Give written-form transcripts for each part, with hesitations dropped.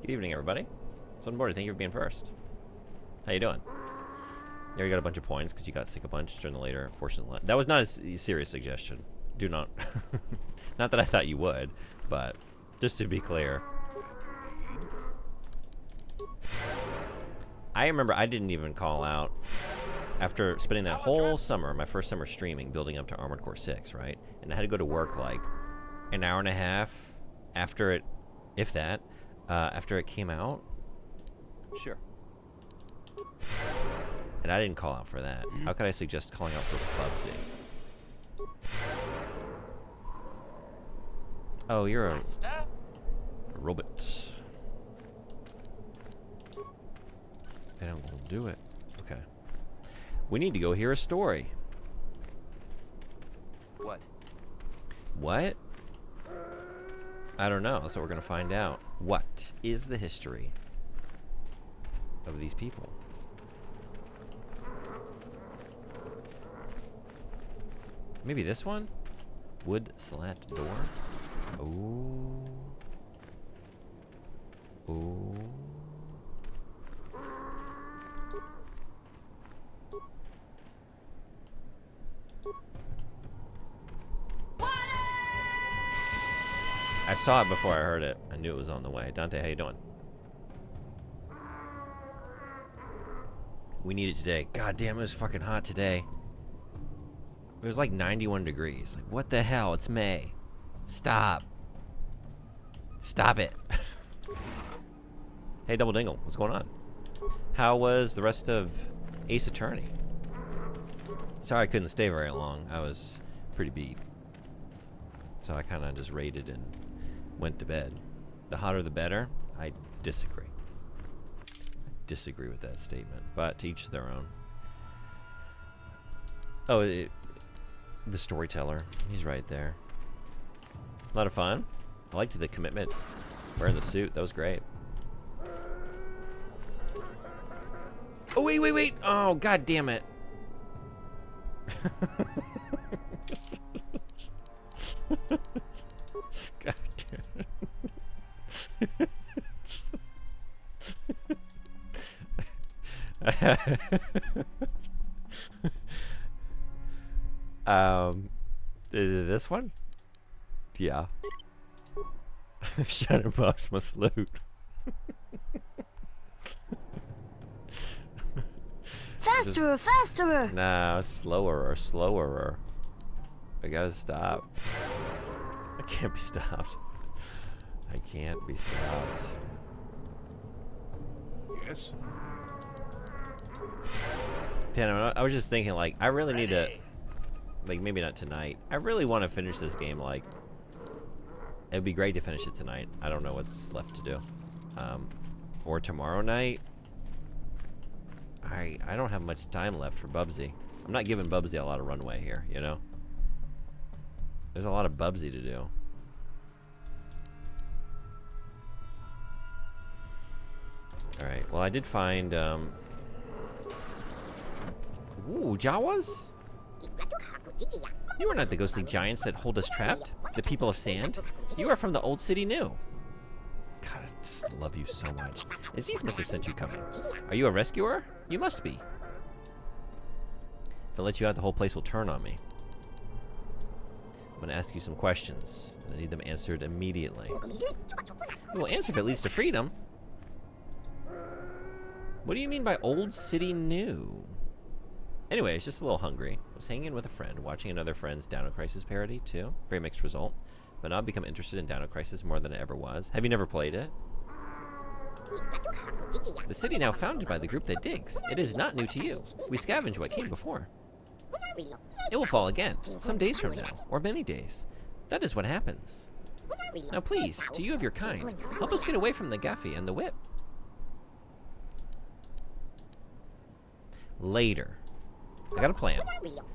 Good evening, everybody. Sunboarder, thank you for being first. How you doing? You already got a bunch of points because you got sick a bunch during the later portion of the That was not a serious suggestion. Do not... not that I thought you would, but just to be clear. I remember I didn't even call out after spending that whole summer, my first summer streaming, building up to Armored Core 6, right? And I had to go to work like an hour and a half after it, if that, after it came out. Sure. And I didn't call out for that. How could I suggest calling out for Bubsy? Oh, you're a robot. They don't want to do it. Okay. We need to go hear a story. What? What? I don't know. That's what we're going to find out. What is the history of these people? Maybe this one? Wood slat door? Ooh. Ooh. I saw it before I heard it. I knew it was on the way. Dante, how you doing? We need it today. God damn, it was fucking hot today. It was like 91 degrees. Like, what the hell? It's May. Stop. Stop it. Hey, Double Dingle, what's going on? How was the rest of Ace Attorney? Sorry I couldn't stay very long. I was pretty beat. So I kind of just raided and went to bed. The hotter the better? I disagree. I disagree with that statement, but to each their own. Oh, the storyteller. He's right there. A lot of fun. I liked the commitment. Wearing the suit. That was great. Oh, wait. Oh, god damn it. God damn it. This one? Yeah. Shadowbox must loot. Faster! Nah, slower. I gotta stop. I can't be stopped. I can't be stopped. Yes. Damn, I was just thinking, like, I really need to, like, maybe not tonight. I really want to finish this game, like, it'd be great to finish it tonight. I don't know what's left to do. Or tomorrow night. I don't have much time left for Bubsy. I'm not giving Bubsy a lot of runway here, you know? There's a lot of Bubsy to do. Alright, well I did find, ooh, Jawas? You are not the ghostly giants that hold us trapped, the people of sand. You are from the old city new. God, I just love you so much. Aziz must have sent you coming. Are you a rescuer? You must be. If I let you out, the whole place will turn on me. I'm gonna ask you some questions, and I need them answered immediately. You will answer if it leads to freedom. What do you mean by old city new? Anyway, it's just a little hungry. I was hanging with a friend, watching another friend's Dino Crisis parody, too. Very mixed result. But now I've become interested in Dino Crisis more than I ever was. Have you never played it? The city now founded by the group that digs. It is not new to you. We scavenge what came before. It will fall again, some days from now, or many days. That is what happens. Now please, to you of your kind, help us get away from the Gaffy and the whip. Later. I got a plan.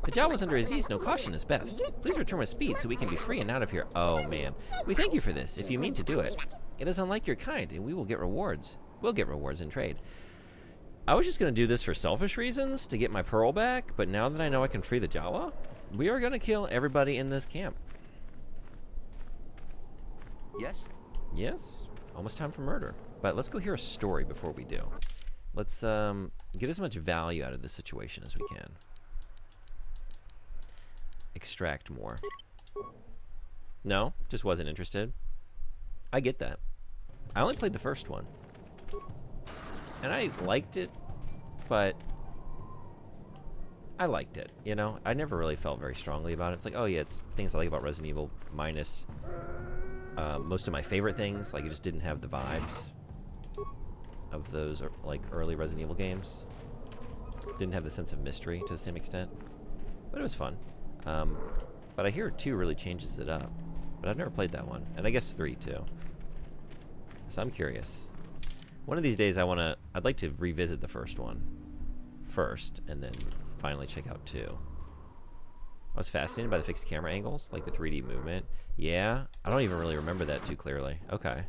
The Jawas under Aziz know caution is best. Please return with speed so we can be free and out of here. Oh man. We thank you for this, if you mean to do it. It is unlike your kind, and we will get rewards. We'll get rewards in trade. I was just going to do this for selfish reasons, to get my pearl back, but now that I know I can free the Jawa, we are going to kill everybody in this camp. Yes? Yes. Almost time for murder. But let's go hear a story before we do. Let's get as much value out of this situation as we can. Extract more. No, just wasn't interested. I get that. I only played the first one. And I liked it, but I liked it, you know? I never really felt very strongly about it. It's like, oh yeah, it's things I like about Resident Evil minus most of my favorite things. Like, it just didn't have the vibes of those like early Resident Evil games. Didn't have the sense of mystery to the same extent, but it was fun. But I hear 2 really changes it up, but I've never played that one, and I guess 3 too. So I'm curious. One of these days I'd like to revisit the first one first, and then finally check out 2. I was fascinated by the fixed camera angles, like the 3D movement. Yeah, I don't even really remember that too clearly. Okay.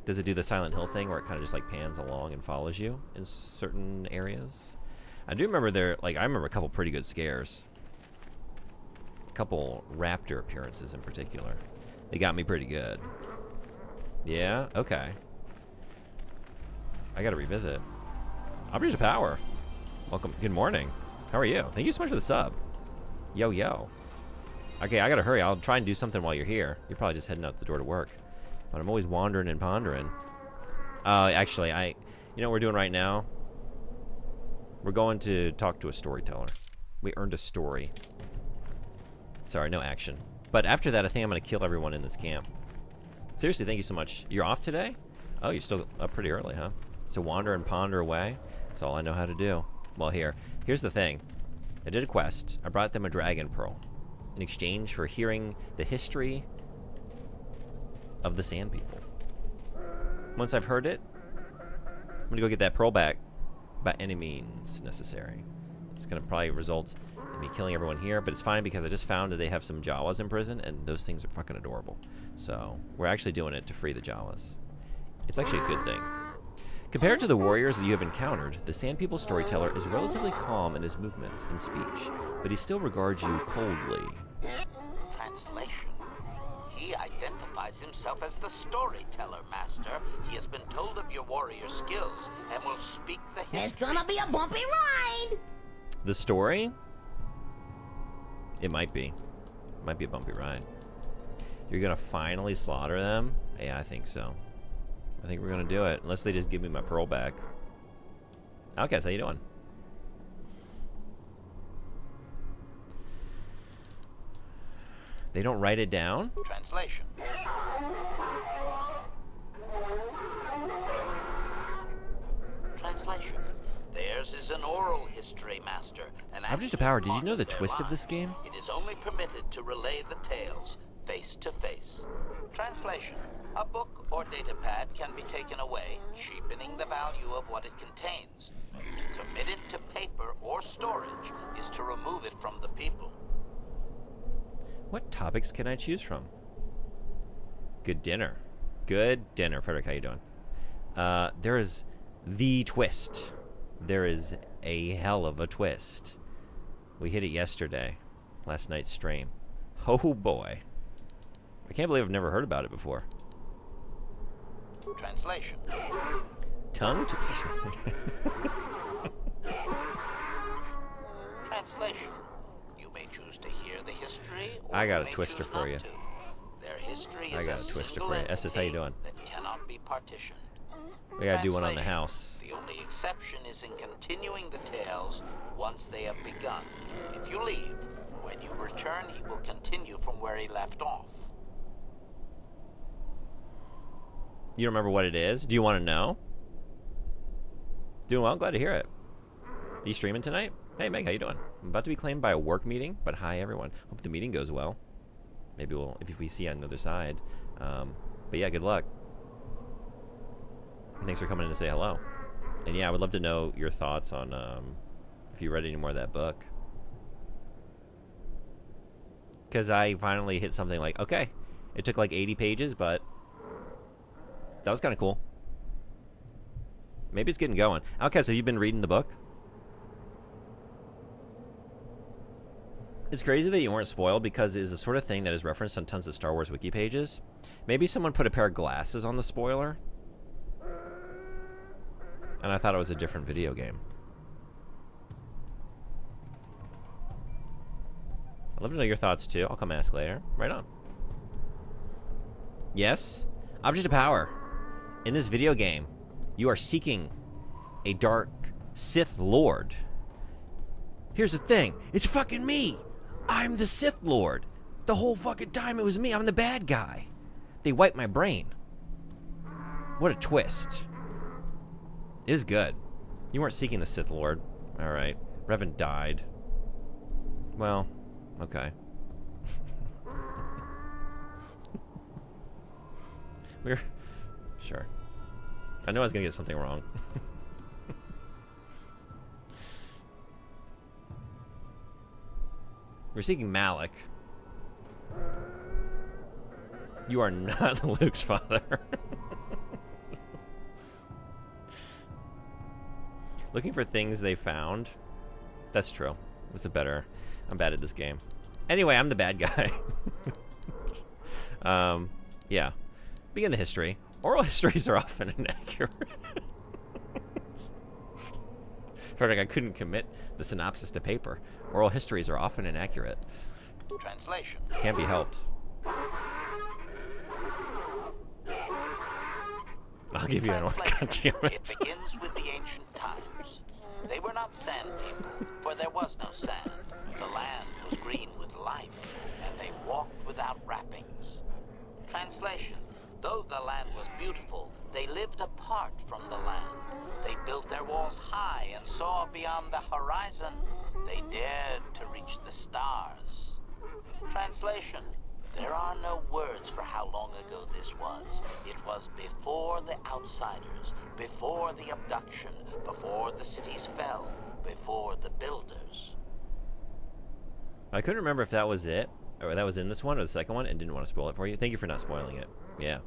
Does it do the Silent Hill thing where it kind of just like pans along and follows you in certain areas? I do remember I remember a couple pretty good scares. A couple raptor appearances in particular. They got me pretty good. Yeah, okay. I gotta revisit. Bridge to Power. Welcome. Good morning. How are you? Thank you so much for the sub. Yo, yo. Okay, I gotta hurry. I'll try and do something while you're here. You're probably just heading out the door to work. But I'm always wandering and pondering. Actually, you know what we're doing right now? We're going to talk to a storyteller. We earned a story. Sorry, no action. But after that, I think I'm going to kill everyone in this camp. Seriously, thank you so much. You're off today? Oh, you're still up pretty early, huh? So wander and ponder away. That's all I know how to do. Well, here's the thing. I did a quest. I brought them a dragon pearl in exchange for hearing the history of the Sand People. Once I've heard it, I'm going to go get that pearl back by any means necessary. It's going to probably result in me killing everyone here, but it's fine because I just found that they have some Jawas in prison, and those things are fucking adorable. So we're actually doing it to free the Jawas. It's actually a good thing. Compared to the warriors that you have encountered, the Sand People storyteller is relatively calm in his movements and speech, but he still regards you coldly. Translation. He identifies himself as the storyteller, Master. He has been told of your warrior skills and will speak the history. It's gonna be a bumpy ride! The story? It might be. It might be a bumpy ride. You're gonna finally slaughter them? Yeah, I think so. I think we're gonna do it. Unless they just give me my pearl back. Outcast, how you doing? They don't write it down? Translation. Translation. Theirs is an oral history, Master. Bridge to Power, did you know the twist of this game? It is only permitted to relay the tales face to face. Translation. A book or datapad can be taken away, cheapening the value of what it contains. To commit it to paper or storage is to remove it from the people. What topics can I choose from? Good dinner. Good dinner. Frederick, how you doing? There is the twist. There is a hell of a twist. We hit it yesterday. Last night's stream. Oh boy. I can't believe I've never heard about it before. Translation. Tongue Translation. You may choose to hear the history, or I got you a may twister choose for not you. to. Their history I is got a twister single for you. Estes, how you doing? that cannot be partitioned. We gotta do one on the Translation. house. The only exception is in continuing the tales once they have begun. If you leave, when you return, he will continue from where he left off. You don't remember what it is? Do you want to know? Doing well. Glad to hear it. You streaming tonight? Hey, Meg, how you doing? I'm about to be claimed by a work meeting, but hi, everyone. Hope the meeting goes well. Maybe we'll, if we see you on the other side. But yeah, good luck. Thanks for coming in to say hello. And yeah, I would love to know your thoughts on if you read any more of that book. Because I finally hit something like, okay, it took like 80 pages, but that was kind of cool. Maybe it's getting going. Outcast, have you been reading the book? It's crazy that you weren't spoiled because it is the sort of thing that is referenced on tons of Star Wars wiki pages. Maybe someone put a pair of glasses on the spoiler, and I thought it was a different video game. I'd love to know your thoughts too. I'll come ask later. Right on. Yes, Object of Power. In this video game, you are seeking a dark Sith Lord. Here's the thing. It's fucking me. I'm the Sith Lord. The whole fucking time it was me. I'm the bad guy. They wiped my brain. What a twist. It is good. You weren't seeking the Sith Lord. Alright. Revan died. Well, okay. Sure. I know I was gonna get something wrong. We're seeking Malak. You are not Luke's father. Looking for things they found. That's true. That's a better. I'm bad at this game. Anyway, I'm the bad guy. Yeah. Begin the history. Oral histories are often inaccurate. Felt like I couldn't commit the synopsis to paper. Oral histories are often inaccurate. Translation. Can't be helped. I'll give you an orc. God damn It it. begins with the ancient times. They were not sand people, for there was no sand. The land was green with life, and they walked without wrappings. Translation. Though the land was beautiful, they lived apart from the land. They built their walls high and saw beyond the horizon. They dared to reach the stars. Translation. There are no words for how long ago this was. It was before the outsiders, before the abduction, before the cities fell, before the builders. I couldn't remember if that was it, or that was in this one or the second one, and didn't want to spoil it for you. Thank you for not spoiling it. Yeah,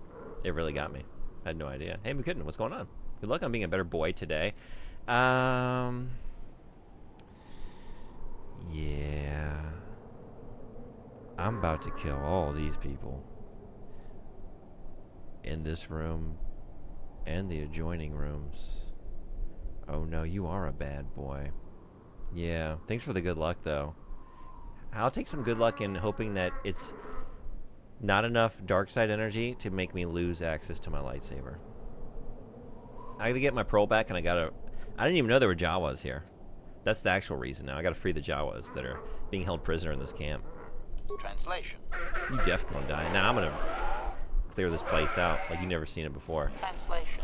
it really got me. I had no idea. Hey, McKitten, what's going on? Good luck on being a better boy today. Yeah. I'm about to kill all these people. In this room and the adjoining rooms. Oh no, you are a bad boy. Yeah, thanks for the good luck though. I'll take some good luck in hoping that it's not enough dark side energy to make me lose access to my lightsaber. I gotta get my pearl back, and I didn't even know there were Jawas here. That's the actual reason now. I gotta free the Jawas that are being held prisoner in this camp. Translation. You def gonna die. Now I'm gonna clear this place out like you've never seen it before. Translation.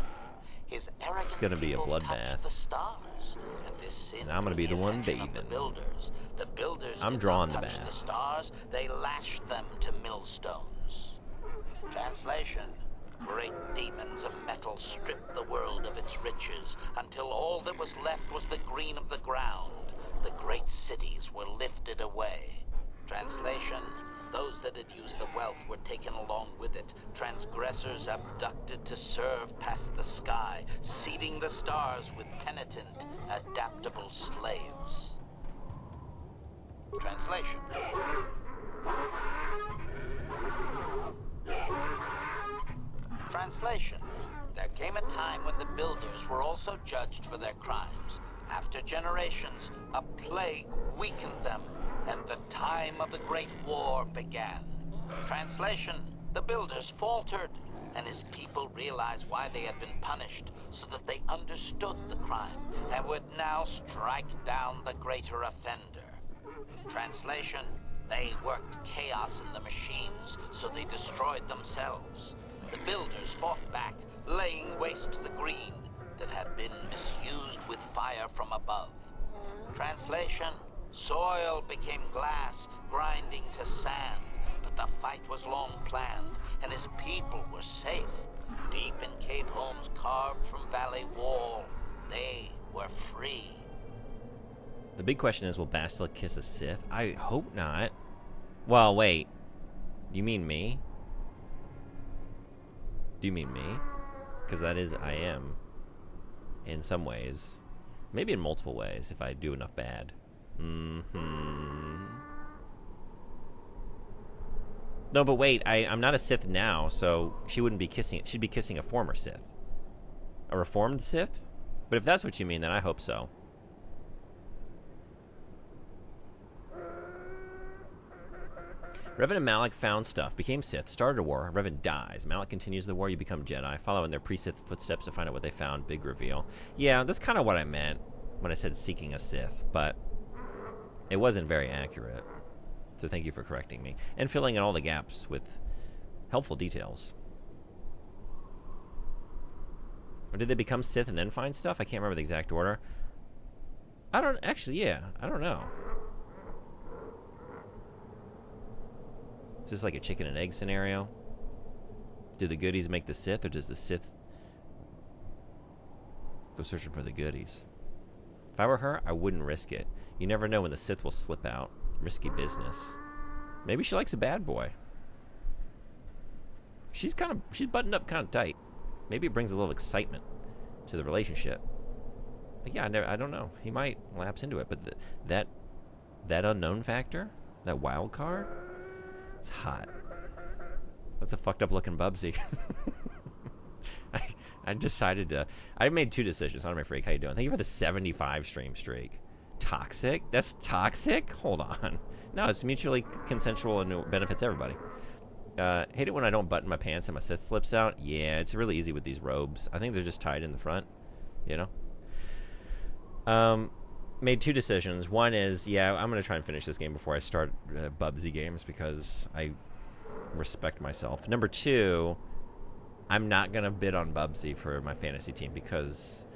His arrogant It's gonna be a people bloodbath. touched the stars, and this sin And I'm gonna be the one action of bathing. The builders I'm did drawing not the touch bath. The stars, they lashed them to millstones. Translation. Great demons of metal stripped the world of its riches until all that was left was the green of the ground. The great cities were lifted away. Translation. Those that had used the wealth were taken along with it. Transgressors abducted to serve past the sky, seeding the stars with penitent, adaptable slaves. Translation. Translation. There came a time when the builders were also judged for their crimes. After generations, a plague weakened them, and the time of the Great War began. Translation. The builders faltered, and his people realized why they had been punished, so that they understood the crime, and would now strike down the greater offender. Translation. They worked chaos in the machines, so they destroyed themselves. The builders fought back, laying waste to the green that had been misused with fire from above. Translation. Soil became glass, grinding to sand, but the fight was long planned, and his people were safe. Deep in cave homes carved from valley wall, they were free. The big question is, will Bastila kiss a Sith? I hope not. Well, wait. You mean me? Do you mean me? Because that is, I am. In some ways. Maybe in multiple ways, if I do enough bad. No, but wait, I'm not a Sith now, so she wouldn't be kissing. She'd be kissing a former Sith. A reformed Sith? But if that's what you mean, then I hope so. Revan and Malak found stuff, became Sith, started a war. Revan dies. Malak continues the war. You become Jedi, following their pre-Sith footsteps to find out what they found. Big reveal. Yeah, that's kind of what I meant when I said seeking a Sith, but it wasn't very accurate. So thank you for correcting me and filling in all the gaps with helpful details. Or did they become Sith and then find stuff? I can't remember the exact order. I don't actually. Yeah, I don't know. Is this like a chicken and egg scenario? Do the goodies make the Sith, or does the Sith go searching for the goodies? If I were her, I wouldn't risk it. You never know when the Sith will slip out. Risky business. Maybe she likes a bad boy. She's buttoned up kind of tight. Maybe it brings a little excitement to the relationship. But yeah, I don't know. He might lapse into it, but that unknown factor, that wild card, it's hot. That's a fucked up looking Bubsy. I decided to. I made two decisions. Anime Freak, how you doing? Thank you for the 75 stream streak. Toxic? That's toxic? Hold on. No, it's mutually consensual and it benefits everybody. Hate it when I don't button my pants and my Sith slips out. Yeah, it's really easy with these robes. I think they're just tied in the front. You know? Made two decisions. One is, yeah, I'm going to try and finish this game before I start Bubsy games because I respect myself. Number two, I'm not going to bid on Bubsy for my fantasy team because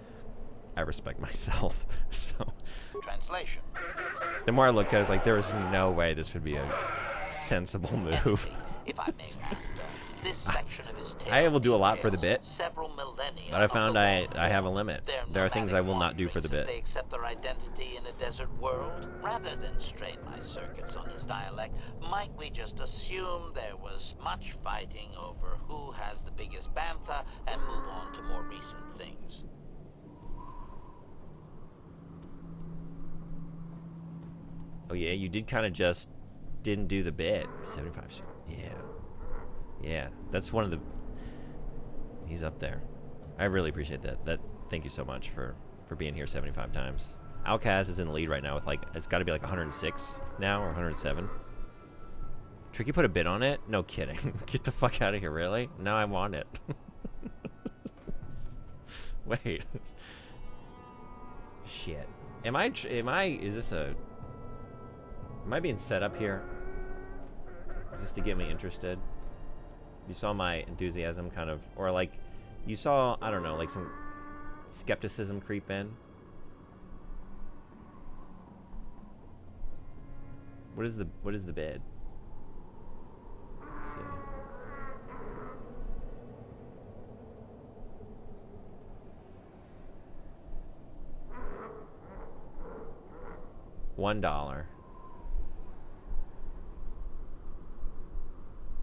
I respect myself. So, Translation. the more I looked at it, I was like, there is no way this would be a sensible move. If I may, Master, this section of his tale I will do a lot for the bit, several millennia but I of found the I world. have a limit. Their There are things I will not do for the bit. They accept their identity in a desert world. Rather than strain my circuits on his dialect, might we just assume there was much fighting over who has the biggest bantha and move on to more recent things? Oh yeah, you did kind of just didn't do the bit. 75. Yeah, that's one of the. He's up there. I really appreciate that. Thank you so much for being here 75 times. Alcaz is in the lead right now with it's got to be like 106 now or 107. Tricky put a bid on it? No kidding. Get the fuck out of here, really? Now I want it. Wait. Shit. Am I being set up here? Is this to get me interested? You saw my enthusiasm kind of, or like, you saw, I don't know, like some skepticism creep in. What is the bid? Let's see. $1.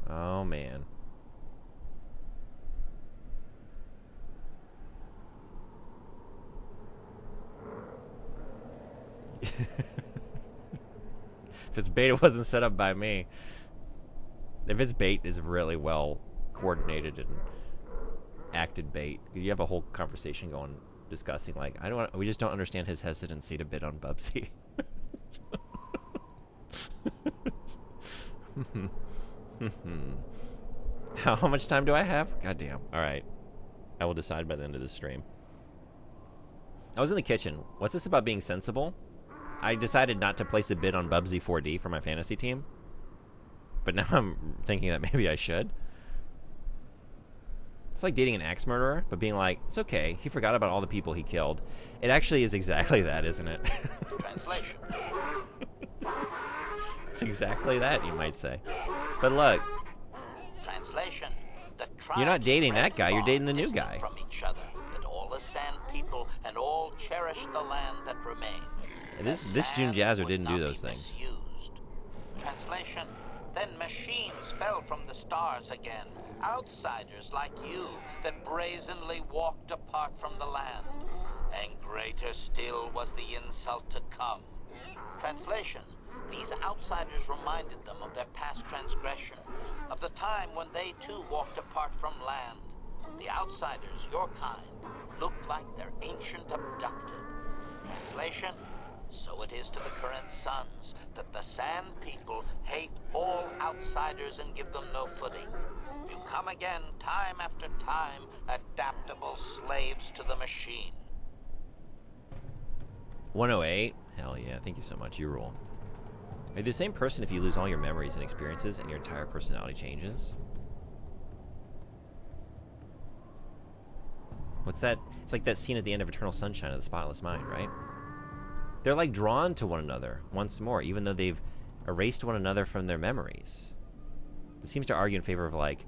Oh man. If it's bait, it wasn't set up by me. If it's bait, is really well coordinated and acted bait. You have a whole conversation going, discussing like, we just don't understand his hesitancy to bid on Bubsy. How much time do I have? Goddamn. All right. I will decide by the end of this stream. I was in the kitchen. What's this about being sensible? I decided not to place a bid on Bubsy 4D for my fantasy team. But now I'm thinking that maybe I should. It's like dating an axe murderer, but being like, it's okay. He forgot about all the people he killed. It actually is exactly that, isn't it? Translation. It's exactly that, you might say. But look. Translation. The You're not dating that guy, you're dating the new tribes guy. from each other, but all are sand people and all cherish the land that remains. And this June Jazzer didn't do those things. Misused. Translation. Then machines fell from the stars again. Outsiders like you that brazenly walked apart from the land. And greater still was the insult to come. Translation. These outsiders reminded them of their past transgression, of the time when they too walked apart from land. The outsiders, your kind, looked like their ancient abducted. Translation: so it is to the current sons, that the Sand People hate all outsiders and give them no footing. You come again, time after time, adaptable slaves to the machine. 108? Hell yeah, thank you so much, you rule. Are you the same person if you lose all your memories and experiences and your entire personality changes? What's that? It's like that scene at the end of Eternal Sunshine of the Spotless Mind, right? They're like drawn to one another once more, even though they've erased one another from their memories. It seems to argue in favor of, like,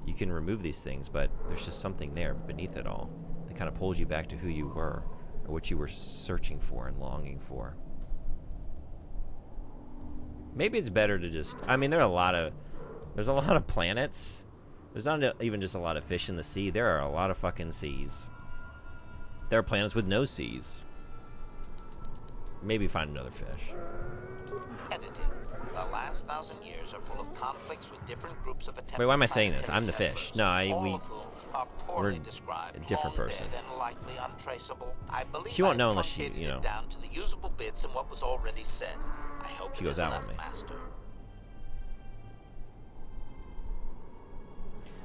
you can remove these things, but there's just something there beneath it all that kind of pulls you back to who you were, or what you were searching for and longing for. Maybe it's better to just, I mean, there's a lot of planets. There's not even just a lot of fish in the sea. There are a lot of fucking seas. There are planets with no seas. Maybe find another fish. Editing. The last 1,000 years are full of conflicts with different groups of attempts. Wait, why am I saying this? I'm the fish. No, we're a different person. And likely untraceable. I believe She won't know unless she, you know. Down to the usable bits and what was already said. I hope She goes out on me. Master.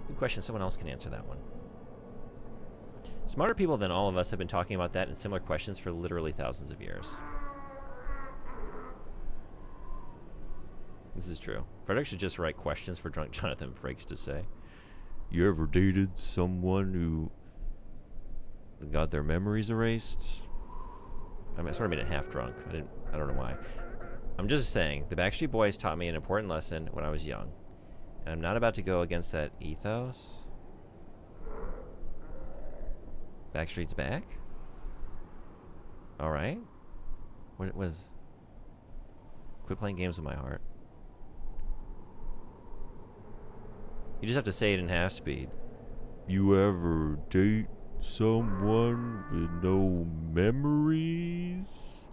Good question. Someone else can answer that one. Smarter people than all of us have been talking about that and similar questions for literally thousands of years. This is true. Frederick should just write questions for drunk Jonathan Frakes to say. You ever dated someone who got their memories erased? I mean, I sort of made it half drunk. I don't know why. I'm just saying, the Backstreet Boys taught me an important lesson when I was young. And I'm not about to go against that ethos. Backstreet's back? Alright. What was... Quit playing games with my heart. You just have to say it in half speed. You ever date someone with no memories?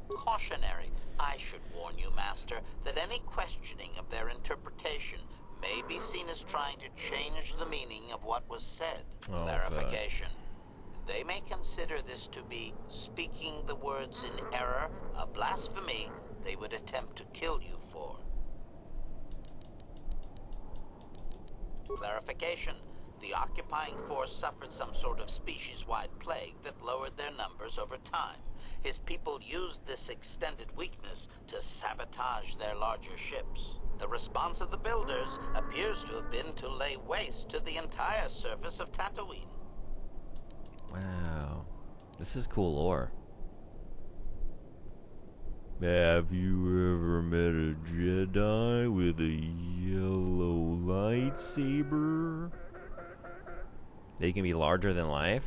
Cautionary. I should warn you, Master, that any questioning of their interpretation may be seen as trying to change the meaning of what was said. Oh, clarification. They may consider this to be speaking the words in error, a blasphemy they would attempt to kill you for. Clarification. The occupying force suffered some sort of species-wide plague that lowered their numbers over time. His people used this extended weakness to sabotage their larger ships. The response of the builders appears to have been to lay waste to the entire surface of Tatooine. Wow. This is cool lore. Have you ever met a Jedi with a yellow lightsaber? They can be larger than life?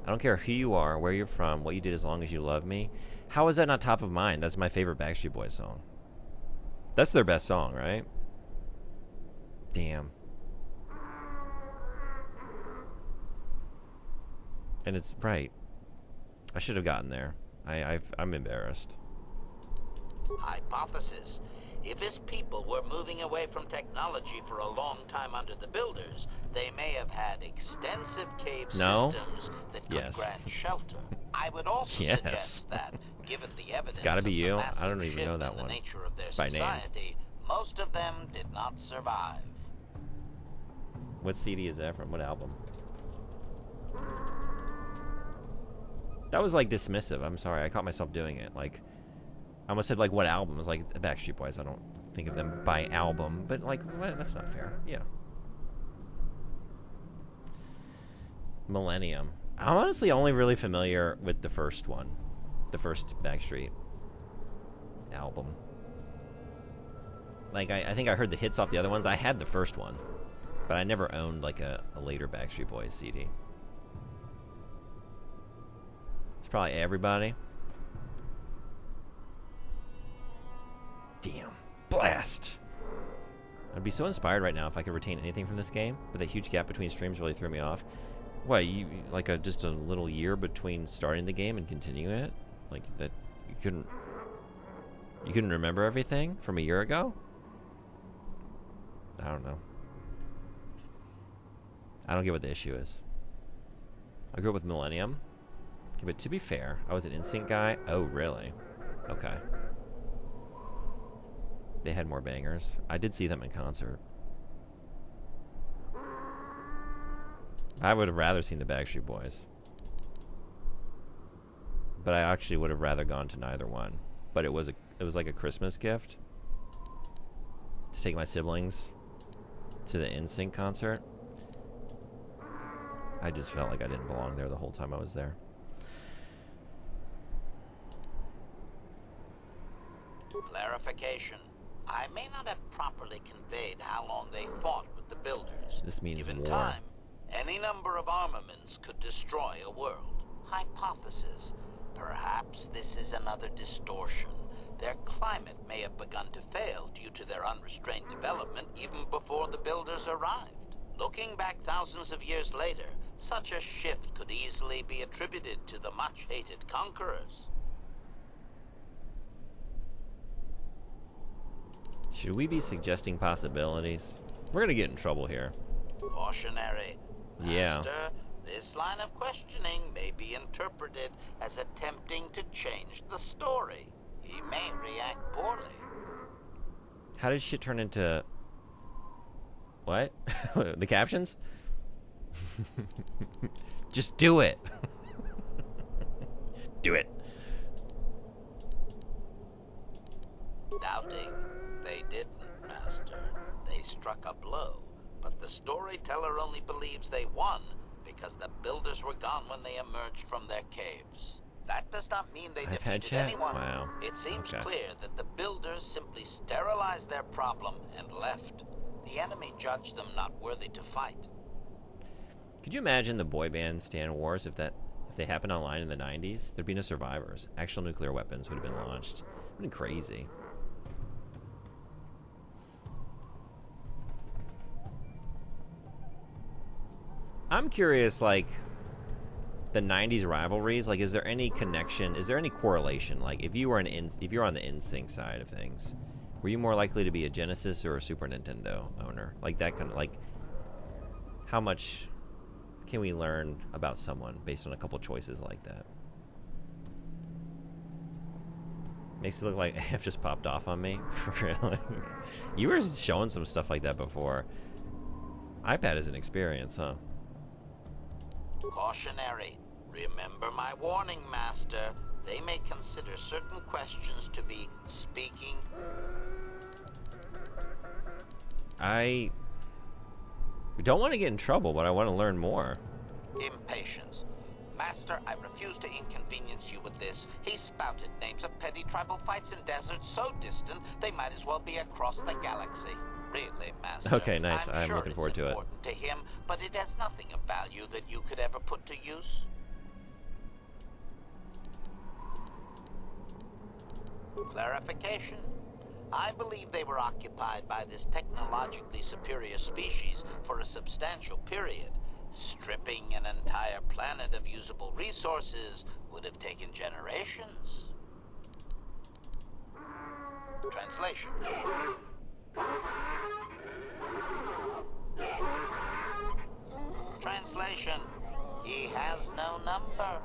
I don't care who you are, where you're from, what you did as long as you love me. How is that not top of mind? That's my favorite Backstreet Boys song. That's their best song, right? Damn. And it's right. I should have gotten there. I'm embarrassed. Hypothesis. If his people were moving away from technology for a long time under the builders, they may have had extensive cave systems that could grant shelter. I would also suggest that, given the evidence it's gotta be you. I don't even know that one nature of their by society, name. Most of them did not survive. What CD is that from? What album? That was like dismissive. I'm sorry. I caught myself doing it. Like, I almost said like what album? It was like the Backstreet Boys. I don't think of them by album, but like that's not fair. Yeah. Millennium. I'm honestly only really familiar with the first one, the first Backstreet album. Like I think I heard the hits off the other ones. I had the first one, but I never owned like a later Backstreet Boys CD. It's probably everybody. Damn. Blast! I'd be so inspired right now if I could retain anything from this game, but that huge gap between streams really threw me off. What, you like just a little year between starting the game and continuing it? Like that you couldn't You couldn't remember everything from a year ago? I don't know. I don't get what the issue is. I grew up with Millennium. Okay, but to be fair, I was an NSYNC guy. Oh, really? Okay. They had more bangers. I did see them in concert. I would have rather seen the Backstreet Boys. But I actually would have rather gone to neither one. But it was like a Christmas gift to take my siblings to the NSYNC concert. I just felt like I didn't belong there the whole time I was there. Clarification. I may not have properly conveyed how long they fought with the builders. This means Given war. time, any number of armaments could destroy a world. Hypothesis. Perhaps this is another distortion. Their climate may have begun to fail due to their unrestrained development even before the builders arrived. Looking back thousands of years later, such a shift could easily be attributed to the much-hated conquerors. Should we be suggesting possibilities? We're gonna get in trouble here. Cautionary. Yeah. Master, this line of questioning may be interpreted as attempting to change the story. He may react poorly. How did shit turn into... What? The captions? Just do it. Do it. Doubting. They didn't, Master. They struck a blow. But the storyteller only believes they won because the builders were gone when they emerged from their caves. That does not mean they iPad defeated chat? anyone. Wow. It seems Okay. clear that the builders simply sterilized their problem and left. The enemy judged them not worthy to fight. Could you imagine the boy band Stan Wars if they happened online in the 90s? There'd be no survivors. Actual nuclear weapons would have been launched. It would have been crazy. I'm curious, like, the 90s rivalries, like, is there any connection, is there any correlation? Like, if you were if you're on the NSYNC side of things, were you more likely to be a Genesis or a Super Nintendo owner? Like, that kind of, like, how much can we learn about someone based on a couple choices like that? Makes it look like AF just popped off on me. Really? You were showing some stuff like that before. iPad is an experience, huh? Cautionary. Remember my warning, Master. They may consider certain questions to be speaking. I don't want to get in trouble, but I want to learn more. Impatience. Master, I refuse to inconvenience you with this. He spouted names of petty tribal fights in deserts so distant they might as well be across the galaxy. Really, Master. Okay, nice. I'm sure looking forward to it. It's important to him, but it has nothing of value that you could ever put to use. Clarification. I believe they were occupied by this technologically superior species for a substantial period. Stripping an entire planet of usable resources would have taken generations. Translation. Translation. He has no number.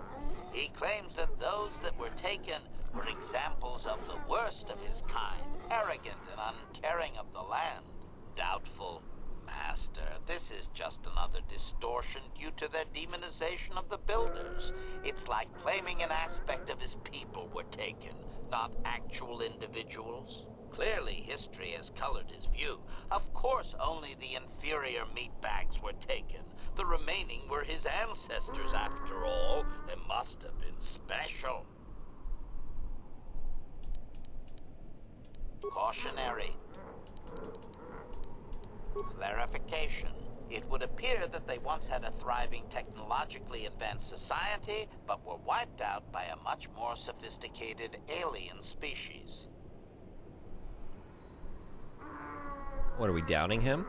He claims that those that were taken were examples of the worst of his kind, arrogant and uncaring of the land. Doubtful, Master. This is just another distortion due to their demonization of the builders. It's like claiming an aspect of his people were taken, not actual individuals. Clearly, history has colored his view. Of course, only the inferior meatbags were taken. The remaining were his ancestors, after all. They must have been special. Cautionary. Clarification. It would appear that they once had a thriving technologically advanced society, but were wiped out by a much more sophisticated alien species. What, are we doubting him?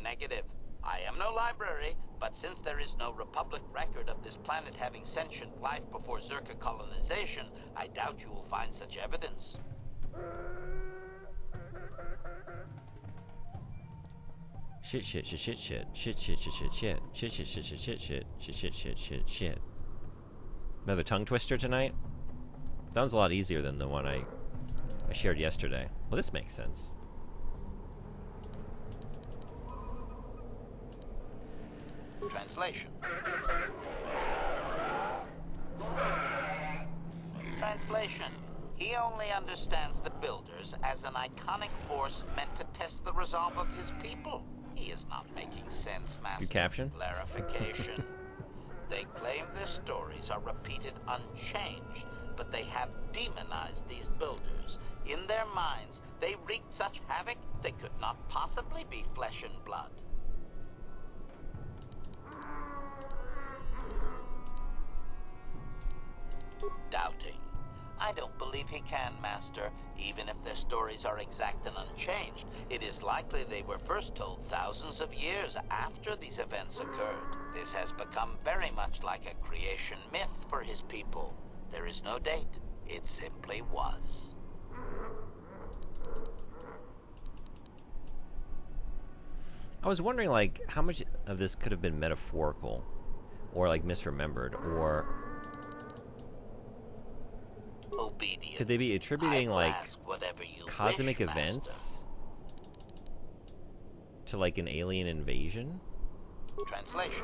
Negative. I am no library, but since there is no Republic record of this planet having sentient life before Zerka colonization, I doubt you will find such evidence. Shit. Another tongue twister tonight? That one's a lot easier than the one I shared yesterday. Well, this makes sense. Translation. Translation. He only understands the Builders as an iconic force meant to test the resolve of his people. He is not making sense, Master. Good caption. Clarification. They claim their stories are repeated unchanged, but they have demonized these Builders. In their minds, they wreaked such havoc they could not possibly be flesh and blood. Doubting. I don't believe he can, Master. Even if their stories are exact and unchanged, it is likely they were first told thousands of years after these events occurred. This has become very much like a creation myth for his people. There is no date. It simply was. I was wondering, like, how much of this could have been metaphorical, or like misremembered, or Obedient. could they be attributing like cosmic wish, events to like an alien invasion? Translation.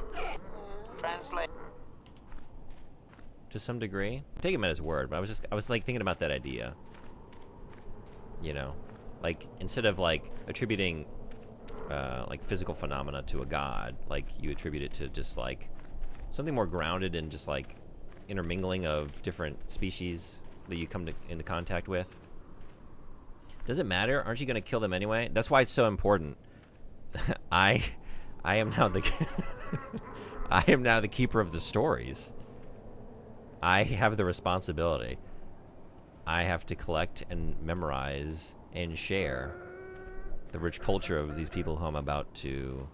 Translate. To some degree, take him at his word. But I was like thinking about that idea. You know, like instead of like attributing like physical phenomena to a god, like you attribute it to just like something more grounded in just like intermingling of different species that you come into contact with. Does it matter? Aren't you going to kill them anyway? That's why it's so important. I am now the I am now the keeper of the stories. I have the responsibility. I have to collect and memorize and share the rich culture of these people who I'm about to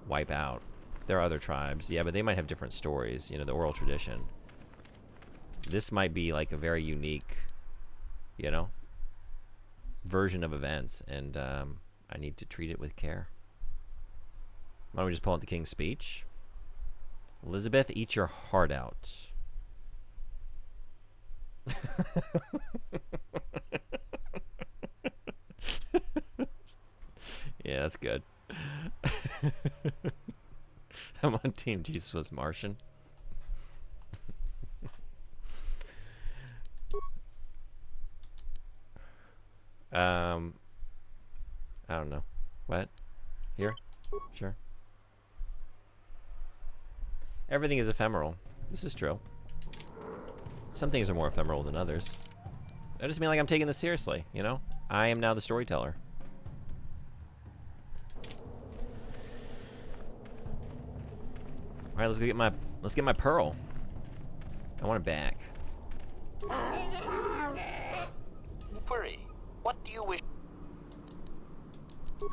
wipe out. There are other tribes, yeah, but they might have different stories, you know, the oral tradition. This might be like a very unique, you know, version of events, and I need to treat it with care. Why don't we just pull out the King's Speech? Elizabeth, eat your heart out. Yeah, that's good. I'm on Team Jesus was Martian. I don't know. What? Here? Sure. Everything is ephemeral. This is true. Some things are more ephemeral than others. I just mean like I'm taking this seriously, you know? I am now the storyteller. All right, let's get my pearl. I want it back. Query. What do you wish?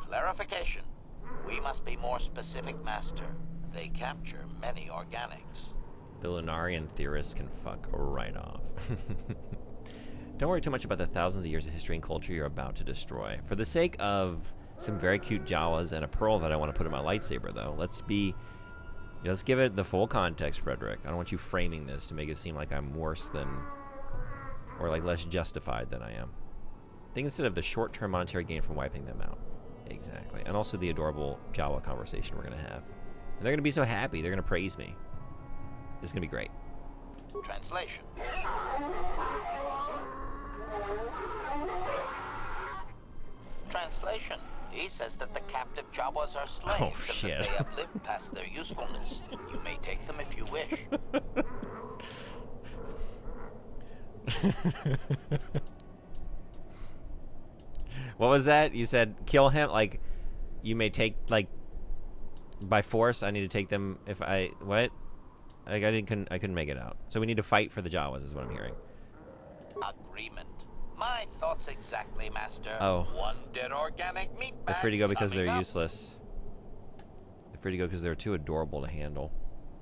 Clarification. We must be more specific, Master. They capture many organics. The Lunarian theorists can fuck right off. Don't worry too much about the thousands of years of history and culture you're about to destroy. For the sake of some very cute Jawas and a pearl that I want to put in my lightsaber, though, let's give it the full context, Frederick. I don't want you framing this to make it seem like I'm worse than, or like less justified than I am. Think instead of the short-term monetary gain from wiping them out. Exactly. And also the adorable Jawa conversation we're going to have. And they're going to be so happy. They're going to praise me. It's going to be great. Translation. Translation. He says that the captive Jawas are slaves Oh, and shit. that they have lived past their usefulness. You may take them if you wish. What was that? You said kill him? Like, you may take, like, by force, I need to take them if I... What? Like, I couldn't make it out. So we need to fight for the Jawas is what I'm hearing. Agreement. My thoughts exactly, Master. Oh. One dead organic meat They're bag free to go because coming they're up. useless. afraid to go because they're too adorable to handle.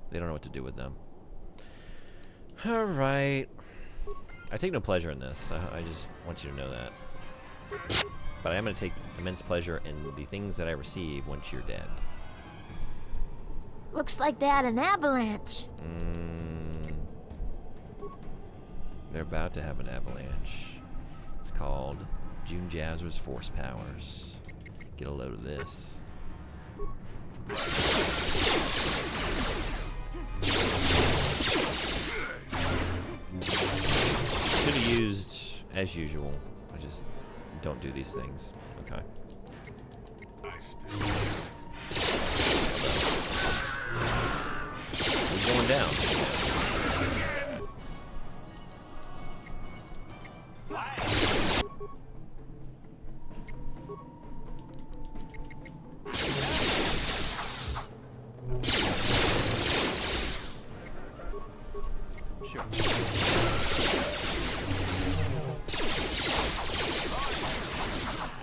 They don't know what to do with them. Alright. I take no pleasure in this. I just want you to know that. But I am going to take immense pleasure in the things that I receive once you're dead. Looks like they had an avalanche. They're about to have an avalanche. It's called June Jazzer's Force Powers. Get a load of this. Should have used, as usual. I just don't do these things. Okay. Who's going down?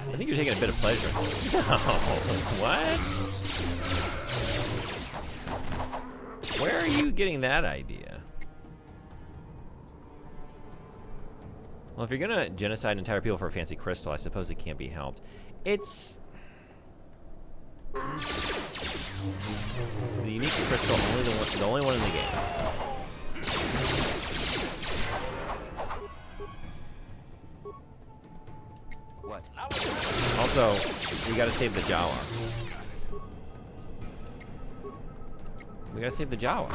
I think you're taking a bit of pleasure in this. No. What? Where are you getting that idea? Well, if you're gonna genocide entire people for a fancy crystal, I suppose it can't be helped. It's the unique crystal, the only one in the game. What? Also, we gotta save the Jawa. We gotta save the Jawa.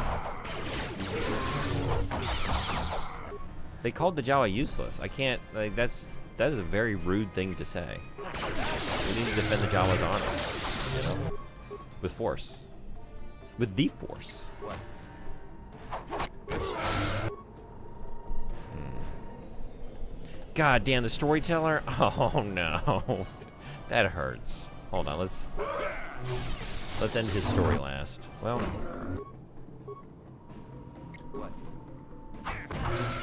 They called the Jawa useless. I can't, like, that is a very rude thing to say. We need to defend the Jawa's honor. You know? With force. With the force. What? God damn, the storyteller? Oh no. That hurts. Hold on, let's end his story last. Well,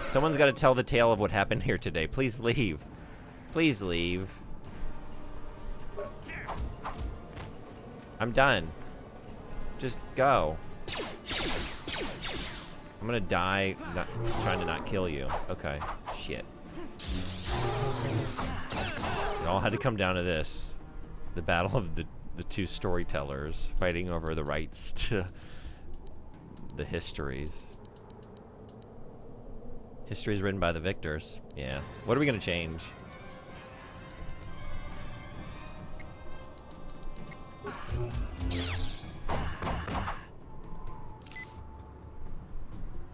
someone's got to tell the tale of what happened here today. Please leave. Please leave. I'm done. Just go. I'm gonna die trying to not kill you. Okay. Shit. It all had to come down to this. The battle of the two storytellers fighting over the rights to the histories. History is written by the victors. Yeah. What are we gonna change?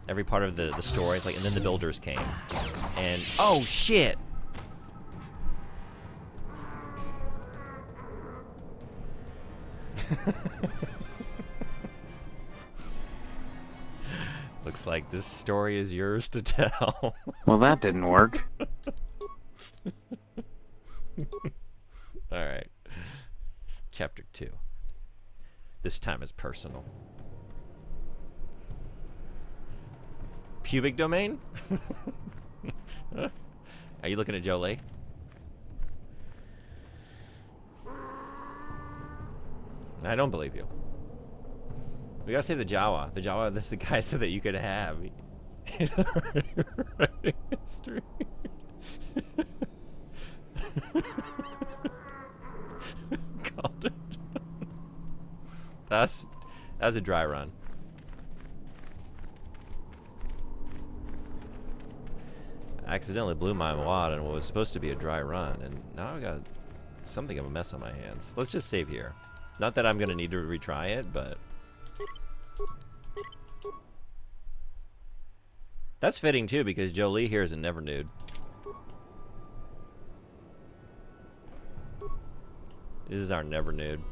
Every part of the story is like, and then the builders came, and oh shit! Looks like this story is yours to tell. Well, that didn't work. Alright. Chapter 2. This time is personal. Pubic domain? Are you looking at Jolie? I don't believe you. We gotta save the Jawa. The Jawa, that's the guy said that you could have. He's already writing history. Called it. That was a dry run. I accidentally blew my wad on what was supposed to be a dry run, and now I got something of a mess on my hands. Let's just save here. Not that I'm gonna need to retry it, but that's fitting too, because Jolie here is a never nude. This is our never nude.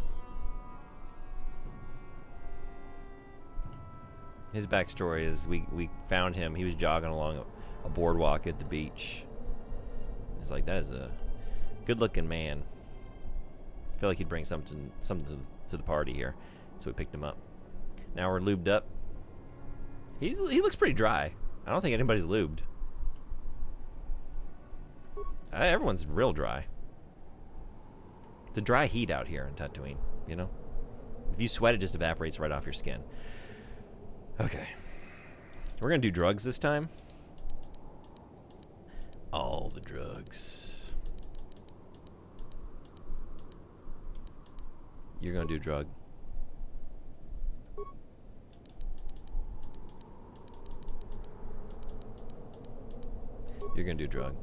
His backstory is we found him. He was jogging along a boardwalk at the beach. It's like, that is a good-looking man. I feel like he'd bring something to the party here, so we picked him up. Now we're lubed up. He looks pretty dry. I don't think anybody's lubed. Everyone's real dry. It's a dry heat out here in Tatooine, you know? If you sweat, it just evaporates right off your skin. Okay. We're gonna do drugs this time. All the drugs. You're gonna do drug. You're gonna do drug.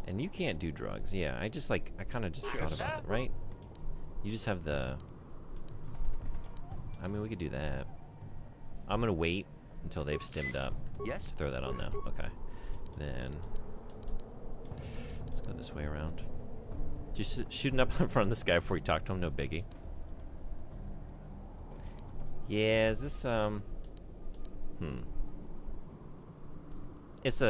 And you can't do drugs. Yeah, I kind of just thought about it, right? You just have the... I mean, we could do that. I'm gonna wait until they've stemmed up. Yes. To throw that on though. Okay. Then let's go this way around. Just shooting up in front of this guy before we talk to him. No biggie. Yeah. Is this It's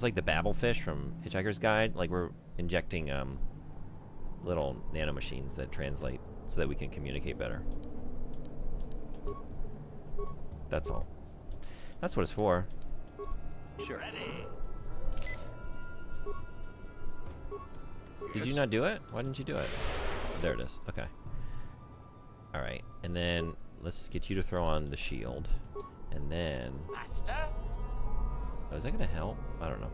like the Babelfish from Hitchhiker's Guide. Like we're injecting little nanomachines that translate so that we can communicate better. That's all. That's what it's for. Sure. Did you not do it? Why didn't you do it? There it is. Okay. All right. And then let's get you to throw on the shield. And then... Master? Oh, is that going to help? I don't know.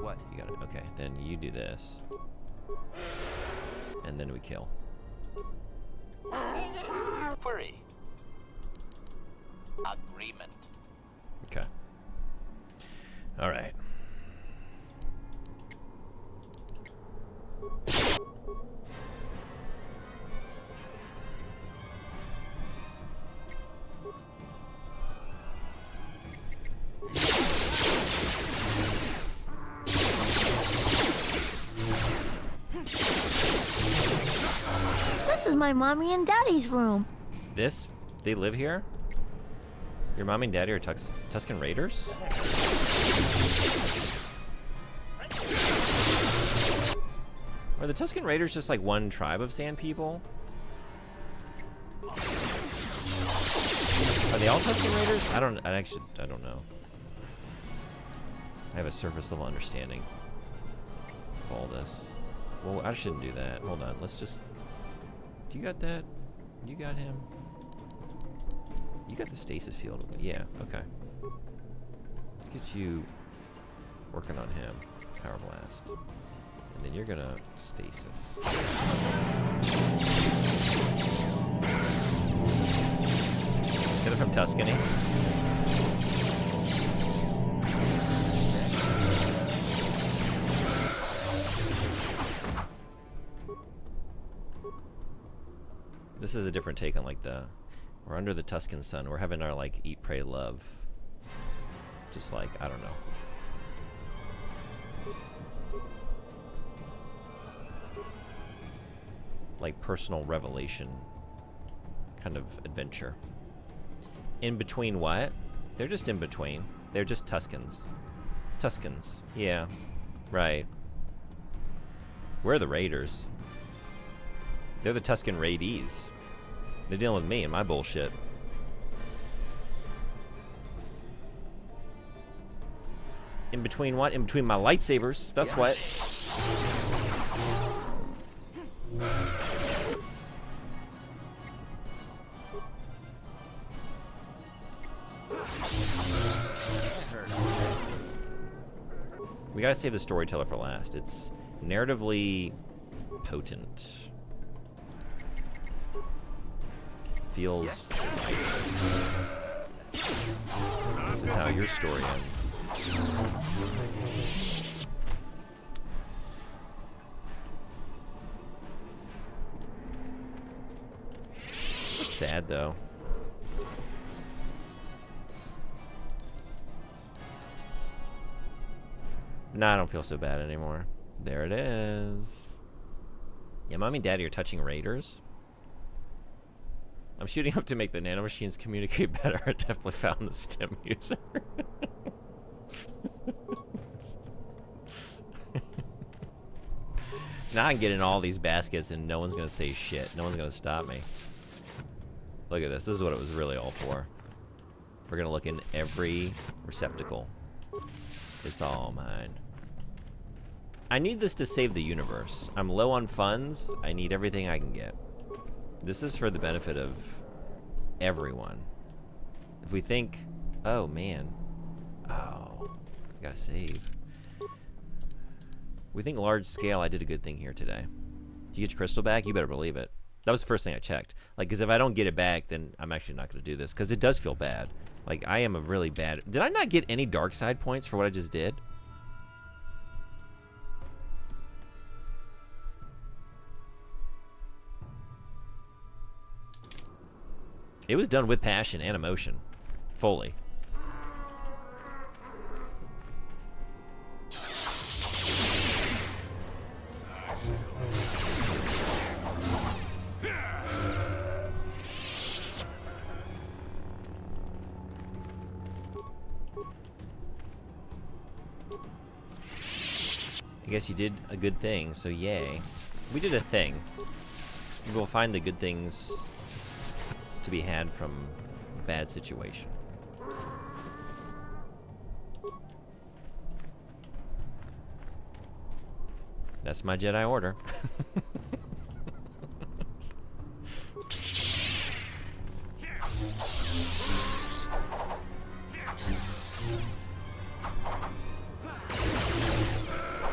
What? You got it. Okay. Then you do this. And then we kill. Query. Agreement. Okay. All right. This is my mommy and daddy's room. This? They live here? Your mom and daddy are Tusken Raiders? Are the Tusken Raiders just like one tribe of sand people? Are they all Tusken Raiders? I don't know. I have a surface level understanding of all this. Well, I shouldn't do that. Hold on, let's just... Do you got that? You got him? You got the stasis field. Yeah, okay. Let's get you working on him. Power Blast. And then you're gonna stasis. Get it from Tuscany. This is a different take on like the... We're under the Tuscan sun. We're having our like eat, pray, love. Just like, I don't know. Like personal revelation kind of adventure. In between what? They're just in between. They're just Tuscans. Tuscans. Yeah. Right. We're the Raiders. They're the Tusken Raidees. They're dealing with me and my bullshit. In between what? In between my lightsabers. That's what. We gotta save the storyteller for last. It's narratively potent. Feels right. This is how your story ends. It's sad though. Nah, I don't feel so bad anymore. There it is. Yeah, mommy and daddy are touching raiders. I'm shooting up to make the nanomachines communicate better. I definitely found the stem user. Now I can get in all these baskets and no one's gonna say shit. No one's gonna stop me. Look at this. This is what it was really all for. We're gonna look in every receptacle. It's all mine. I need this to save the universe. I'm low on funds. I need everything I can get. This is for the benefit of everyone. If we think, oh man, oh, I gotta save. We think large scale, I did a good thing here today. Do you get your crystal back? You better believe it. That was the first thing I checked. Like, because if I don't get it back, then I'm actually not going to do this. Because it does feel bad. Like, I am a really bad... Did I not get any dark side points for what I just did? It was done with passion and emotion. Fully. I guess you did a good thing, so yay. We did a thing. We'll find the good things to be had from a bad situation. That's my Jedi Order.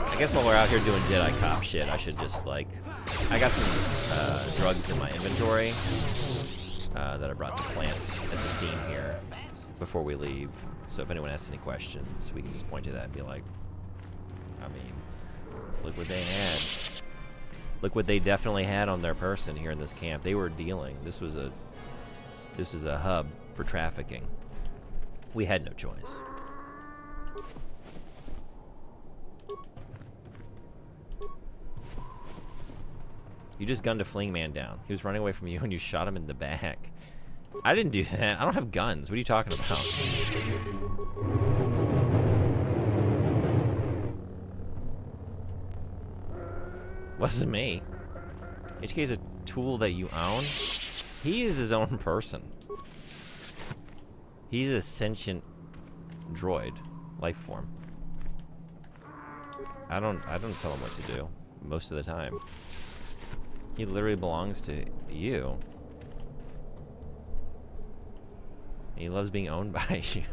I guess while we're out here doing Jedi cop shit, I should just, like... I got some drugs in my inventory that I brought to plant at the scene here before we leave. So if anyone asks any questions, we can just point to that and be like, I mean, look what they had. Look what they definitely had on their person here in this camp. They were dealing. This is a hub for trafficking. We had no choice. You just gunned a fleeing man down. He was running away from you and you shot him in the back. I didn't do that. I don't have guns. What are you talking about? Wasn't me. HK is a tool that you own. He is his own person. He's a sentient droid, life form. I don't tell him what to do most of the time. He literally belongs to you. He loves being owned by you.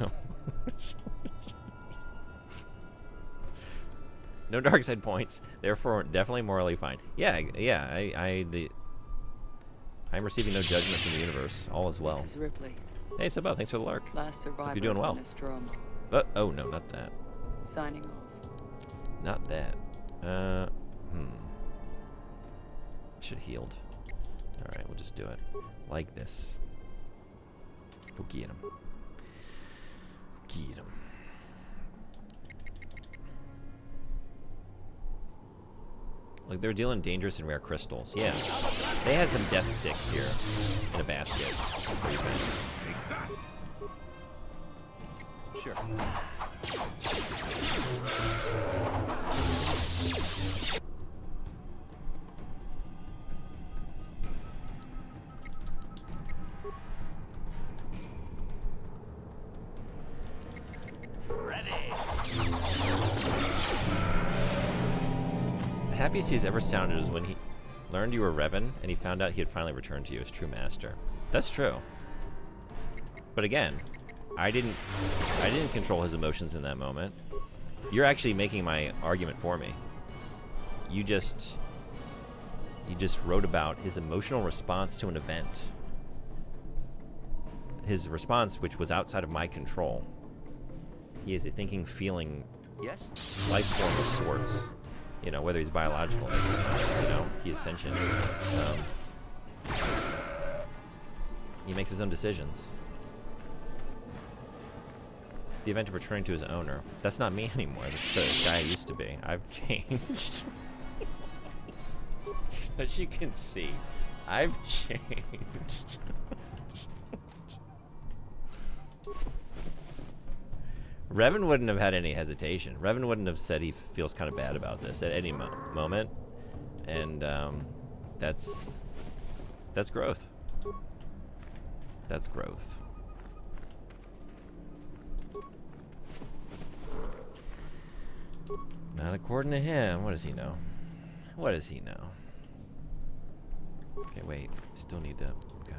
No dark side points, therefore definitely morally fine. Yeah, I'm receiving no judgment from the universe. All is well. This is Ripley. Hey, Sabo, thanks for the lark. Last survivor. Hope you're doing well. Nostromo. Oh no, not that. Signing off. Not that. Should have healed. All right, we'll just do it like this. Go get him. Get him. Look, they're dealing dangerous and rare crystals. Yeah. They had some death sticks here in a basket. What do you think? Sure. The happiest he's ever sounded is when he learned you were Revan and he found out he had finally returned to you as true master. That's true. But again, I didn't control his emotions in that moment. You're actually making my argument for me. You just wrote about his emotional response to an event. His response, which was outside of my control. He is a thinking, feeling, life form of sorts. You know, whether he's biological or not, you know, he is sentient. He makes his own decisions. The event of returning to his owner. That's not me anymore. That's the guy I used to be. I've changed. As you can see, I've changed. Revan wouldn't have had any hesitation. Revan wouldn't have said he feels kind of bad about this at any moment. And that's growth. That's growth. Not according to him. What does he know? What does he know? Okay, wait. Still need to... Okay.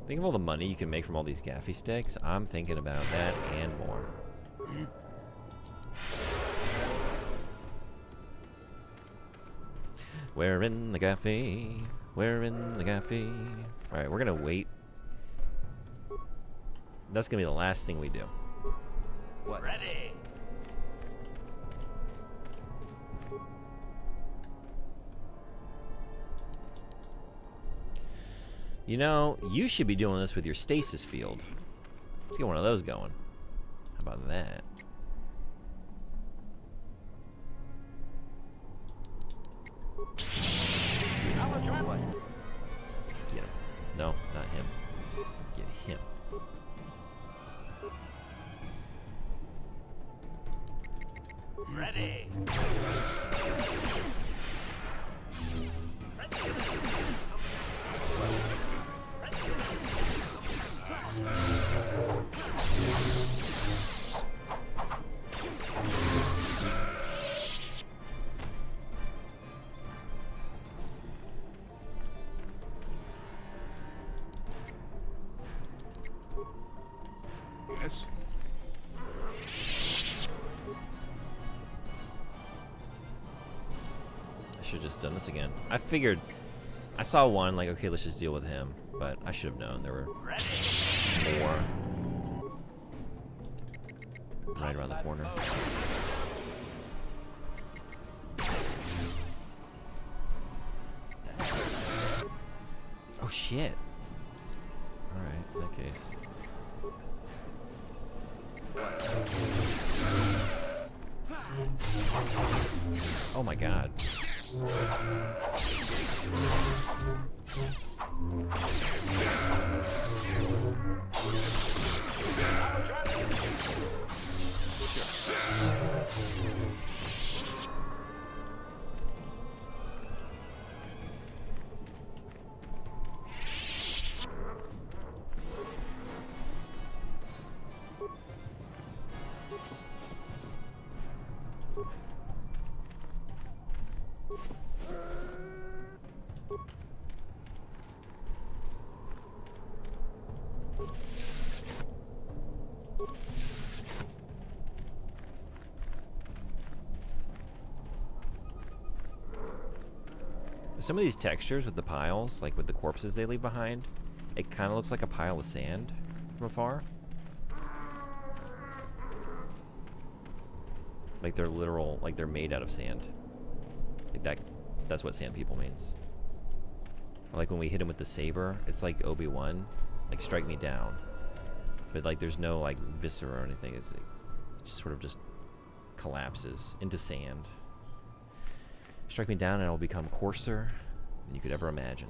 Think of all the money you can make from all these gaffy sticks. I'm thinking about that and more. We're in the gaffy. We're in the gaffy. Alright, we're gonna wait. That's gonna be the last thing we do. What? Ready. You know, you should be doing this with your stasis field. Let's get one of those going. How about that? Get him. No, not him. Get him. Ready. Yes. I should have just done this again. I figured, I saw one, like, okay, let's just deal with him. But I should have known there were more right around the corner. Oh, shit. Alright, in that case. Oh my god. Some of these textures with the piles, like with the corpses they leave behind, it kind of looks like a pile of sand from afar. Like they're literal, like they're made out of sand. Like that's what sand people means. Or like when we hit him with the saber, it's like Obi-Wan, like strike me down. But like there's no like viscera or anything. It's like, it just sort of just collapses into sand. Strike me down and I'll become coarser than you could ever imagine.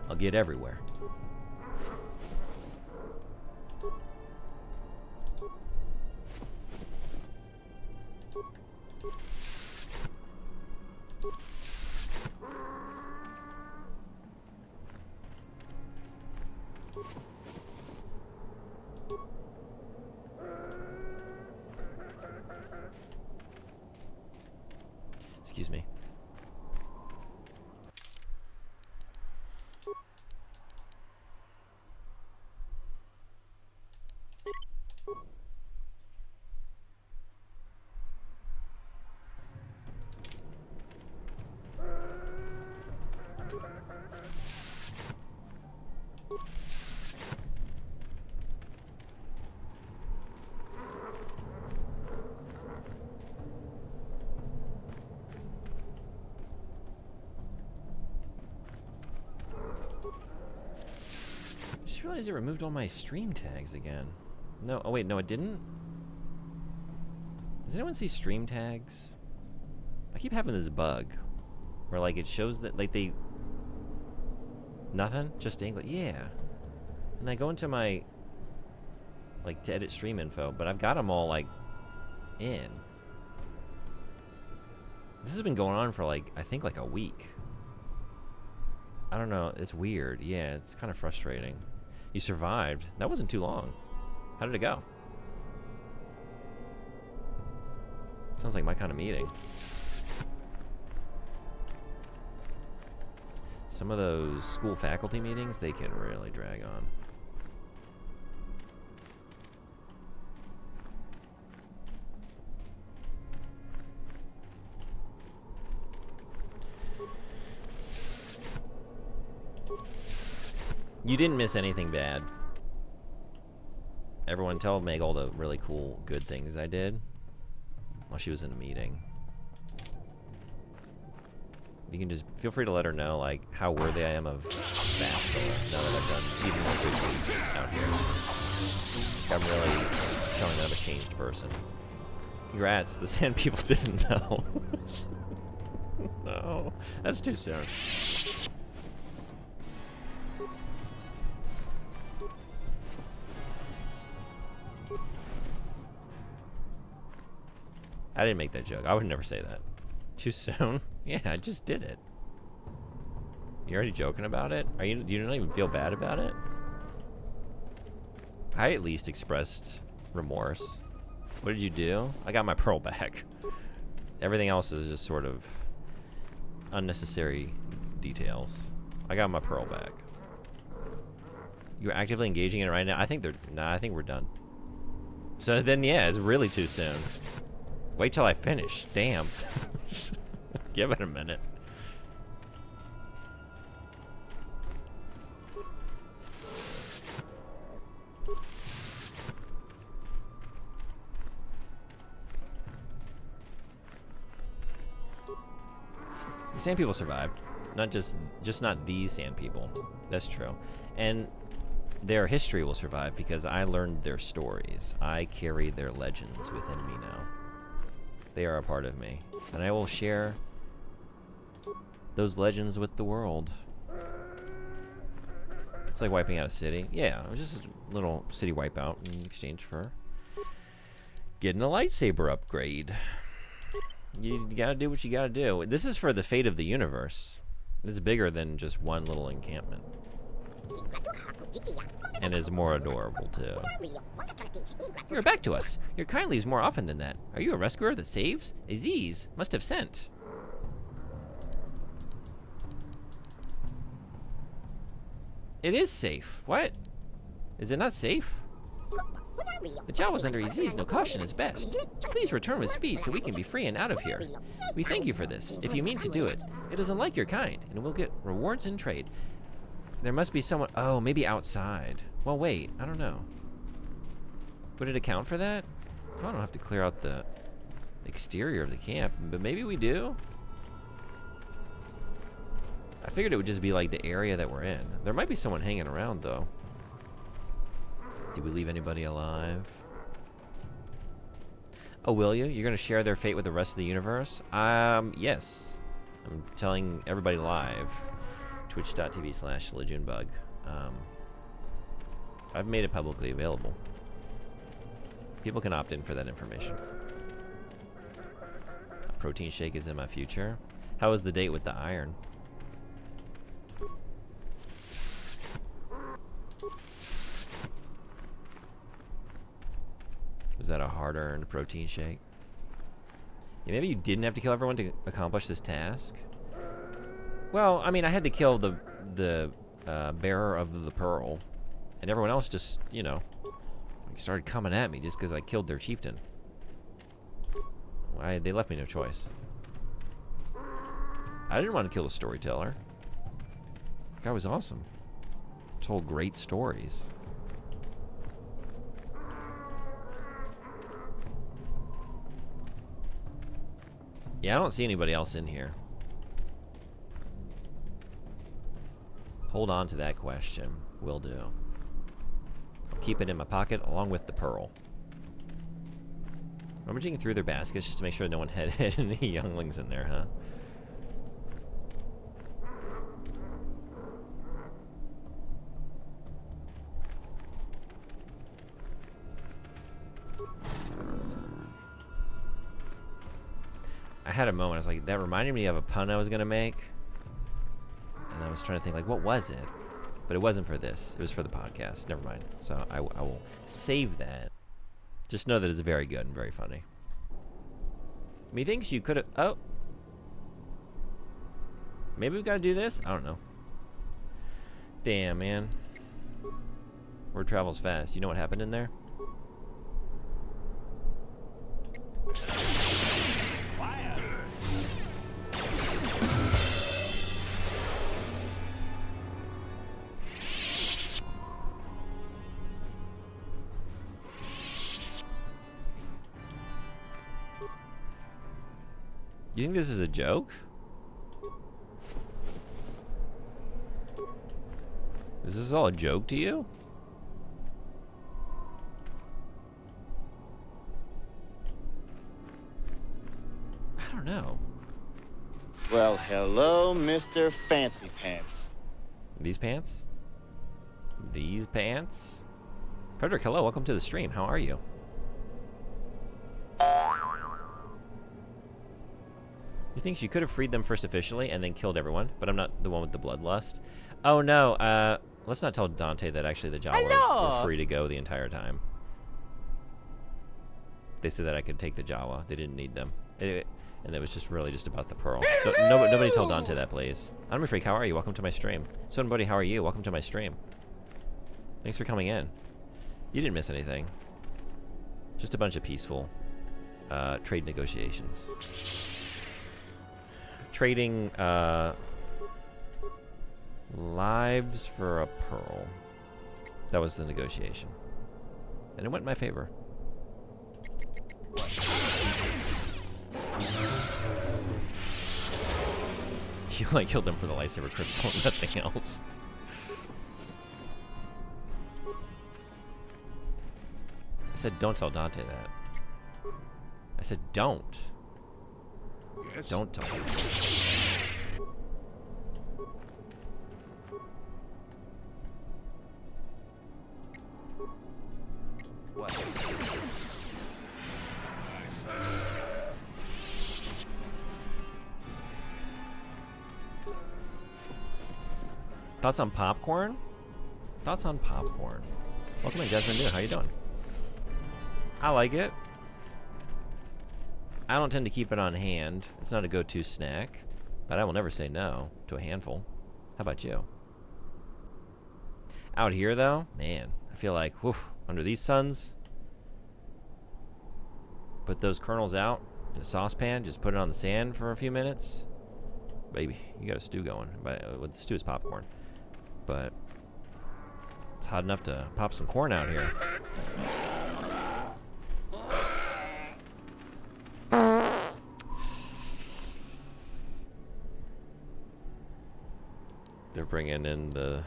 I'll get everywhere. Excuse me. I just realized it removed all my stream tags again. No, oh wait, no it didn't? Does anyone see stream tags? I keep having this bug where like it shows that like they... Nothing? Just English? Yeah. And I go into my... like to edit stream info, but I've got them all like in. This has been going on for like, I think like a week. I don't know, it's weird. Yeah, it's kind of frustrating. You survived. That wasn't too long. How did it go? Sounds like my kind of meeting. Some of those school faculty meetings, they can really drag on. You didn't miss anything bad. Everyone tell Meg all the really cool, good things I did while she was in a meeting. You can just feel free to let her know, like, how worthy I am of Bastila now that I've done even more good deeds out here. I'm really showing that I'm a changed person. Congrats, the Sand People didn't know. No, that's too soon. I didn't make that joke. I would never say that. Too soon? Yeah, I just did it. You already joking about it? Do you not even feel bad about it? I at least expressed remorse. What did you do? I got my pearl back. Everything else is just sort of unnecessary details. I got my pearl back. You're actively engaging in it right now? I think I think we're done. So then, yeah, it's really too soon. Wait till I finish. Damn. Give it a minute. The Sand People survived. Not just not these Sand People. That's true. And their history will survive because I learned their stories. I carry their legends within me now. They are a part of me, and I will share those legends with the world. It's like wiping out a city. Yeah, it was just a little city wipeout in exchange for getting a lightsaber upgrade. You gotta do what you gotta do. This is for the fate of the universe. It's bigger than just one little encampment. And is more adorable, too. You're back to us. Your kind leaves more often than that. Are you a rescuer that saves? Aziz must have sent. It is safe. What? Is it not safe? The Jawas under Aziz no caution is best. Please return with speed so we can be free and out of here. We thank you for this, if you mean to do it. It is unlike your kind, and we'll get rewards in trade. There must be someone... Oh, maybe outside. Well, wait. I don't know. Would it account for that? Probably don't have to clear out the exterior of the camp, but maybe we do? I figured it would just be like the area that we're in. There might be someone hanging around, though. Did we leave anybody alive? Oh, will you? You're going to share their fate with the rest of the universe? Yes. I'm telling everybody live. Twitch.tv/LeJuneBug. I've made it publicly available. People can opt in for that information. A protein shake is in my future. How was the date with the iron? Was that a hard-earned protein shake? Yeah, maybe you didn't have to kill everyone to accomplish this task. Well, I mean, I had to kill the bearer of the pearl, and everyone else just, you know, started coming at me just because I killed their chieftain. They left me no choice. I didn't want to kill the storyteller. That guy was awesome. Told great stories. Yeah, I don't see anybody else in here. Hold on to that question. Will do. I'll keep it in my pocket along with the pearl. Rummaging through their baskets just to make sure no one had any younglings in there, huh? I had a moment. I was like, that reminded me of a pun I was gonna make. And I was trying to think, like, what was it? But it wasn't for this. It was for the podcast. Never mind. So I will save that. Just know that it's very good and very funny. Methinks you could have... Oh. Maybe we've got to do this? I don't know. Damn, man. Word travels fast. You know what happened in there? You think this is a joke? Is this all a joke to you? I don't know. Well, hello, Mr. Fancy Pants. These pants? These pants? Frederick, hello. Welcome to the stream. How are you? You think she could have freed them first officially and then killed everyone, but I'm not the one with the bloodlust. Oh no, let's not tell Dante that actually the Jawa were free to go the entire time. They said that I could take the Jawa. They didn't need them. And it was just really just about the pearl. Nobody tell Dante that, please. I'm Freak, how are you? Welcome to my stream. Son Buddy, how are you? Welcome to my stream. Thanks for coming in. You didn't miss anything. Just a bunch of peaceful trade negotiations. Trading lives for a pearl. That was the negotiation. And it went in my favor. You like killed them for the lightsaber crystal and nothing else. I said don't tell Dante that. I said don't. Yes. Don't tell him. What? Thoughts on popcorn? Thoughts on popcorn. Welcome in, Jasmine New. How you doing? I like it. I don't tend to keep it on hand. It's not a go-to snack, but I will never say no to a handful. How about you? Out here, though, man, I feel like, whew, under these suns, put those kernels out in a saucepan, just put it on the sand for a few minutes. Baby, you got a stew going. But the stew is popcorn. But it's hot enough to pop some corn out here. They're bringing in the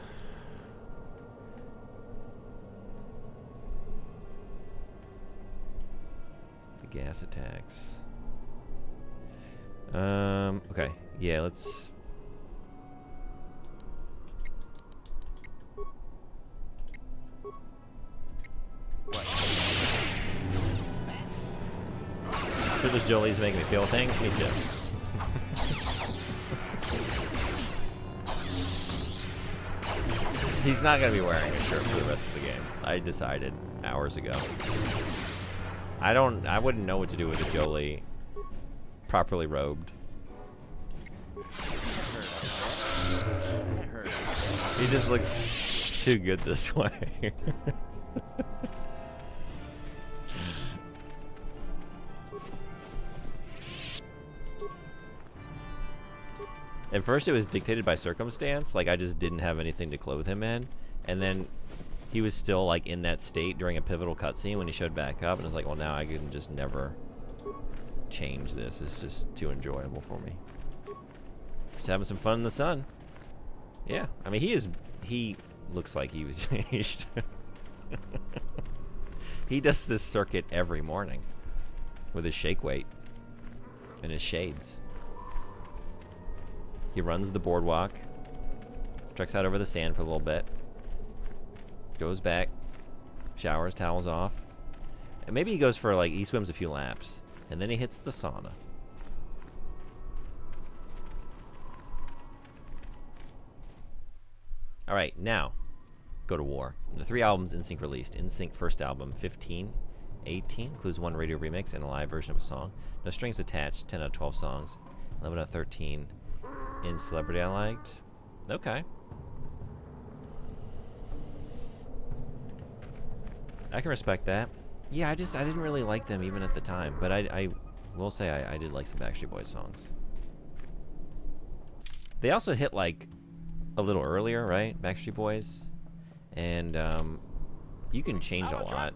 gas attacks. Okay. Yeah, let's sure this Jolie's making me feel things. Me too. He's not going to be wearing a shirt for the rest of the game. I decided hours ago. I wouldn't know what to do with a Jolie properly robed. He just looks too good this way. At first it was dictated by circumstance, like I just didn't have anything to clothe him in, and then he was still like in that state during a pivotal cutscene when he showed back up, and it's like, well, now I can just never change this. It's just too enjoyable for me. Just having some fun in the sun. Yeah, I mean he looks like he was changed. He does this circuit every morning with his shake weight and his shades. He runs the boardwalk, treks out over the sand for a little bit, goes back, showers, towels off, and maybe he goes for like, he swims a few laps, and then he hits the sauna. All right, now go to war. The 3 albums NSYNC released. NSYNC first album, 15, 18, includes 1 radio remix and a live version of a song. No strings attached, 10 out of 12 songs. 11 out of 13 in celebrity I liked. Okay. I can respect that. Yeah, I didn't really like them even at the time, but I will say I did like some Backstreet Boys songs. They also hit like a little earlier, right? Backstreet Boys. And you can change a lot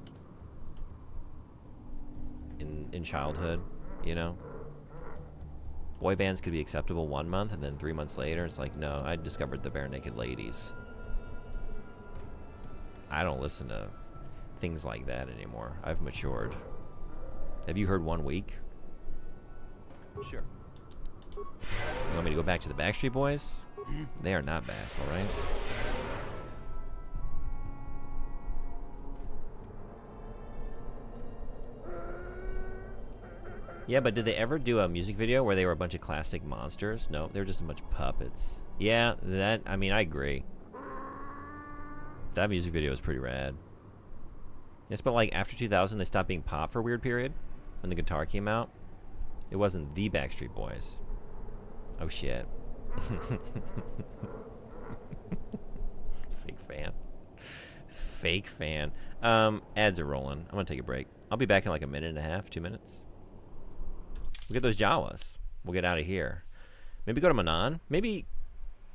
in childhood, you know? Boy bands could be acceptable 1 month, and then 3 months later, it's like, no, I discovered the Bare Naked Ladies. I don't listen to things like that anymore. I've matured. Have you heard 1 Week? Sure. You want me to go back to the Backstreet Boys? They are not back, all right? Yeah, but did they ever do a music video where they were a bunch of classic monsters? No, they were just a bunch of puppets. Yeah, I mean, I agree. That music video was pretty rad. Yes, but like after 2000, they stopped being pop for a weird period when the guitar came out. It wasn't the Backstreet Boys. Oh, shit. Fake fan. Fake fan. Ads are rolling. I'm going to take a break. I'll be back in like a minute and a half, 2 minutes. We'll get those Jawas. We'll get out of here. Maybe go to Manan. Maybe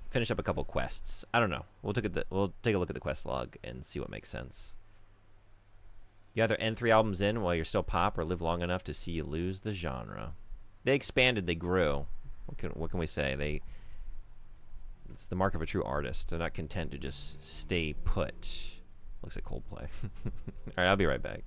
finish up a couple quests. I don't know. We'll take a look at the quest log and see what makes sense. You either end 3 albums in while you're still pop or live long enough to see you lose the genre. They expanded. They grew. What can we say? It's the mark of a true artist. They're not content to just stay put. Looks like Coldplay. All right, I'll be right back.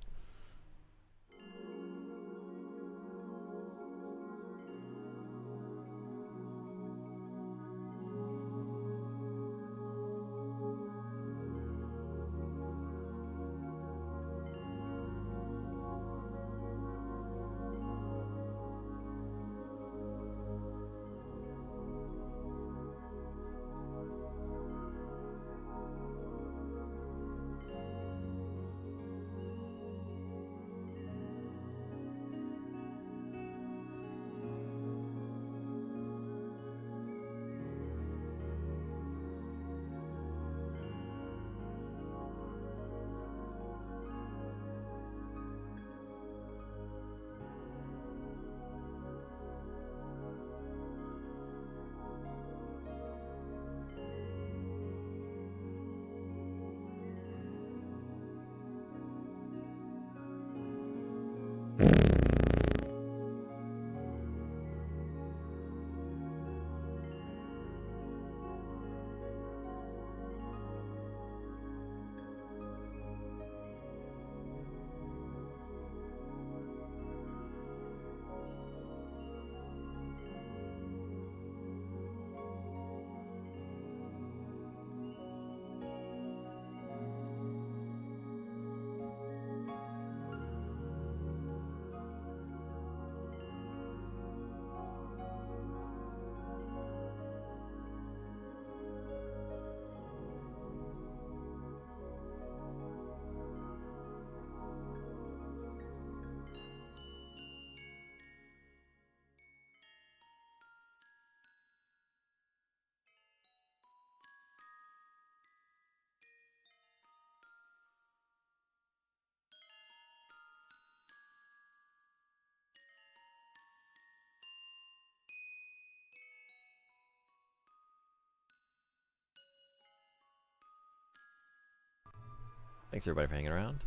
Thanks everybody for hanging around.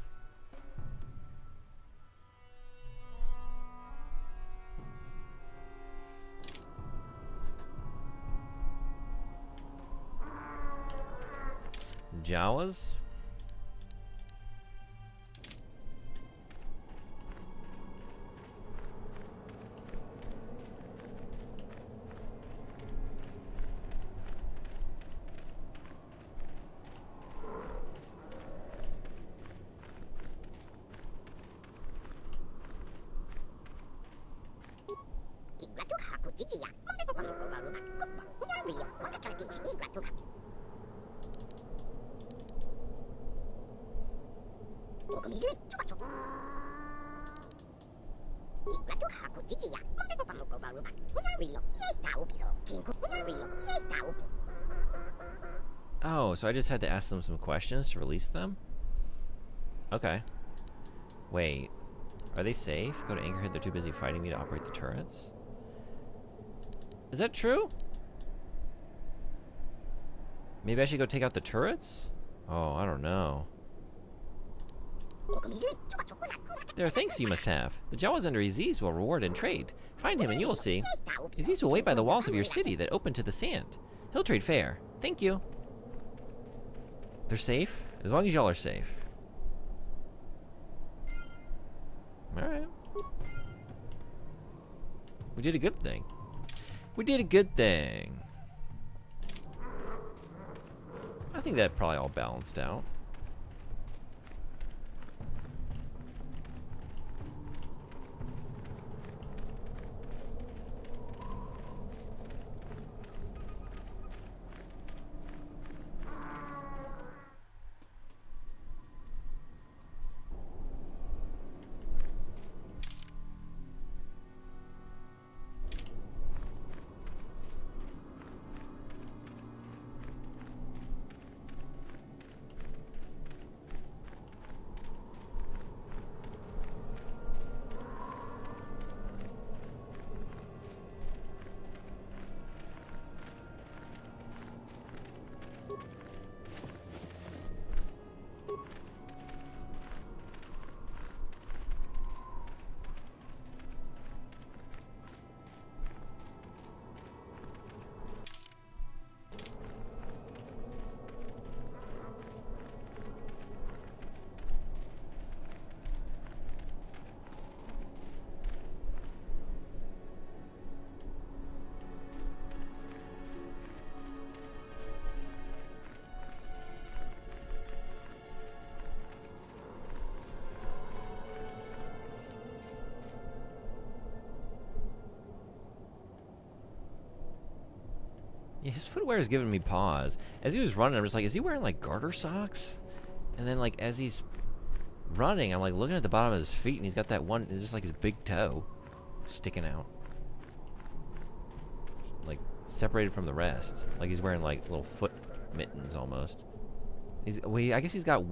Jawas. Oh, so I just had to ask them some questions to release them? Okay. Wait. Are they safe? Go to Anchorhead, they're too busy fighting me to operate the turrets? Is that true? Maybe I should go take out the turrets? Oh, I don't know. There are things you must have. The Jawas under Aziz will reward and trade. Find him and you will see. Aziz will wait by the walls of your city that open to the sand. He'll trade fair. Thank you. They're safe? As long as y'all are safe. Alright. We did a good thing. We did a good thing. I think that probably all balanced out. Yeah, his footwear is giving me pause. As he was running, I'm just like, is he wearing like garter socks? And then like as he's running, I'm like looking at the bottom of his feet and he's got that one, it's just like his big toe sticking out. Like separated from the rest. Like he's wearing like little foot mittens almost. I guess he's got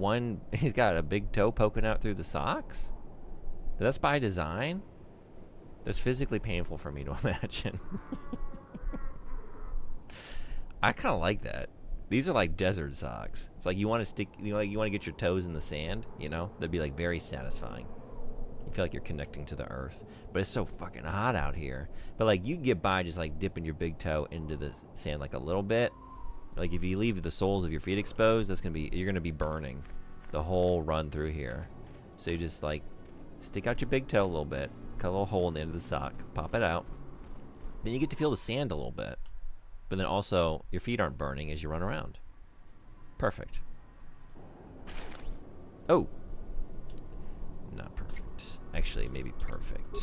a big toe poking out through the socks? But that's by design? That's physically painful for me to imagine. I kind of like that. These are like desert socks. It's like you want to get your toes in the sand, you know? That'd be like very satisfying. You feel like you're connecting to the earth. But it's so fucking hot out here. But like you get by just like dipping your big toe into the sand like a little bit. Like if you leave the soles of your feet exposed, you're gonna be burning the whole run through here. So you just like stick out your big toe a little bit, cut a little hole in the end of the sock, pop it out. Then you get to feel the sand a little bit. But then also, your feet aren't burning as you run around. Perfect. Oh. Not perfect. Actually, maybe perfect.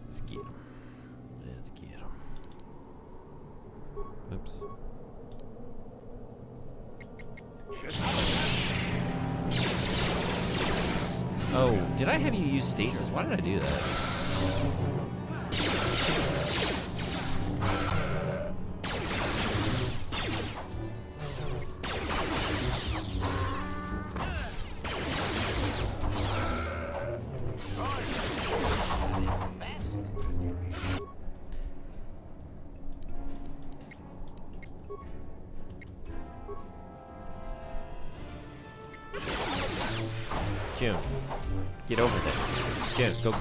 Let's get him. Let's get him. Oops. Oh, did I have you use stasis? Why did I do that? June, get over there. June, go.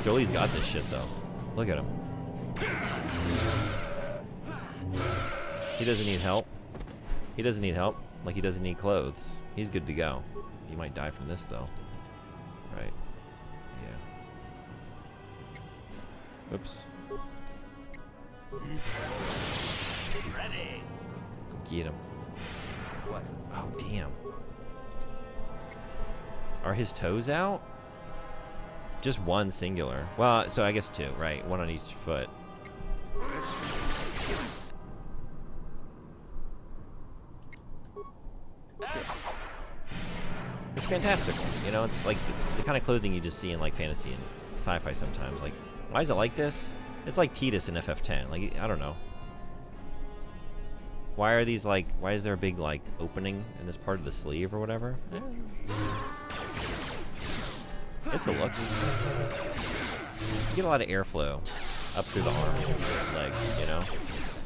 Jolie's got this shit though. Look at him. He doesn't need help. He doesn't need help. Like he doesn't need clothes. He's good to go. He might die from this though. Right. Yeah. Oops. Ready. Get him. What? Oh, damn. Are his toes out? Just one singular. Well, so I guess two, right? One on each foot. It's fantastical. You know, it's like the kind of clothing you just see in like fantasy and sci-fi sometimes. Like, why is it like this? It's like Tidus in FF10. Like, I don't know. Why are these like? Why is there a big like opening in this part of the sleeve or whatever? Eh. It's a look. You get a lot of airflow up through the arms and legs. You know,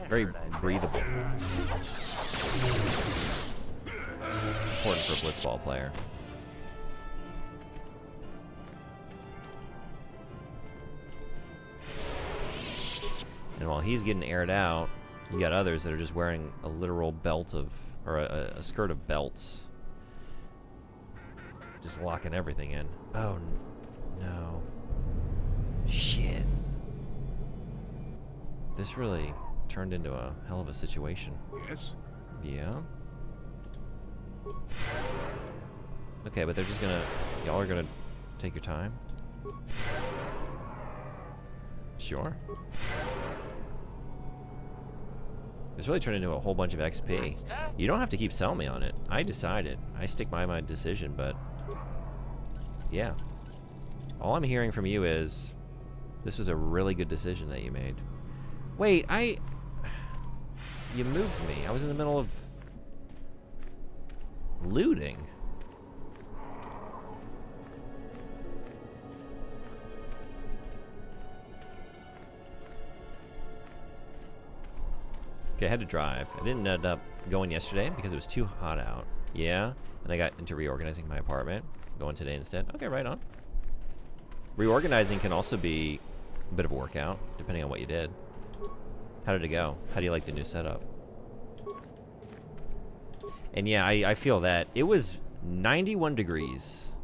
very breathable. It's important for a blitzball player. And while he's getting aired out, you got others that are just wearing a literal belt of, or a skirt of belts. Just locking everything in. Oh, no. Shit. This really turned into a hell of a situation. Yes? Yeah? Okay, but they're just gonna... Y'all are gonna take your time? Sure. This really turned into a whole bunch of XP. You don't have to keep selling me on it. I decided. I stick by my decision, but... Yeah. All I'm hearing from you is... This was a really good decision that you made. Wait, You moved me. I was in the middle of... looting. Okay, I had to drive. I didn't end up going yesterday because it was too hot out. Yeah, and I got into reorganizing my apartment. Going today instead. Okay, right on. Reorganizing can also be a bit of a workout, depending on what you did. How did it go? How do you like the new setup? And yeah, I feel that. It was 91 degrees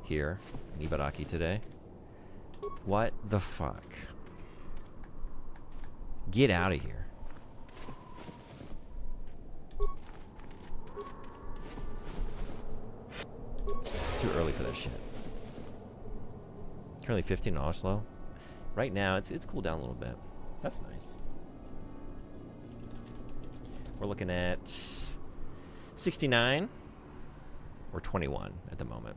here in Ibaraki today. What the fuck? Get out of here. It's too early for that shit. Currently 15 in Oslo. Right now, it's cooled down a little bit. That's nice. We're looking at 69 or 21 at the moment.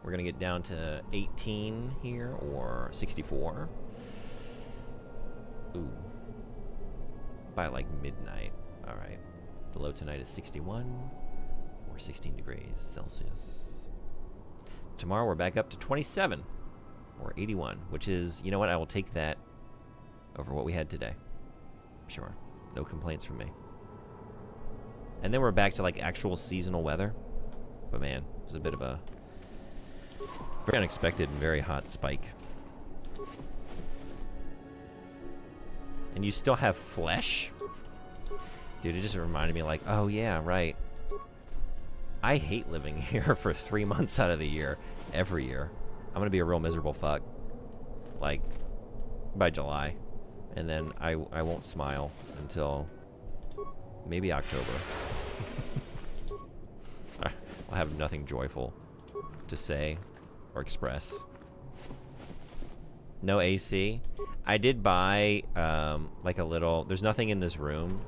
We're gonna get down to 18 here or 64. Ooh. By like midnight. All right. The low tonight is 61 or 16 degrees Celsius. Tomorrow we're back up to 27 or 81, which is, you know what? I will take that over what we had today. Sure. No complaints from me. And then we're back to like actual seasonal weather. But man, it was a bit of a very unexpected and very hot spike. And you still have flesh? Dude, it just reminded me like, oh yeah, right. I hate living here for 3 months out of the year, every year. I'm gonna be a real miserable fuck. Like, by July. And then I won't smile until maybe October. I'll have nothing joyful to say or express. No AC. I did buy like a little, there's nothing in this room.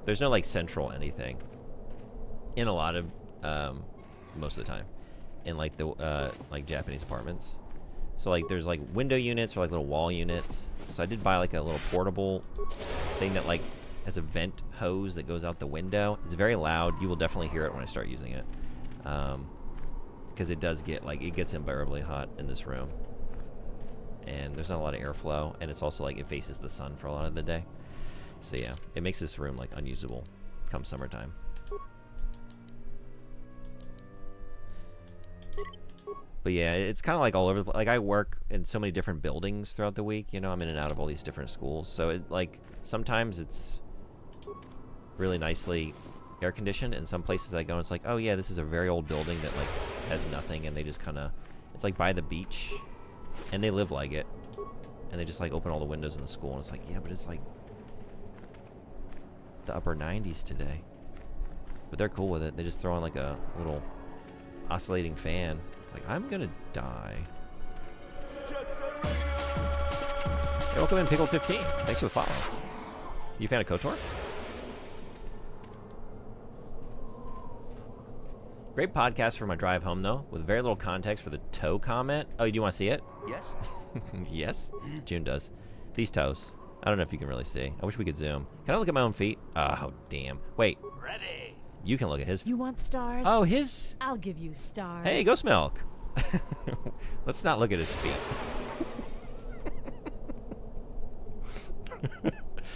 There's no like central anything. In a lot of, most of the time. In like the like Japanese apartments. So like there's like window units or like little wall units. So I did buy like a little portable thing that like has a vent hose that goes out the window. It's very loud. You will definitely hear it when I start using it. Because it does get like, it gets unbearably hot in this room. And there's not a lot of airflow. And it's also like it faces the sun for a lot of the day. So yeah, it makes this room like unusable come summertime. But yeah, it's kind of like all over. Like I work in so many different buildings throughout the week. You know, I'm in and out of all these different schools. So it like sometimes it's really nicely air conditioned, and some places I go and it's like, oh yeah, this is a very old building that like has nothing, and they just kind of, it's like by the beach, and they live like it, and they just like open all the windows in the school, and it's like, yeah, but it's like the upper 90s today. But they're cool with it. They just throw on like a little oscillating fan. It's like, I'm gonna die. Hey, welcome in, Pickle15. Thanks for the follow. You a fan of KOTOR? Great podcast for my drive home, though, with very little context for the toe comment. Oh, do you want to see it? Yes? Yes? June does. These toes. I don't know if you can really see. I wish we could zoom. Can I look at my own feet? Oh, damn. Wait. Ready. You can look at his. You want stars? Oh, his. I'll give you stars. Hey, Ghost Milk. Let's not look at his feet.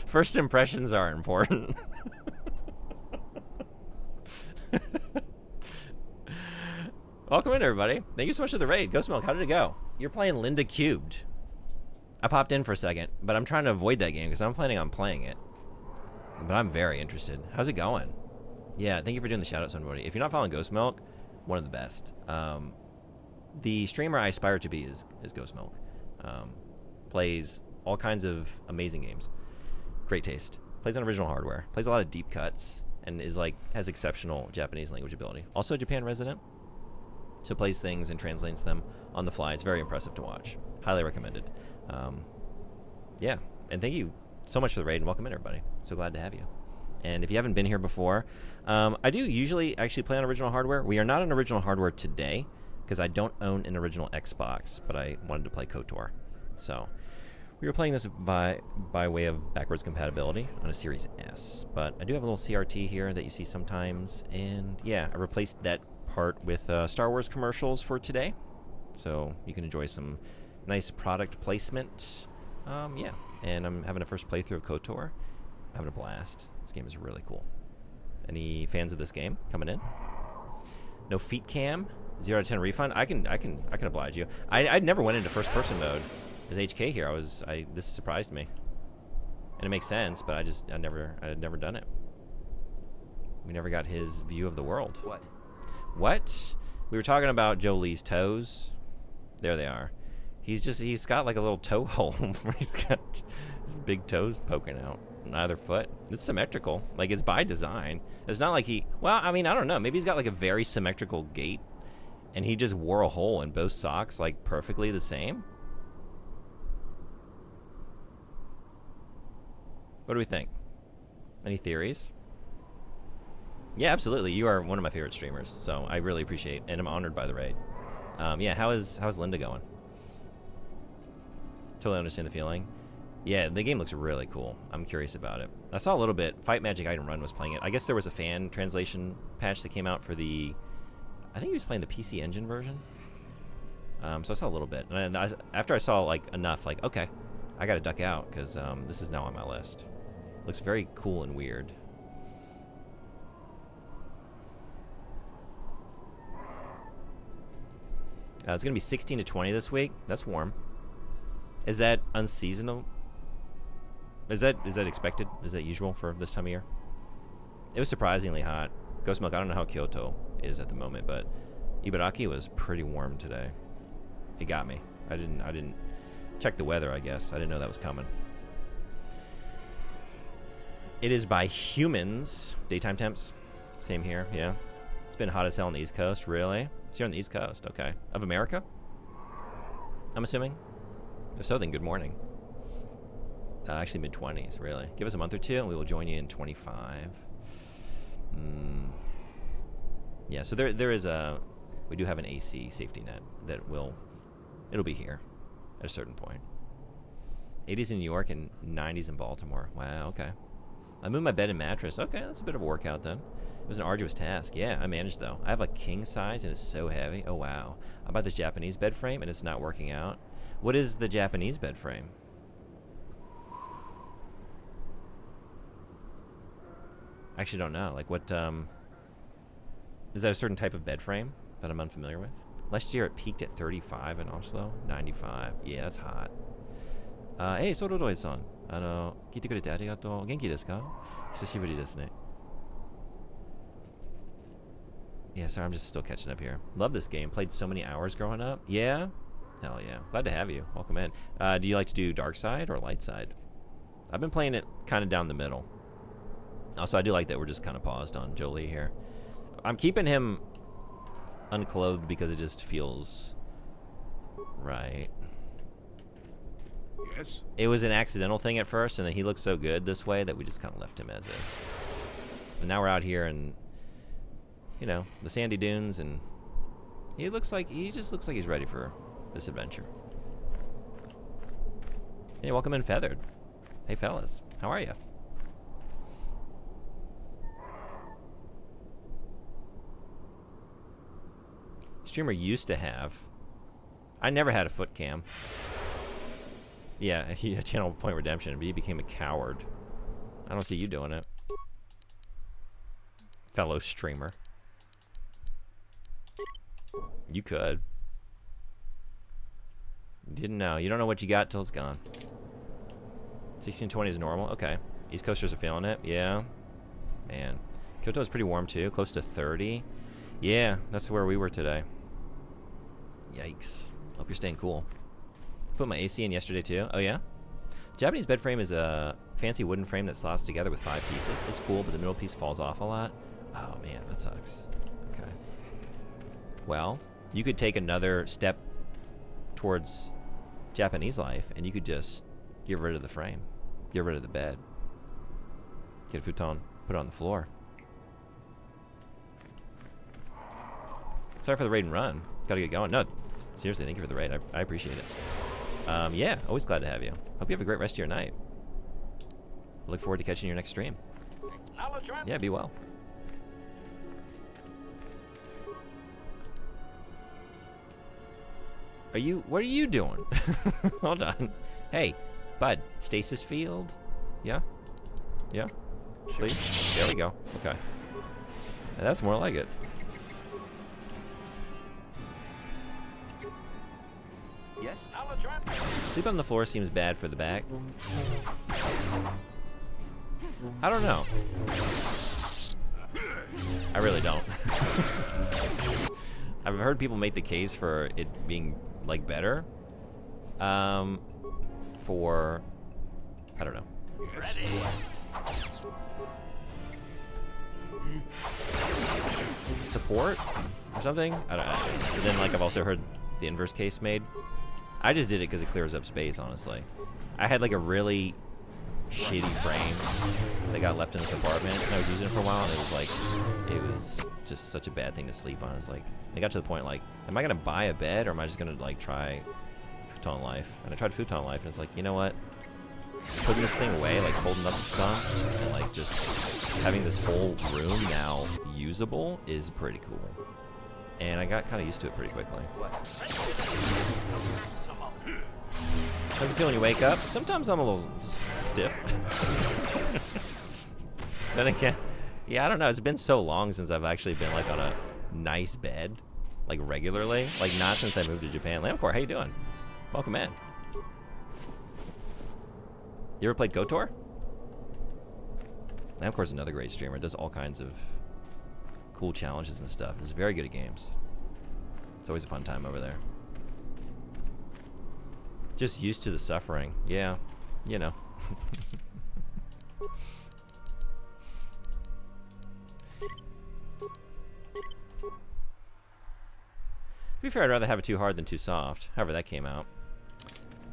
First impressions are important. Welcome in, everybody. Thank you so much for the raid. Ghost Milk, how did it go? You're playing Linda Cubed. I popped in for a second, but I'm trying to avoid that game because I'm planning on playing it. But I'm very interested. How's it going? Yeah, thank you for doing the shout-outs, everybody. If you're not following Ghost Milk, one of the best. The streamer I aspire to be is Ghost Milk. Plays all kinds of amazing games. Great taste. Plays on original hardware. Plays a lot of deep cuts and has exceptional Japanese language ability. Also Japan resident. So plays things and translates them on the fly. It's very impressive to watch. Highly recommended. Yeah, and thank you so much for the raid and welcome in, everybody. So glad to have you. And if you haven't been here before, I do usually actually play on original hardware. We are not on original hardware today because I don't own an original Xbox, but I wanted to play KOTOR. So we were playing this by way of backwards compatibility on a Series S. But I do have a little CRT here that you see sometimes. And yeah, I replaced that part with Star Wars commercials for today. So you can enjoy some nice product placement. Yeah, and I'm having a first playthrough of KOTOR. Having a blast. This game is really cool. Any fans of this game coming in? No feet cam? 0 out of 10 refund? I can oblige you. I never went into first person mode as HK here. This surprised me, and it makes sense. But I had never done it. We never got his view of the world. What? We were talking about Joe Lee's toes. There they are. He's got like a little toe hole where he's got his big toes poking out on either foot. It's symmetrical. Like, it's by design. It's not like well, I mean, I don't know. Maybe he's got like a very symmetrical gait and he just wore a hole in both socks like perfectly the same. What do we think? Any theories? Yeah, absolutely. You are one of my favorite streamers, so I really appreciate and I'm honored by the raid. Yeah, how's Linda going? Totally understand the feeling. Yeah, the game looks really cool. I'm curious about it. I saw a little bit. Fight Magic Item Run was playing it. I guess there was a fan translation patch that came out for the... I think he was playing the PC Engine version. So I saw a little bit. And after I saw like enough, like, okay, I gotta duck out because this is now on my list. Looks very cool and weird. It's gonna be 16 to 20 this week. That's warm. Is that unseasonal? Is that expected? Is that usual for this time of year? It was surprisingly hot. Ghost Milk, I don't know how Kyoto is at the moment, but Ibaraki was pretty warm today. It got me. I didn't check the weather, I guess. I didn't know that was coming. It is by humans. Daytime temps. Same here, yeah. It's been hot as hell on the East Coast, really? It's here on the East Coast, okay. Of America? I'm assuming? If so, then good morning. Actually, mid-20s, really. Give us a month or two, and we will join you in 25. Yeah, so there is we do have an AC safety net that it'll be here at a certain point. 80s in New York and 90s in Baltimore. Wow, okay. I moved my bed and mattress. Okay, that's a bit of a workout then. It was an arduous task. Yeah, I managed though. I have a king size and it's so heavy. Oh wow. I bought this Japanese bed frame and it's not working out. What is the Japanese bed frame? I actually don't know. Like what, is that a certain type of bed frame that I'm unfamiliar with? Last year it peaked at 35 in Oslo. 95. Yeah, that's hot. Hey, Sororoi-san. 聞いてくれてありがとう。元気ですか？久しぶりですね。Yeah, sorry, I'm just still catching up here. Love this game. Played so many hours growing up. Yeah? Hell yeah. Glad to have you. Welcome in. Do you like to do dark side or light side? I've been playing it kind of down the middle. Also, I do like that we're just kind of paused on Jolie here. I'm keeping him unclothed because it just feels right. Yes? It was an accidental thing at first, and then he looked so good this way that we just kind of left him as is. And now we're out here, and you know, the sandy dunes, and he just looks like he's ready for this adventure. Hey, welcome in, Feathered. Hey, fellas, how are you? Streamer used to have. I never had a foot cam. Yeah, he had Channel Point Redemption, but he became a coward. I don't see you doing it, fellow streamer. You could. Didn't know. You don't know what you got till it's gone. 1620 is normal. Okay. East Coasters are feeling it. Yeah. Man. Kyoto is pretty warm too. Close to 30. Yeah, that's where we were today. Yikes. Hope you're staying cool. Put my AC in yesterday too. Oh yeah? Japanese bed frame is a fancy wooden frame that slots together with 5 pieces. It's cool, but the middle piece falls off a lot. Oh man, that sucks. Okay. Well, you could take another step towards Japanese life, and you could just get rid of the frame. Get rid of the bed. Get a futon, put it on the floor. Sorry for the raid and run. Gotta get going. No, seriously, thank you for the raid. I appreciate it. Yeah, always glad to have you. Hope you have a great rest of your night. Look forward to catching your next stream. Yeah, be well. What are you doing? Hold on. Hey, bud, stasis field? Yeah? Yeah? Please? There we go. Okay. That's more like it. Yes? Sleep on the floor seems bad for the back. I don't know. I really don't. I've heard people make the case for it being like better. For I don't know. Support or something? I don't know. But then like I've also heard the inverse case made. I just did it because it clears up space, honestly. I had like a really shitty frame that got left in this apartment, and I was using it for a while, and it was just such a bad thing to sleep on. It's like, it got to the point like, am I gonna buy a bed, or am I just gonna like try Futon Life? And I tried Futon Life, and it's like, you know what? Putting this thing away, like folding up the futon, and like just having this whole room now usable is pretty cool. And I got kind of used to it pretty quickly. How's it feel when you wake up? Sometimes I'm a little stiff. Then again, yeah, I don't know. It's been so long since I've actually been like on a nice bed, like regularly. Like not since I moved to Japan. Lamcor, how you doing? Welcome in. You ever played KOTOR? Lamcor's another great streamer. Does all kinds of cool challenges and stuff. He's very good at games. It's always a fun time over there. Just used to the suffering. Yeah, you know. To be fair, I'd rather have it too hard than too soft. However that came out.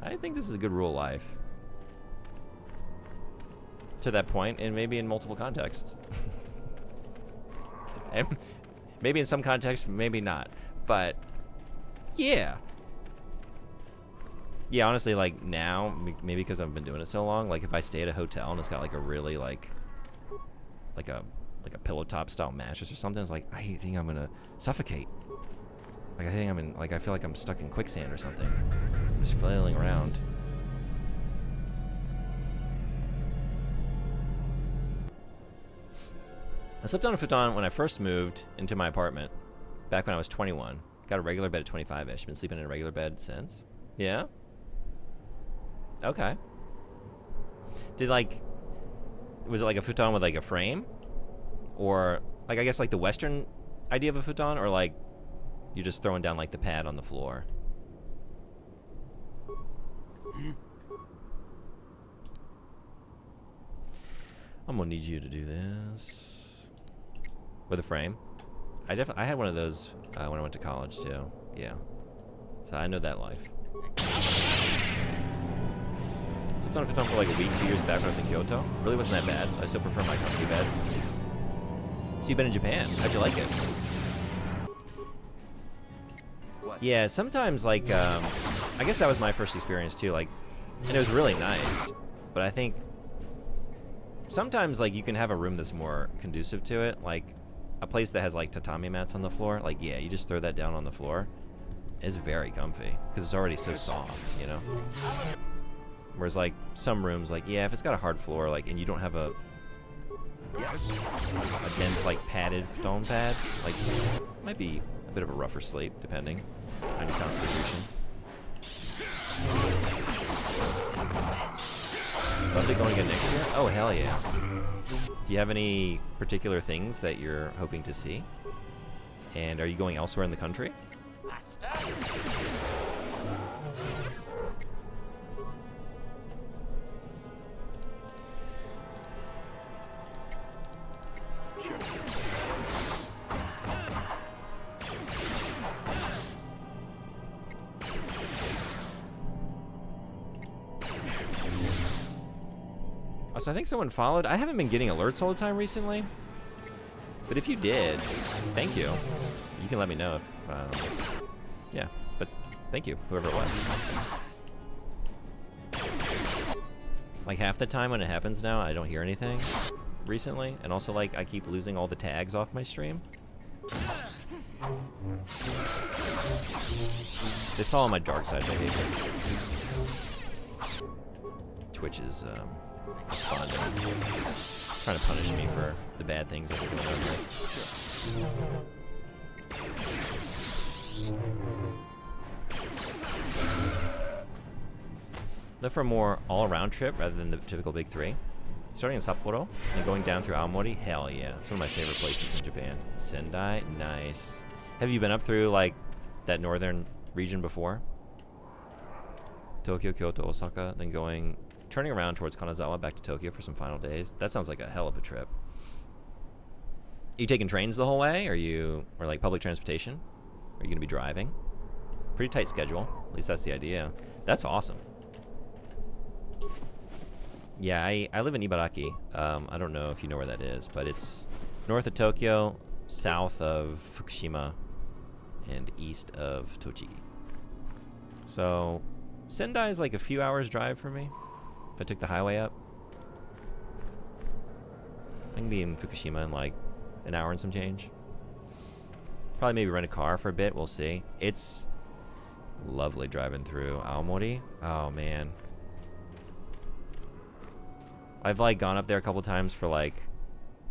I think this is a good rule of life. To that point, and maybe in multiple contexts. And maybe in some contexts, maybe not. But, yeah. Yeah, honestly, like, now, maybe because I've been doing it so long, like, if I stay at a hotel and it's got, like, a really, like a pillow top style mattress or something, it's like, I think I'm gonna suffocate. Like, I think I'm in, like, I feel like I'm stuck in quicksand or something. I'm just flailing around. I slept on a futon when I first moved into my apartment, back when I was 21. Got a regular bed at 25-ish. Been sleeping in a regular bed since. Yeah? Okay. Was it like a futon with like a frame? Or, like, I guess like the Western idea of a futon? Or like, you're just throwing down like the pad on the floor? I'm gonna need you to do this. With a frame. I had one of those when I went to college too. Yeah. So I know that life. Slept on a futon for like a week, 2 years back when I was in Kyoto. Really wasn't that bad. I still prefer my comfy bed. So you've been in Japan. How'd you like it? What? Yeah, sometimes, like, I guess that was my first experience, too, like, and it was really nice, but I think sometimes, like, you can have a room that's more conducive to it, like, a place that has, like, tatami mats on the floor, like, yeah, you just throw that down on the floor. It's very comfy, because it's already so soft, you know? Whereas, like, some rooms, like, yeah, if it's got a hard floor, like, and you don't have a dense, like, padded stone pad, like, might be a bit of a rougher sleep, depending on your constitution. Love it going again next year? Oh, hell yeah. Do you have any particular things that you're hoping to see? And are you going elsewhere in the country? So I think someone followed. I haven't been getting alerts all the time recently. But if you did, thank you. You can let me know if, yeah, but thank you, whoever it was. Like half the time when it happens now, I don't hear anything recently. And also, like, I keep losing all the tags off my stream. It's all on my dark side behavior. Twitch is, responding. Trying to punish me for the bad things that are going on here. Look for a more all-around trip rather than the typical big three. Starting in Sapporo and going down through Aomori, hell yeah. It's one of my favorite places in Japan. Sendai, nice. Have you been up through, like, that northern region before? Tokyo, Kyoto, Osaka, then turning around towards Kanazawa back to Tokyo for some final days. That sounds like a hell of a trip. Are you taking trains the whole way? Or like public transportation? Are you going to be driving? Pretty tight schedule. At least that's the idea. That's awesome. Yeah, I live in Ibaraki. I don't know if you know where that is, but it's north of Tokyo, south of Fukushima, and east of Tochigi. So Sendai is like a few hours drive for me. If I took the highway up, I can be in Fukushima in like an hour and some change. Probably maybe rent a car for a bit. We'll see. It's lovely driving through Aomori. Oh man, I've like gone up there a couple times for like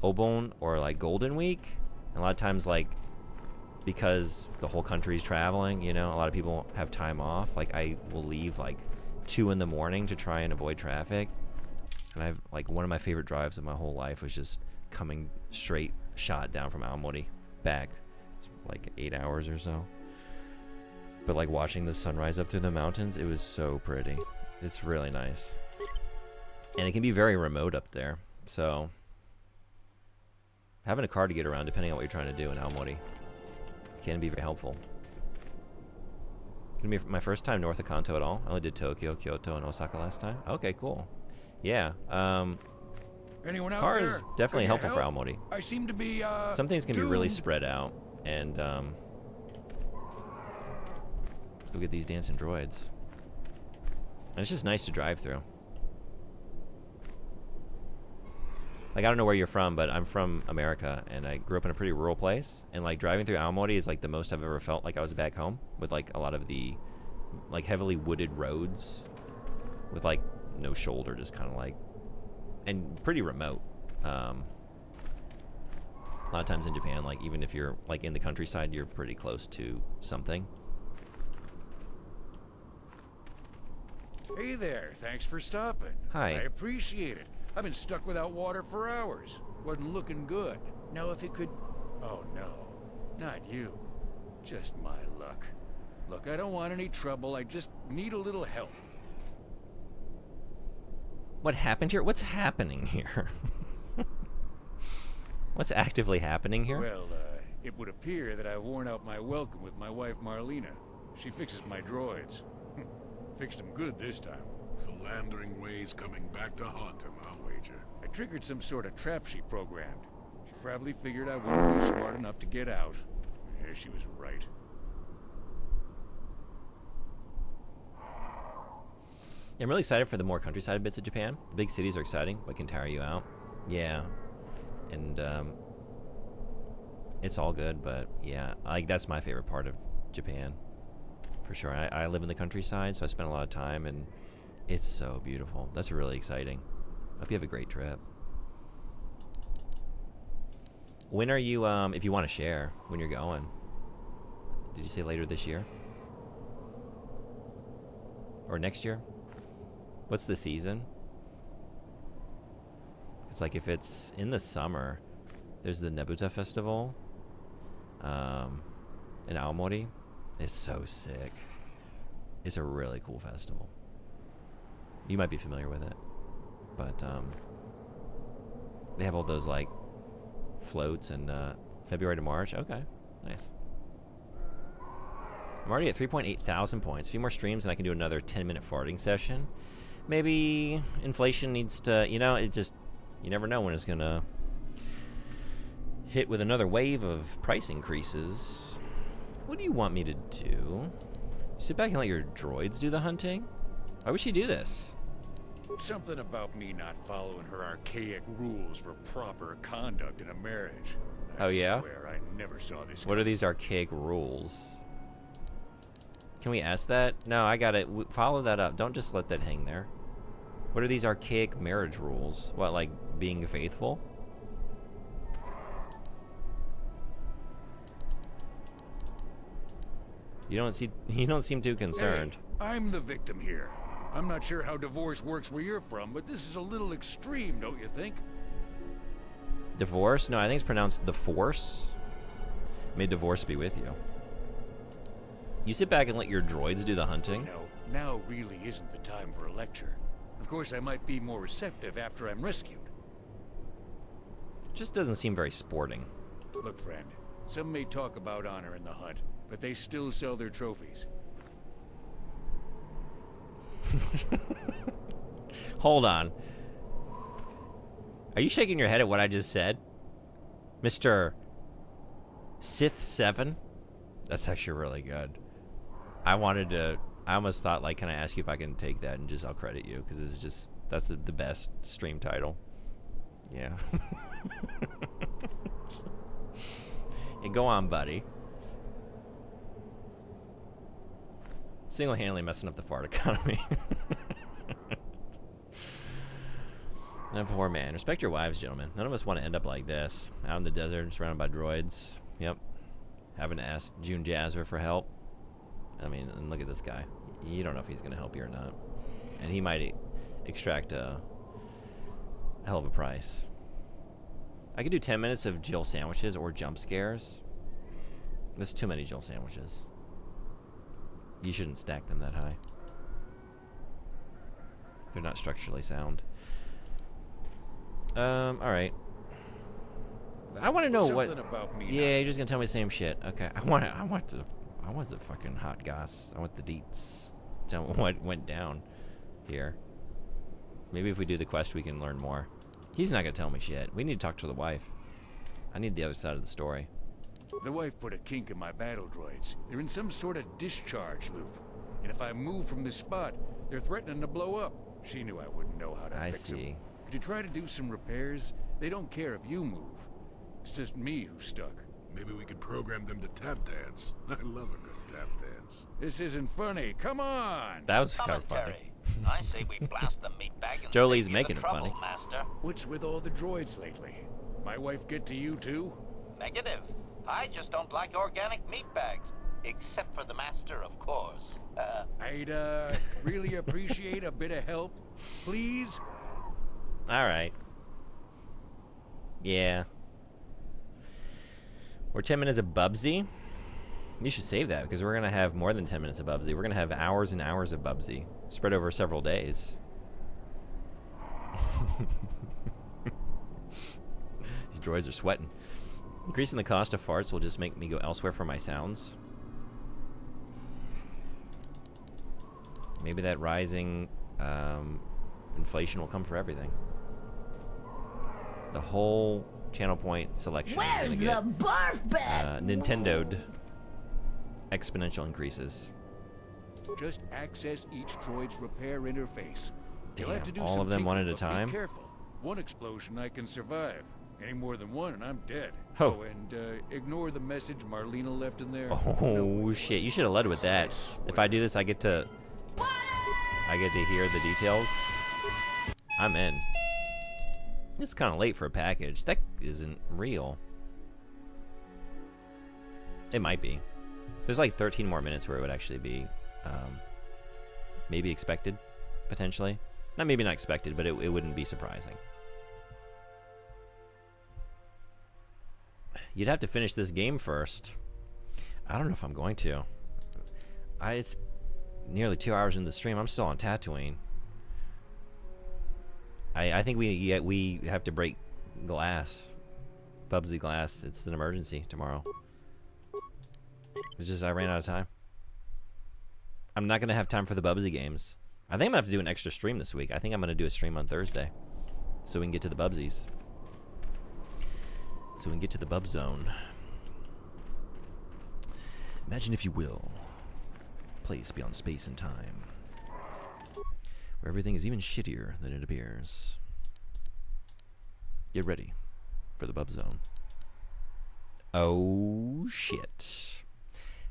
Obon or like Golden Week, and a lot of times like because the whole country's traveling, you know, a lot of people have time off. Like I will leave like 2 in the morning to try and avoid traffic. And I've like one of my favorite drives of my whole life was just coming straight shot down from Aomori back. It's like 8 hours or so. But like watching the sunrise up through the mountains, it was so pretty. It's really nice. And it can be very remote up there. So having a car to get around, depending on what you're trying to do in Aomori, can be very helpful. Gonna be my first time north of Kanto at all. I only did Tokyo, Kyoto, and Osaka last time. Okay, cool. Yeah. Anyone out Car there? is definitely Can you helpful for help? Aomori. I seem to be Some things can be really doomed. spread out, and let's go get these dancing droids. And it's just nice to drive through. Like, I don't know where you're from, but I'm from America, and I grew up in a pretty rural place. And, like, driving through Aomori is, like, the most I've ever felt like I was back home. With, like, a lot of the, like, heavily wooded roads. With, like, no shoulder, just kind of, like... And pretty remote. A lot of times in Japan, like, even if you're, like, in the countryside, you're pretty close to something. Hey there, thanks for stopping. Hi. I appreciate it. I've been stuck without water for hours. Wasn't looking good. Now if you could... Oh no, not you. Just my luck. Look, I don't want any trouble, I just need a little help. What happened here? What's happening here? What's actively happening here? Well, it would appear that I've worn out my welcome with my wife Marlena. She fixes my droids. Fixed them good this time. Philandering ways coming back to haunt him, I'll wager. I triggered some sort of trap she programmed. She probably figured I wouldn't be smart enough to get out. Yeah, she was right. Yeah, I'm really excited for the more countryside bits of Japan. The big cities are exciting, but can tire you out. Yeah. And, it's all good, but yeah, that's my favorite part of Japan. For sure. I live in the countryside, so I spend a lot of time, and it's so beautiful. That's really exciting. Hope you have a great trip. When are you, if you want to share, when you're going? Did you say later this year? Or next year? What's the season? It's like if it's in the summer, there's the Nebuta Festival in Aomori. It's so sick. It's a really cool festival. You might be familiar with it. But they have all those like floats in February to March. Okay, nice. I'm already at 3.8 thousand points. A few more streams and I can do another 10-minute farting session. Maybe inflation needs to, you never know when it's gonna hit with another wave of price increases. What do you want me to do? Sit back and let your droids do the hunting? Why would she do this? Something about me not following her archaic rules for proper conduct in a marriage. Oh, yeah? I swear I never saw this. What are these archaic rules? Can we ask that? No, I got it. Follow that up. Don't just let that hang there. What are these archaic marriage rules? What, like being faithful? You don't seem too concerned. Hey, I'm the victim here. I'm not sure how divorce works where you're from, but this is a little extreme, don't you think? Divorce? No, I think it's pronounced the force. May divorce be with you. You sit back and let your droids do the hunting? Now really isn't the time for a lecture. Of course, I might be more receptive after I'm rescued. Just doesn't seem very sporting. Look, friend, some may talk about honor in the hunt, but they still sell their trophies. Hold on. Are you shaking your head at what I just said? Mr. Sith 7? That's actually really good. I almost thought, like, can I ask you if I can take that and I'll credit you, because that's the best stream title. Yeah. Yeah, go on, buddy. Single-handedly messing up the fart economy. That poor man. Respect your wives, gentlemen. None of us want to end up like this. Out in the desert, surrounded by droids. Yep. Having to ask June Jazzer for help. I mean, and look at this guy. You don't know if he's going to help you or not. And he might extract a hell of a price. I could do 10 minutes of Jill sandwiches or jump scares. That's too many Jill sandwiches. You shouldn't stack them that high. They're not structurally sound. Alright. I want to know Something about me Yeah, you're just gonna tell me the same shit. Okay. I want the fucking hot goss. I want the deets. Tell me what went down here. Maybe if we do the quest we can learn more. He's not gonna tell me shit. We need to talk to the wife. I need the other side of the story. The wife put a kink in my battle droids. They're in some sort of discharge loop. And if I move from this spot, they're threatening to blow up. She knew I wouldn't know how to fix them. I see. Could you try to do some repairs? They don't care if you move. It's just me who's stuck. Maybe we could program them to tap dance. I love a good tap dance. This isn't funny. Come on! That was kind of funny. I say we blast the meat bag and Jolie's save you making the it funny. trouble, Master. What's with all the droids lately? My wife get to you too? Negative. I just don't like organic meat bags. Except for the Master, of course. I'd really appreciate a bit of help. Please? Alright. Yeah. We're 10 minutes of Bubsy. You should save that, because we're going to have more than 10 minutes of Bubsy. We're going to have hours and hours of Bubsy, spread over several days. These droids are sweating. Increasing the cost of farts will just make me go elsewhere for my sounds. Maybe that rising inflation will come for everything. The whole channel point selection is Where's gonna the get barf bag? Nintendo'd exponential increases. Just access each droid's repair interface. You'll have to do Damn, all some of them one at tinkering, a but time? Be careful. One explosion I can survive. Any more than one and I'm dead. Oh. And ignore the message Marlena left in there. Oh shit! You should have led with that. If I do this, I get to hear the details. I'm in. It's kind of late for a package. That isn't real. It might be. There's like 13 more minutes where it would actually be, maybe expected, potentially. Maybe not expected, but it wouldn't be surprising. You'd have to finish this game first. I don't know if I'm going to. It's nearly 2 hours into the stream. I'm still on Tatooine. I think we have to break glass. Bubsy glass. It's an emergency tomorrow. It's just I ran out of time. I'm not going to have time for the Bubsy games. I think I'm going to have to do an extra stream this week. I think I'm going to do a stream on Thursday. So we can get to the Bubsies. So we can get to the Bub Zone. Imagine, if you will, a place beyond space and time, where everything is even shittier than it appears. Get ready for the Bub Zone. Oh, shit.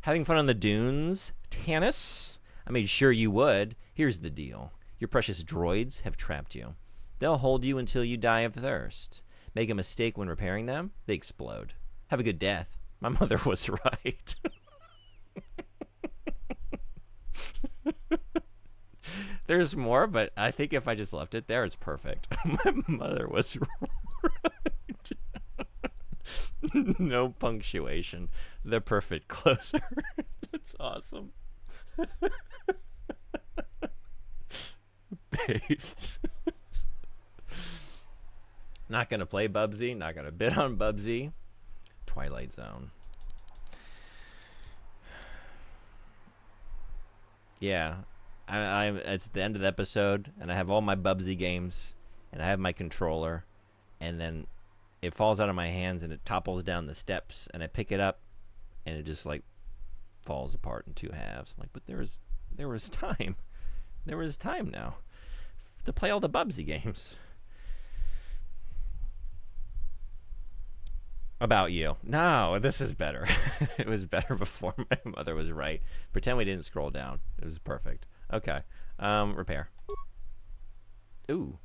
Having fun on the dunes, Tanis? I made sure you would. Here's the deal. Your precious droids have trapped you. They'll hold you until you die of thirst. Make a mistake when repairing them, they explode. Have a good death. My mother was right. There's more, but I think if I just left it there, it's perfect. My mother was right. No punctuation. The perfect closer. That's awesome. Based. Not gonna play Bubsy. Not gonna bid on Bubsy. Twilight Zone. Yeah, it's the end of the episode, and I have all my Bubsy games, and I have my controller, and then it falls out of my hands, and it topples down the steps, and I pick it up, and it just like falls apart in two halves. I'm like, but there was time. There was time now to play all the Bubsy games. About you. No, this is better. It was better before my mother was right. Pretend we didn't scroll down. It was perfect. Okay. Repair. Ooh.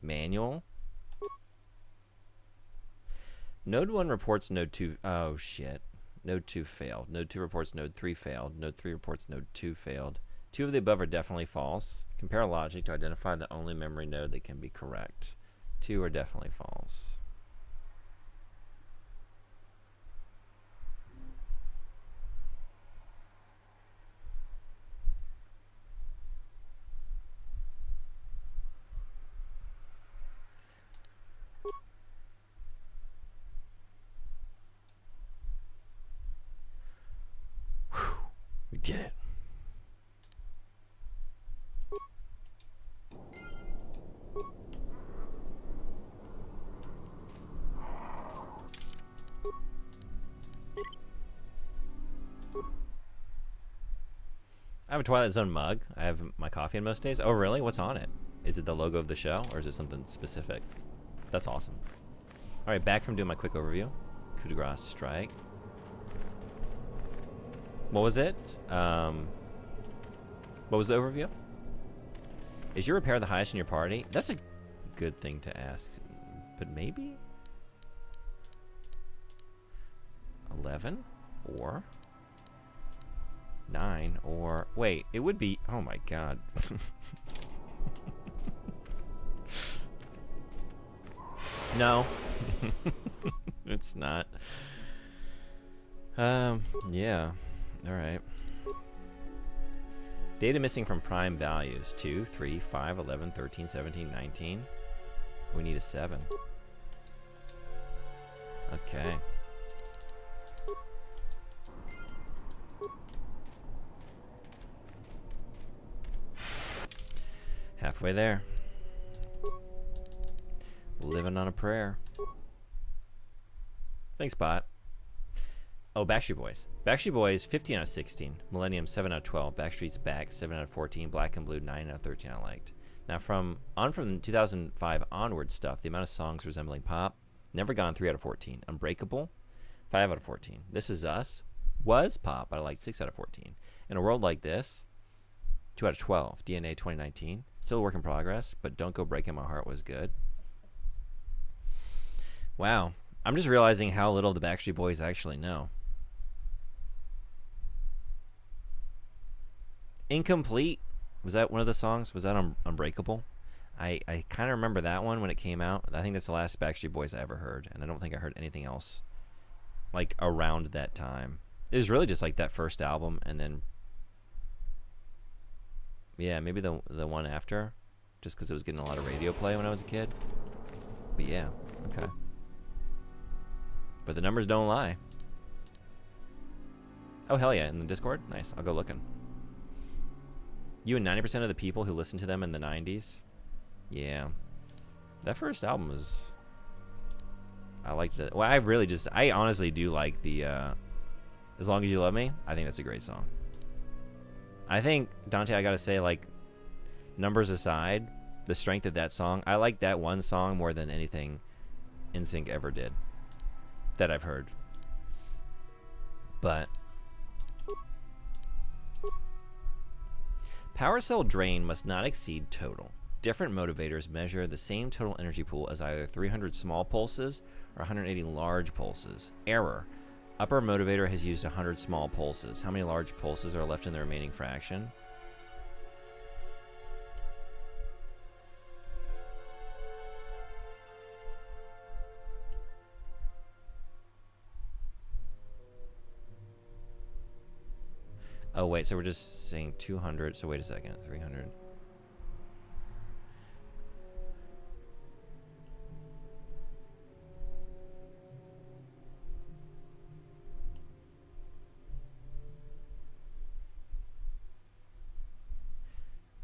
Manual. Node 1 reports Node 2. Oh, shit. Node 2 failed. Node 2 reports Node 3 failed. Node 3 reports Node 2 failed. Two of the above are definitely false. Compare logic to identify the only memory node that can be correct. Two are definitely false. We did it. I have a Twilight Zone mug. I have my coffee in most days. Oh, really? What's on it? Is it the logo of the show, or is it something specific? That's awesome. All right, back from doing my quick overview. Coup de grace strike. What was it? What was the overview? Is your repair the highest in your party? That's a good thing to ask, but maybe 11 or 9 or wait, it would be. Oh my god. No, it's not. Yeah. All right. Data missing from prime values 2, 3, 5, 11, 13, 17, 19. We need a 7. Okay. Halfway there. Living on a prayer. Thanks, Bot. Oh, Backstreet Boys. Backstreet Boys, 15 out of 16. Millennium, 7 out of 12. Backstreet's Back, 7 out of 14. Black and Blue, 9 out of 13 I liked. Now, from 2005 onward stuff, the amount of songs resembling pop, Never Gone, 3 out of 14. Unbreakable, 5 out of 14. This Is Us was pop, but I liked 6 out of 14. In a World Like This, 2 out of 12. DNA 2019, still a work in progress, but Don't Go Breaking My Heart was good. Wow. I'm just realizing how little the Backstreet Boys actually know. Incomplete. Was that one of the songs? Was that Unbreakable? I kind of remember that one when it came out. I think that's the last Backstreet Boys I ever heard, and I don't think I heard anything else like around that time. It was really just like that first album, and then yeah, maybe the one after, just because it was getting a lot of radio play when I was a kid. But yeah, okay. But the numbers don't lie. Oh, hell yeah, in the Discord? Nice, I'll go looking. You and 90% of the people who listened to them in the 90s? Yeah. That first album was... I liked it. Well, I honestly do like the, As Long As You Love Me. I think that's a great song. I think, Dante, I gotta say, like, numbers aside, the strength of that song, I like that one song more than anything NSYNC ever did that I've heard. But power cell drain must not exceed total. Different motivators measure the same total energy pool as either 300 small pulses or 180 large pulses. Error. Upper motivator has used 100 small pulses. How many large pulses are left in the remaining fraction? Oh, wait, so we're just saying 200. So wait a second, 300.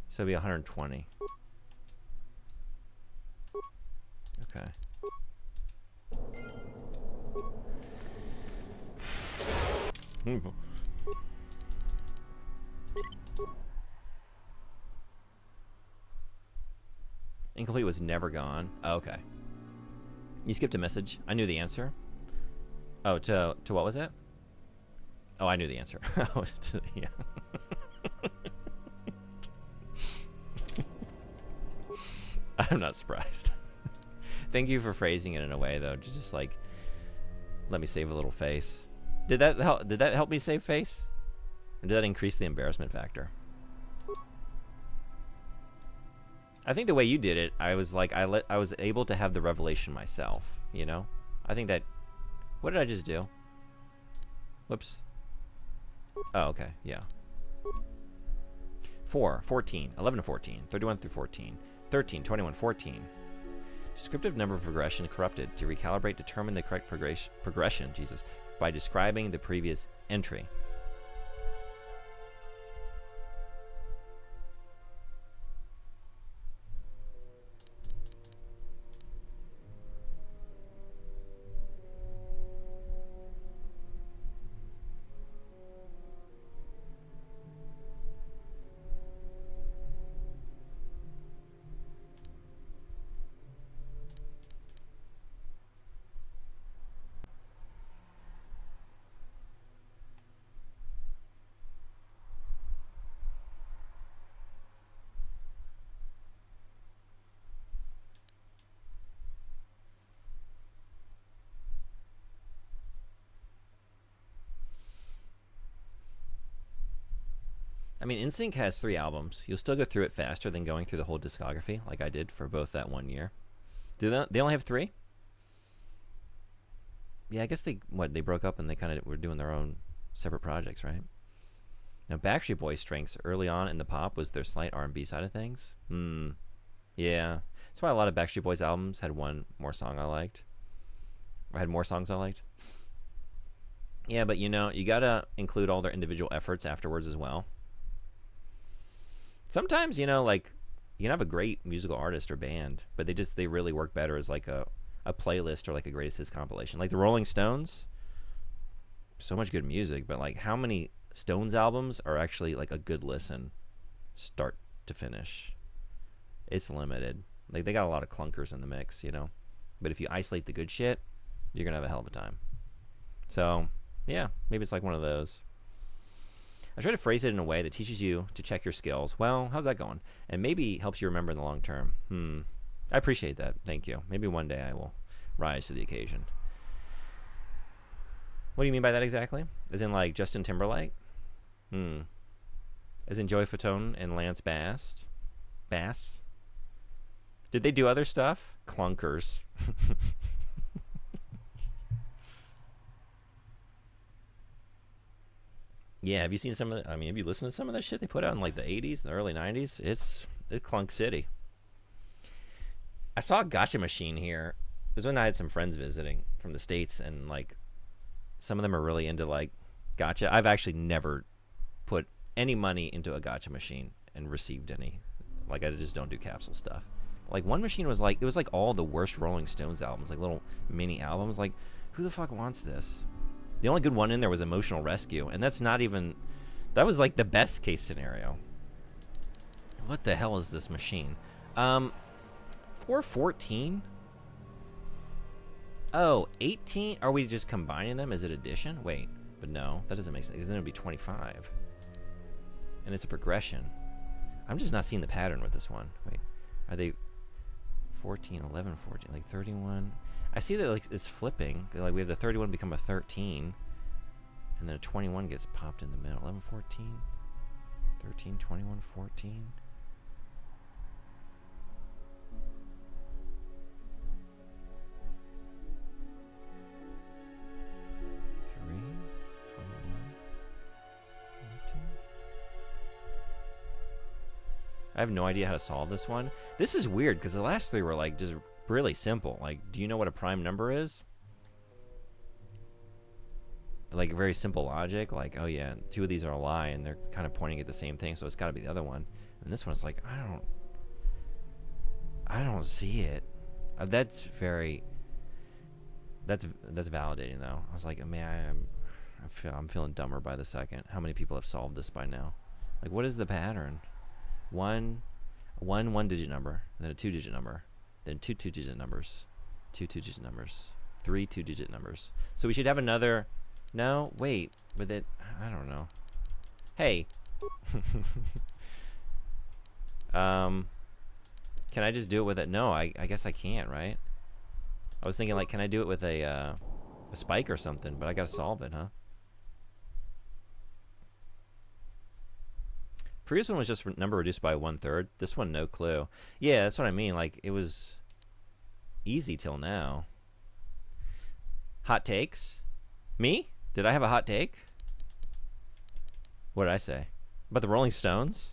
So it'd be 120. Okay. Incomplete was Never Gone. Oh, okay. You skipped a message. I knew the answer. Oh, to what was it? Oh, I knew the answer. Yeah. I'm not surprised. Thank you for phrasing it in a way, though, to just like let me save a little face. Did that help me save face? Or did that increase the embarrassment factor? I think the way you did it, I was like I was able to have the revelation myself, you know? I think that... What did I just do? Whoops. Oh, okay, yeah. 4, 14, 11 to 14, 31 through 14, 13, 21, 14. Descriptive number progression corrupted. To recalibrate, determine the correct progression, Jesus, by describing the previous entry. I mean, NSYNC has 3 albums. You'll still go through it faster than going through the whole discography, like I did for both that one year. Do they only have 3? Yeah, I guess they broke up and they kind of were doing their own separate projects, right? Now, Backstreet Boys' strengths early on in the pop was their slight R&B side of things. Yeah. That's why a lot of Backstreet Boys albums had one more song I liked. Or had more songs I liked. Yeah, but you know, you gotta include all their individual efforts afterwards as well. Sometimes, you know, like, you can have a great musical artist or band, but they really work better as like a a playlist or like a greatest hits compilation. Like the Rolling Stones, so much good music, but like how many Stones albums are actually like a good listen, start to finish? It's limited. Like they got a lot of clunkers in the mix, you know. But if you isolate the good shit, you're gonna have a hell of a time. So yeah, maybe it's like one of those. I try to phrase it in a way that teaches you to check your skills. Well, how's that going? And maybe helps you remember in the long term. I appreciate that. Thank you. Maybe one day I will rise to the occasion. What do you mean by that exactly? As in like Justin Timberlake? As in Joey Fatone and Lance Bass? Bass? Did they do other stuff? Clunkers. Yeah, have you seen some of the, I mean, have you listened to some of that shit they put out in like the 80s, the early 90s? It's Clunk City. I saw a gacha machine here. It was when I had some friends visiting from the States, and like some of them are really into like gacha. I've actually never put any money into a gacha machine and received any. Like I just don't do capsule stuff. Like one machine was like, it was like all the worst Rolling Stones albums, like little mini albums. Like who the fuck wants this? The only good one in there was Emotional Rescue, and that's not even, that was like the best case scenario. What the hell is this machine? 414? Oh, 18? Are we just combining them? Is it addition? Wait, but no, that doesn't make sense, because then it would be 25. And it's a progression. I'm just not seeing the pattern with this one. Wait, are they 14, 11, 14, like 31? I see that like it's flipping. Like we have the 31 become a 13, and then a 21 gets popped in the middle. 11, 14, 13, 21, 14. I have no idea how to solve this one. This is weird because the last three were like just really simple. Like, do you know what a prime number is? Like very simple logic. Like, oh yeah, two of these are a lie, and they're kind of pointing at the same thing, so it's got to be the other one. And this one's like, I don't see it. That's validating though. I was like, man, I'm feeling dumber by the second. How many people have solved this by now? Like, what is the pattern? One digit number, then a 2-digit number, then two two-digit numbers, two two-digit numbers, three two-digit numbers. So we should have another. No, wait, with it, I don't know. Hey, can I just do it with it? No, I guess I can't, right? I was thinking like, can I do it with a spike or something? But I gotta solve it, huh? Previous one was just number reduced by 1/3. This one, no clue. Yeah, that's what I mean. Like, it was easy till now. Hot takes? Me? Did I have a hot take? What did I say? About the Rolling Stones?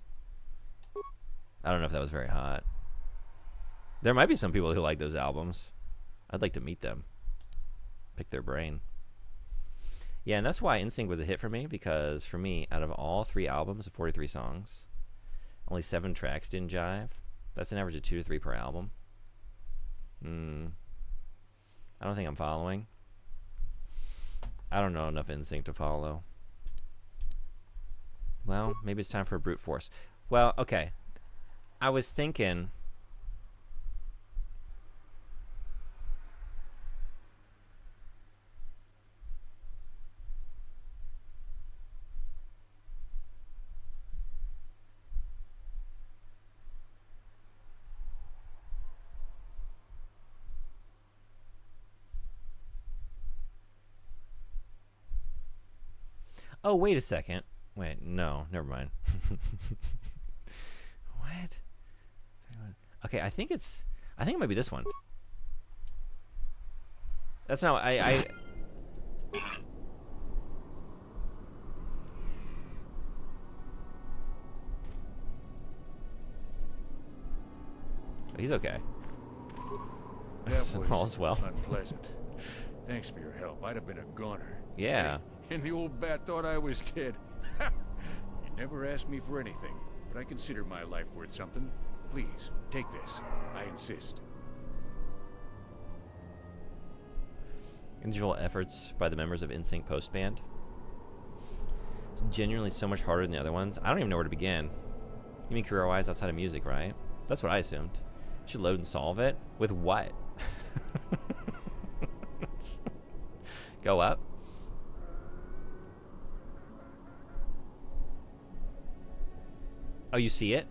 I don't know if that was very hot. There might be some people who like those albums. I'd like to meet them. Pick their brain. Yeah, and that's why NSYNC was a hit for me, because for me, out of all 3 albums of 43 songs, only 7 tracks didn't jive. That's an average of 2 to 3 per album. I don't think I'm following. I don't know enough NSYNC to follow. Well, maybe it's time for a brute force. Well, okay. I was thinking... Oh, wait a second. Wait, no, never mind. What? Okay, I think it might be this one. That's not, He's okay. All's well. Unpleasant. Thanks for your help. I'd have been a goner. Yeah. And the old bat thought I was dead. You never asked me for anything, but I consider my life worth something. Please, take this. I insist. Individual efforts by the members of NSYNC post band. Genuinely so much harder than the other ones. I don't even know where to begin. You mean career-wise outside of music, right? That's what I assumed. Should load and solve it? With what? Go up? Oh, you see it?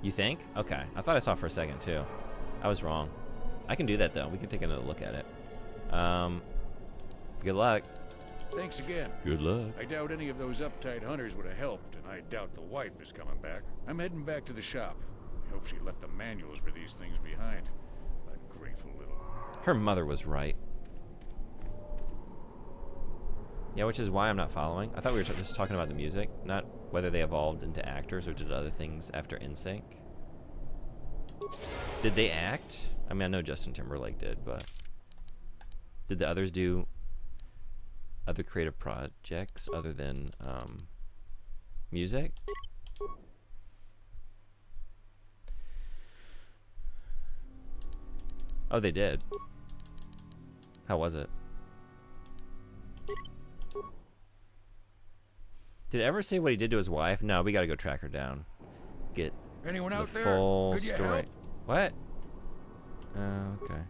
You think? Okay. I thought I saw it for a second, too. I was wrong. I can do that, though. We can take another look at it. Good luck. Thanks again. Good luck. I doubt any of those uptight hunters would have helped, and I doubt the wife is coming back. I'm heading back to the shop. I hope she left the manuals for these things behind. Ungrateful little... Her mother was right. Yeah, which is why I'm not following. I thought we were just talking about the music, not whether they evolved into actors or did other things after NSYNC. Did they act? I mean, I know Justin Timberlake did, but... Did the others do other creative projects other than music? Oh, they did. How was it? Did it ever say what he did to his wife? No, we gotta go track her down. Get Anyone the out there? full Could you story. help? What? Okay.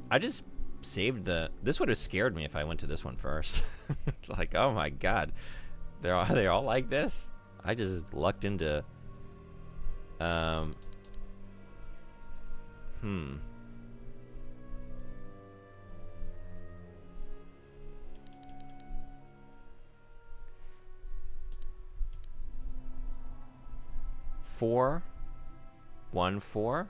I just saved the... This would have scared me if I went to this one first. Like, oh my god. They're all like this? I just lucked into... Four, 1, 4.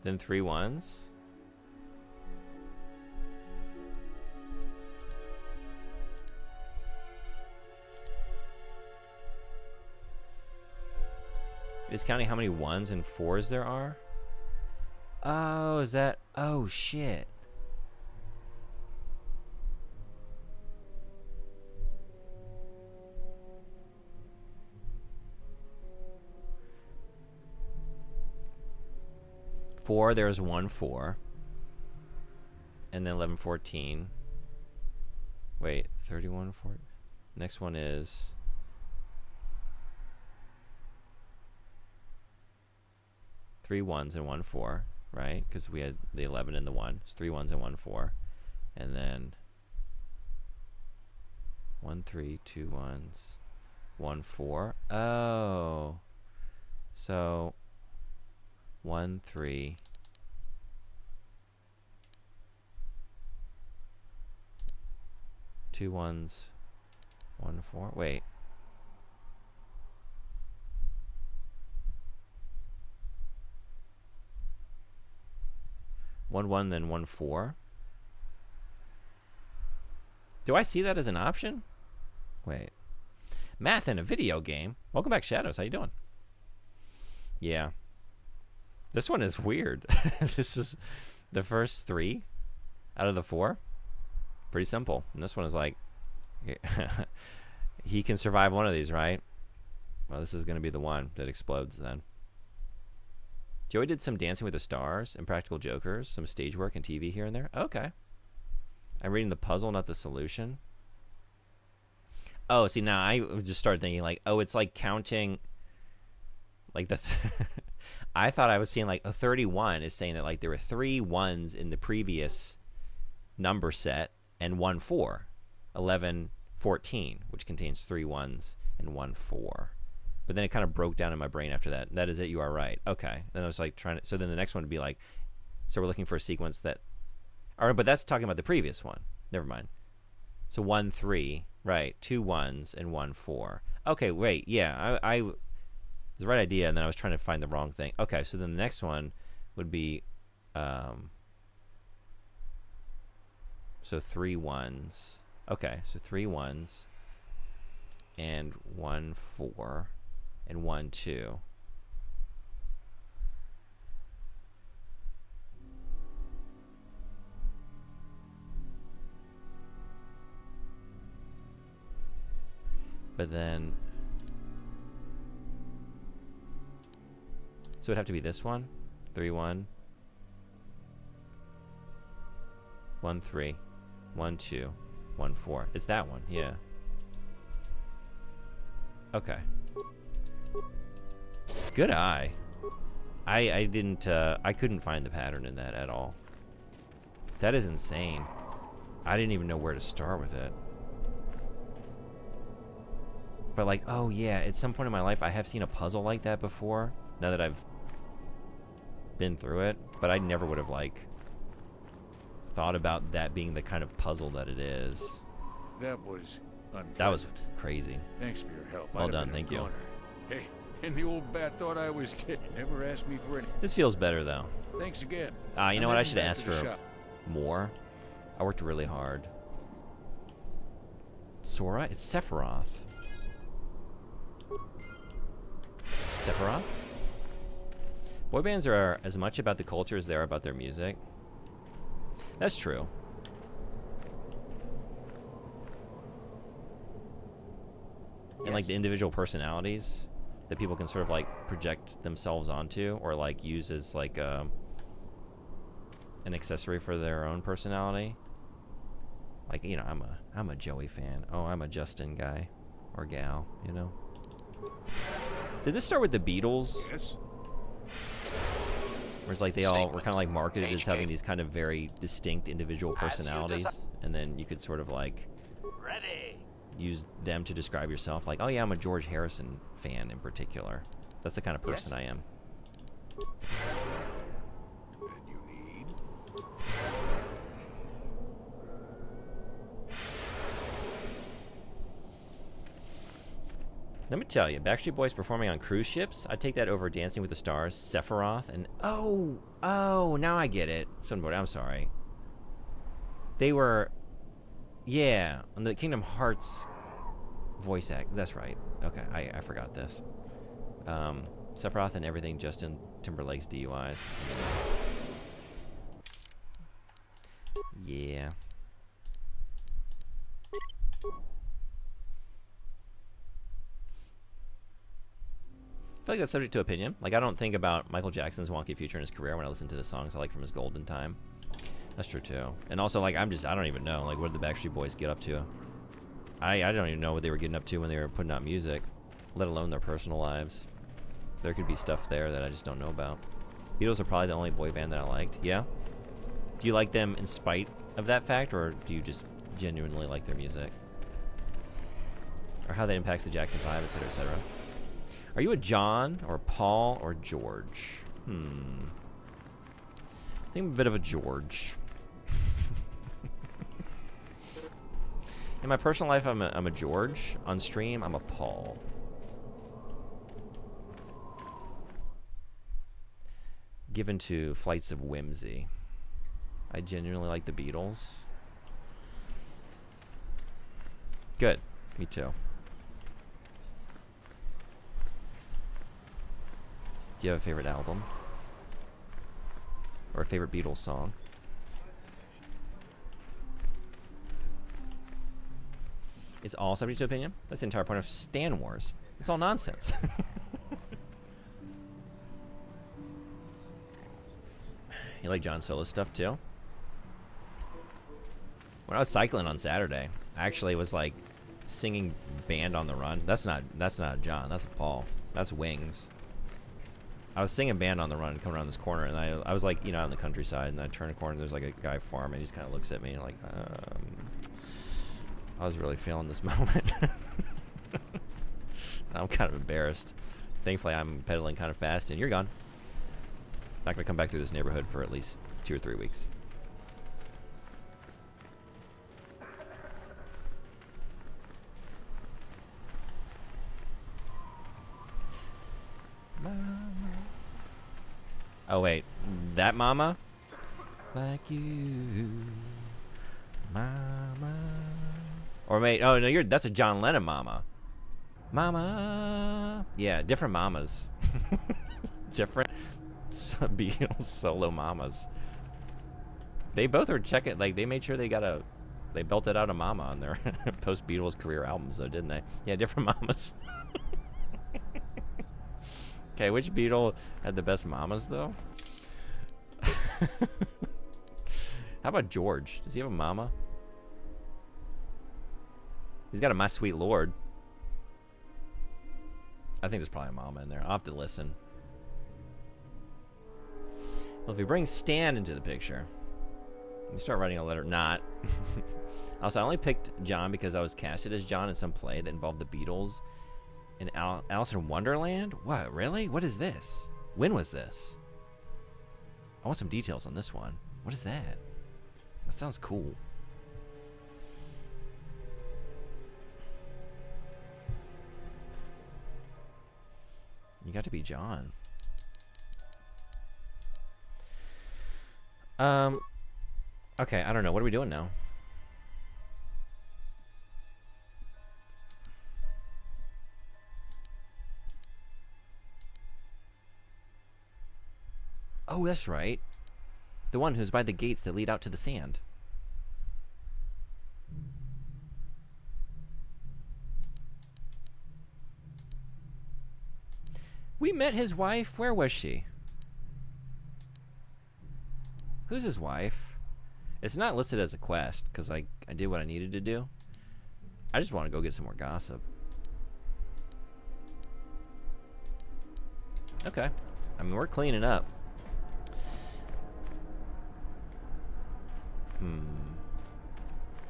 Then 3 1s. It's counting how many 1s and 4s there are. Oh, is that... Oh, shit. Four, there's 1, 4. And then 11, 14. Wait, 31, 4. Next one is... Three 1s and 1, 4. Right? Because we had the 11 and the 1. It's 3 1s and 1, 4. And then 1, 3, 2 1s, 1, 4. Oh. So 1, 3. Two 1s, 1, 4. Wait. One 1, then 1, 4. Do I see that as an option? Wait. Math in a video game. Welcome back, Shadows. How you doing? Yeah. This one is weird. This is the first 3 out of the 4. Pretty simple. And this one is like, he can survive one of these, right? Well, this is going to be the one that explodes then. Joey did some Dancing with the Stars and Practical Jokers, some stage work and TV here and there. Okay. I'm reading the puzzle, not the solution. Oh, see, now I just started thinking like, oh, it's like counting like the... I thought I was seeing like a 31 is saying that like there were 3 1s in the previous number set and 1 4. 11, 14, which contains 3 1s and 1 4. But then it kind of broke down in my brain after that. That is it. You are right. Okay. Then I was like trying to... So then the next one would be like... So we're looking for a sequence that... All right, but that's talking about the previous one. Never mind. So 1, 3. Right. 2 1s and 1 4. Okay, wait. Yeah, I it was the right idea, and then I was trying to find the wrong thing. Okay, so then the next one would be... So 3 1s. Okay, so 3 1s and 1 4. And 1, 2. But then... So it'd have to be this one. 3, 1. 1, 3. 1, 2. 1, 4. It's that one, yeah. Okay. Good eye. I couldn't find the pattern in that at all. That is insane. I didn't even know where to start with it. But like, oh yeah, at some point in my life I have seen a puzzle like that before, now that I've been through it, but I never would have like thought about that being the kind of puzzle that it is. That was unpleasant. That was crazy. Thanks for your help. Well I'd have done, been a thank you. goner. Hey, and the old bat thought I was kidding. Never asked me for any. This feels better though. Thanks again. You know I'm what? I heading should have back asked to the for shop. more. I worked really hard. Sora? It's Sephiroth. Sephiroth? Boy bands are as much about the culture as they are about their music. That's true. And like the individual personalities that people can sort of like project themselves onto or like use as like an accessory for their own personality. Like, you know, I'm a Joey fan. Oh, I'm a Justin guy or gal, you know. Did this start with the Beatles? Yes? Where it's like they all were kind of like marketed as having these kind of very distinct individual personalities, and then you could sort of like Ready. use them to describe yourself. Like, oh yeah, I'm a George Harrison fan in particular. That's the kind of person I am. And you need? Let me tell you, Backstreet Boys performing on cruise ships, I'd take that over Dancing with the Stars, Sephiroth, and oh, now I get it. Somebody, I'm sorry. They were, yeah, on the Kingdom Hearts voice act. That's right. Okay, I forgot this. Sephiroth and everything Justin Timberlake's DUIs. Yeah. I feel like that's subject to opinion. Like, I don't think about Michael Jackson's wonky future in his career when I listen to the songs I like from his golden time. That's true too. And also, like, I don't even know. Like, what did the Backstreet Boys get up to? I don't even know what they were getting up to when they were putting out music, let alone their personal lives. There could be stuff there that I just don't know about. Beatles are probably the only boy band that I liked. Yeah? Do you like them in spite of that fact, or do you just genuinely like their music? Or how that impacts the Jackson 5, etc., etc.? Are you a John, or Paul, or George? I think I'm a bit of a George. In my personal life, I'm a George. On stream, I'm a Paul. Given to flights of whimsy. I genuinely like the Beatles. Good. Me too. Do you have a favorite album? Or a favorite Beatles song? It's all subject to opinion? That's the entire point of Stan Wars. It's all nonsense. You like John Solo stuff too? When I was cycling on Saturday, I actually was like singing Band on the Run. That's not a John, that's a Paul. That's Wings. I was singing Band on the Run coming around this corner, and I was like, you know, out in the countryside, and I turned a corner, and there's like a guy farming. He just kind of looks at me like, I was really feeling this moment. I'm kind of embarrassed. Thankfully, I'm pedaling kind of fast, and you're gone. Not gonna come back through this neighborhood for at least 2 or 3 weeks. Oh wait, that mama? Like you, mama. Or wait, oh no, that's a John Lennon mama. Mama. Yeah, different mamas. Different Beatles solo mamas. They both are checking, like they made sure they got a They belted out a mama on their post-Beatles career albums, though, didn't they? Yeah, different mamas. Okay, which Beatle had the best mamas, though? How about George? Does he have a mama? He's got a My Sweet Lord. I think there's probably a mama in there. I'll have to listen. Well, if we bring Stan into the picture, let me start writing a letter. Not. Also, I only picked John because I was casted as John in some play that involved the Beatles in Alice in Wonderland. What? Really? What is this? When was this? I want some details on this one. What is that? That sounds cool. You got to be John. Okay, I don't know. What are we doing now? Oh, that's right. The one who's by the gates that lead out to the sand. We met his wife. Where was she? Who's his wife? It's not listed as a quest because I did what I needed to do. I just want to go get some more gossip. Okay. I mean, we're cleaning up.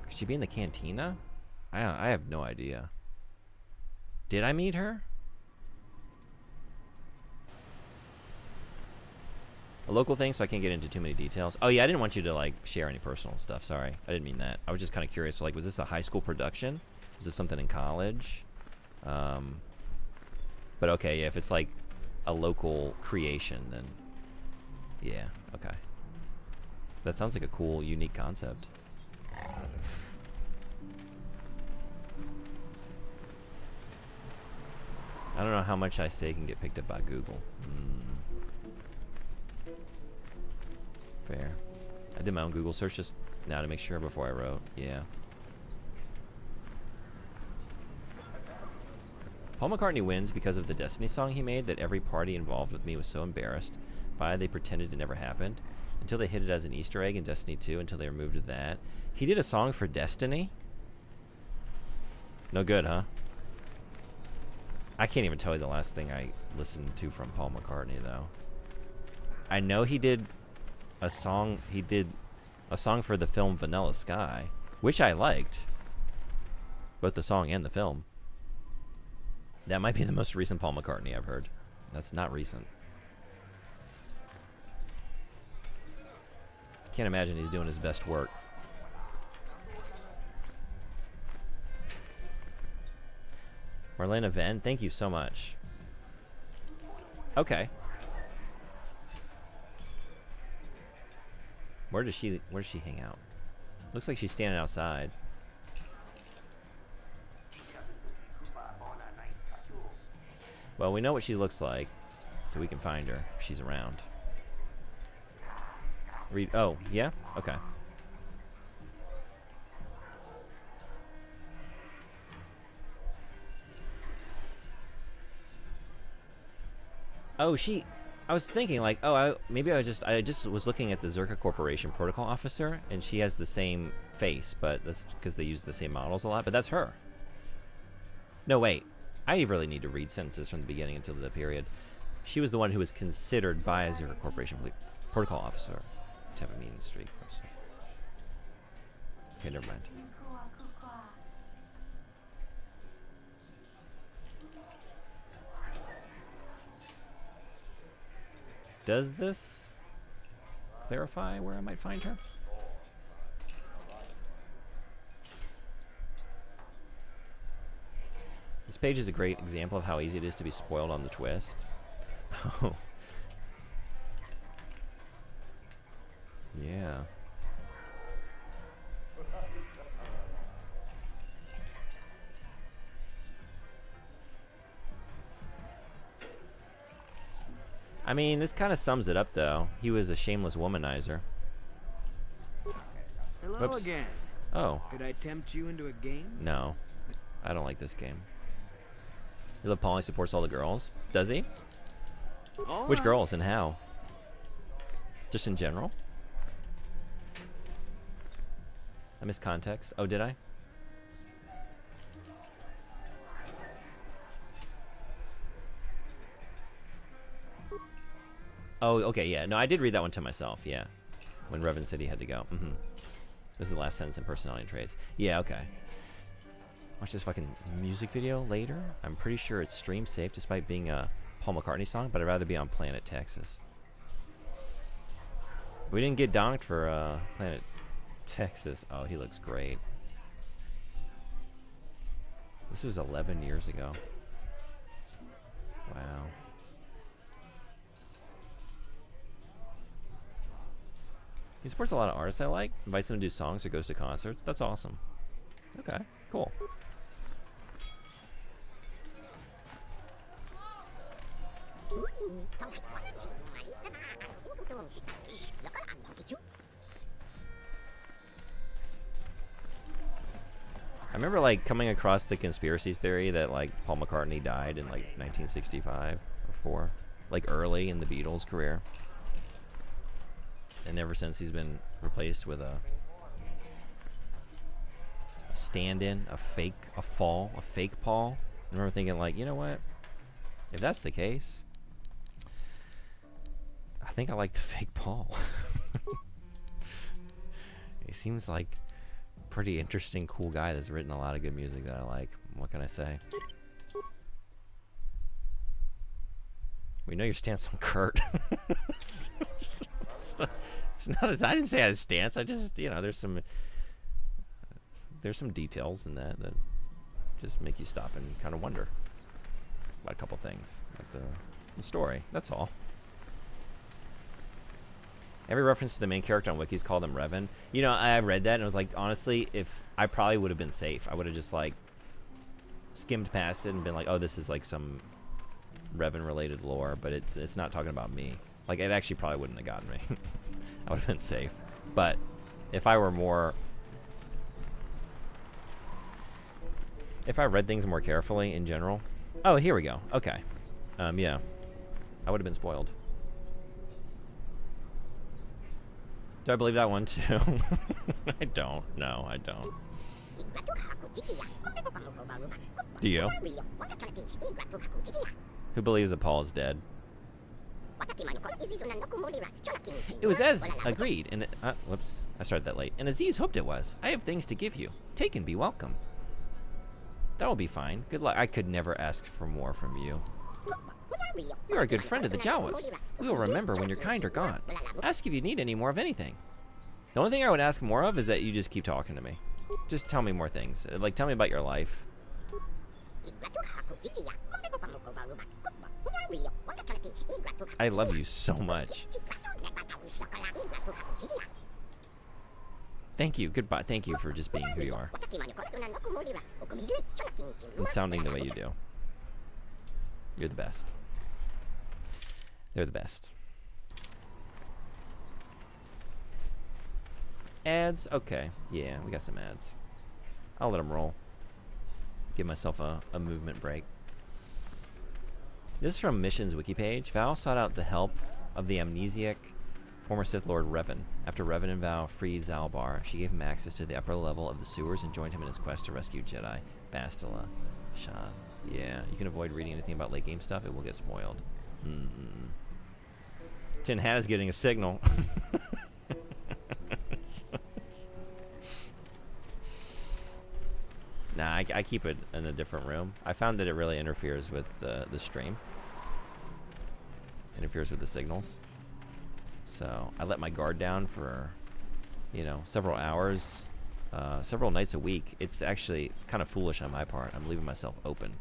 Could she be in the cantina? I have no idea. Did I meet her? A local thing, so I can't get into too many details. Oh yeah, I didn't want you to like share any personal stuff. Sorry, I didn't mean that. I was just kind of curious. So, like, was this a high school production? Was this something in college? But okay, yeah, if it's like a local creation, then yeah, okay. That sounds like a cool, unique concept. I don't know how much I say can get picked up by Google. Fair. I did my own Google search just now to make sure before I wrote. Yeah. Paul McCartney wins because of the Destiny song he made that every party involved with me was so embarrassed by they pretended it never happened until they hid it as an Easter egg in Destiny 2 until they removed that. He did a song for Destiny? No good, huh? I can't even tell you the last thing I listened to from Paul McCartney, though. I know he did a song. He did a song for the film Vanilla Sky, which I liked. Both the song and the film. That might be the most recent Paul McCartney I've heard. That's not recent. Can't imagine he's doing his best work. Marlena Venn, thank you so much. Okay. Where does she hang out? Looks like she's standing outside. Well, we know what she looks like, so we can find her if she's around. Read. Oh, yeah? Okay. Oh, I was thinking like, oh, maybe I just was looking at the Zerka Corporation protocol officer, and she has the same face, but that's because they use the same models a lot. But that's her. No, wait. I really need to read sentences from the beginning until the period. She was the one who was considered by a Zerka Corporation protocol officer to have a meeting streak. Okay, never mind. Does this clarify where I might find her? This page is a great example of how easy it is to be spoiled on the twist. Oh. Yeah. I mean, this kind of sums it up, though. He was a shameless womanizer. Hello Whoops. again. Oh. Could I tempt you into a game? No. I don't like this game. You love Paul, he supports all the girls. Does he? Which girls and how? Just in general? I missed context. Oh, did I? Oh, okay, yeah. No, I did read that one to myself, yeah. When Revan said he had to go. Mm-hmm. This is the last sentence in personality traits. Yeah, okay. Watch this fucking music video later. I'm pretty sure it's stream safe despite being a Paul McCartney song, but I'd rather be on Planet Texas. We didn't get donked for Planet Texas. Oh, he looks great. This was 11 years ago. Wow. He supports a lot of artists I like, invites them to do songs or goes to concerts. That's awesome. Okay, cool. I remember like coming across the conspiracy theory that like Paul McCartney died in like 1965 or 4, like early in the Beatles' career. And ever since he's been replaced with a stand-in, a fake Paul. I remember thinking like, you know what? If that's the case, I think I like the fake Paul. He seems like a pretty interesting, cool guy that's written a lot of good music that I like. What can I say? We know your stance on Kurt. It's not as I didn't say I had a stance. I just, you know, there's some details in that just make you stop and kind of wonder about a couple things, about the story. That's all. Every reference to the main character on Wiki's called him Revan. You know, I read that and I was like, honestly, if I probably would have been safe. I would have just like skimmed past it and been like, oh, this is like some Revan related lore, but it's not talking about me. Like, it actually probably wouldn't have gotten me. I would have been safe. But if I were more... If I read things more carefully in general... Oh, here we go. Okay. Yeah. I would have been spoiled. Do I believe that one, too? I don't. No, I don't. Do you? Who believes that Paul is dead? It was as agreed, and whoops, I started that late. And Aziz hoped it was. I have things to give you. Take and be welcome. That will be fine. Good luck. I could never ask for more from you. You are a good friend of the Jawas. We will remember when your kind are gone. Ask if you need any more of anything. The only thing I would ask more of is that you just keep talking to me. Just tell me more things. Like, tell me about your life. I love you so much. Thank you. Goodbye. Thank you for just being who you are. And sounding the way you do. You're the best. They're the best. Ads? Okay. Yeah, we got some ads. I'll let them roll. Give myself a movement break. This is from Mission's wiki page. Val sought out the help of the amnesiac former Sith Lord Revan. After Revan and Val freed Zalbar, she gave him access to the upper level of the sewers and joined him in his quest to rescue Jedi Bastila Shan. Yeah, you can avoid reading anything about late game stuff. It will get spoiled. Tin Hat is getting a signal. Nah, I keep it in a different room. I found that it really interferes with the stream. Interferes with the signals. So I let my guard down for, you know, several hours, several nights a week. It's actually kind of foolish on my part. I'm leaving myself open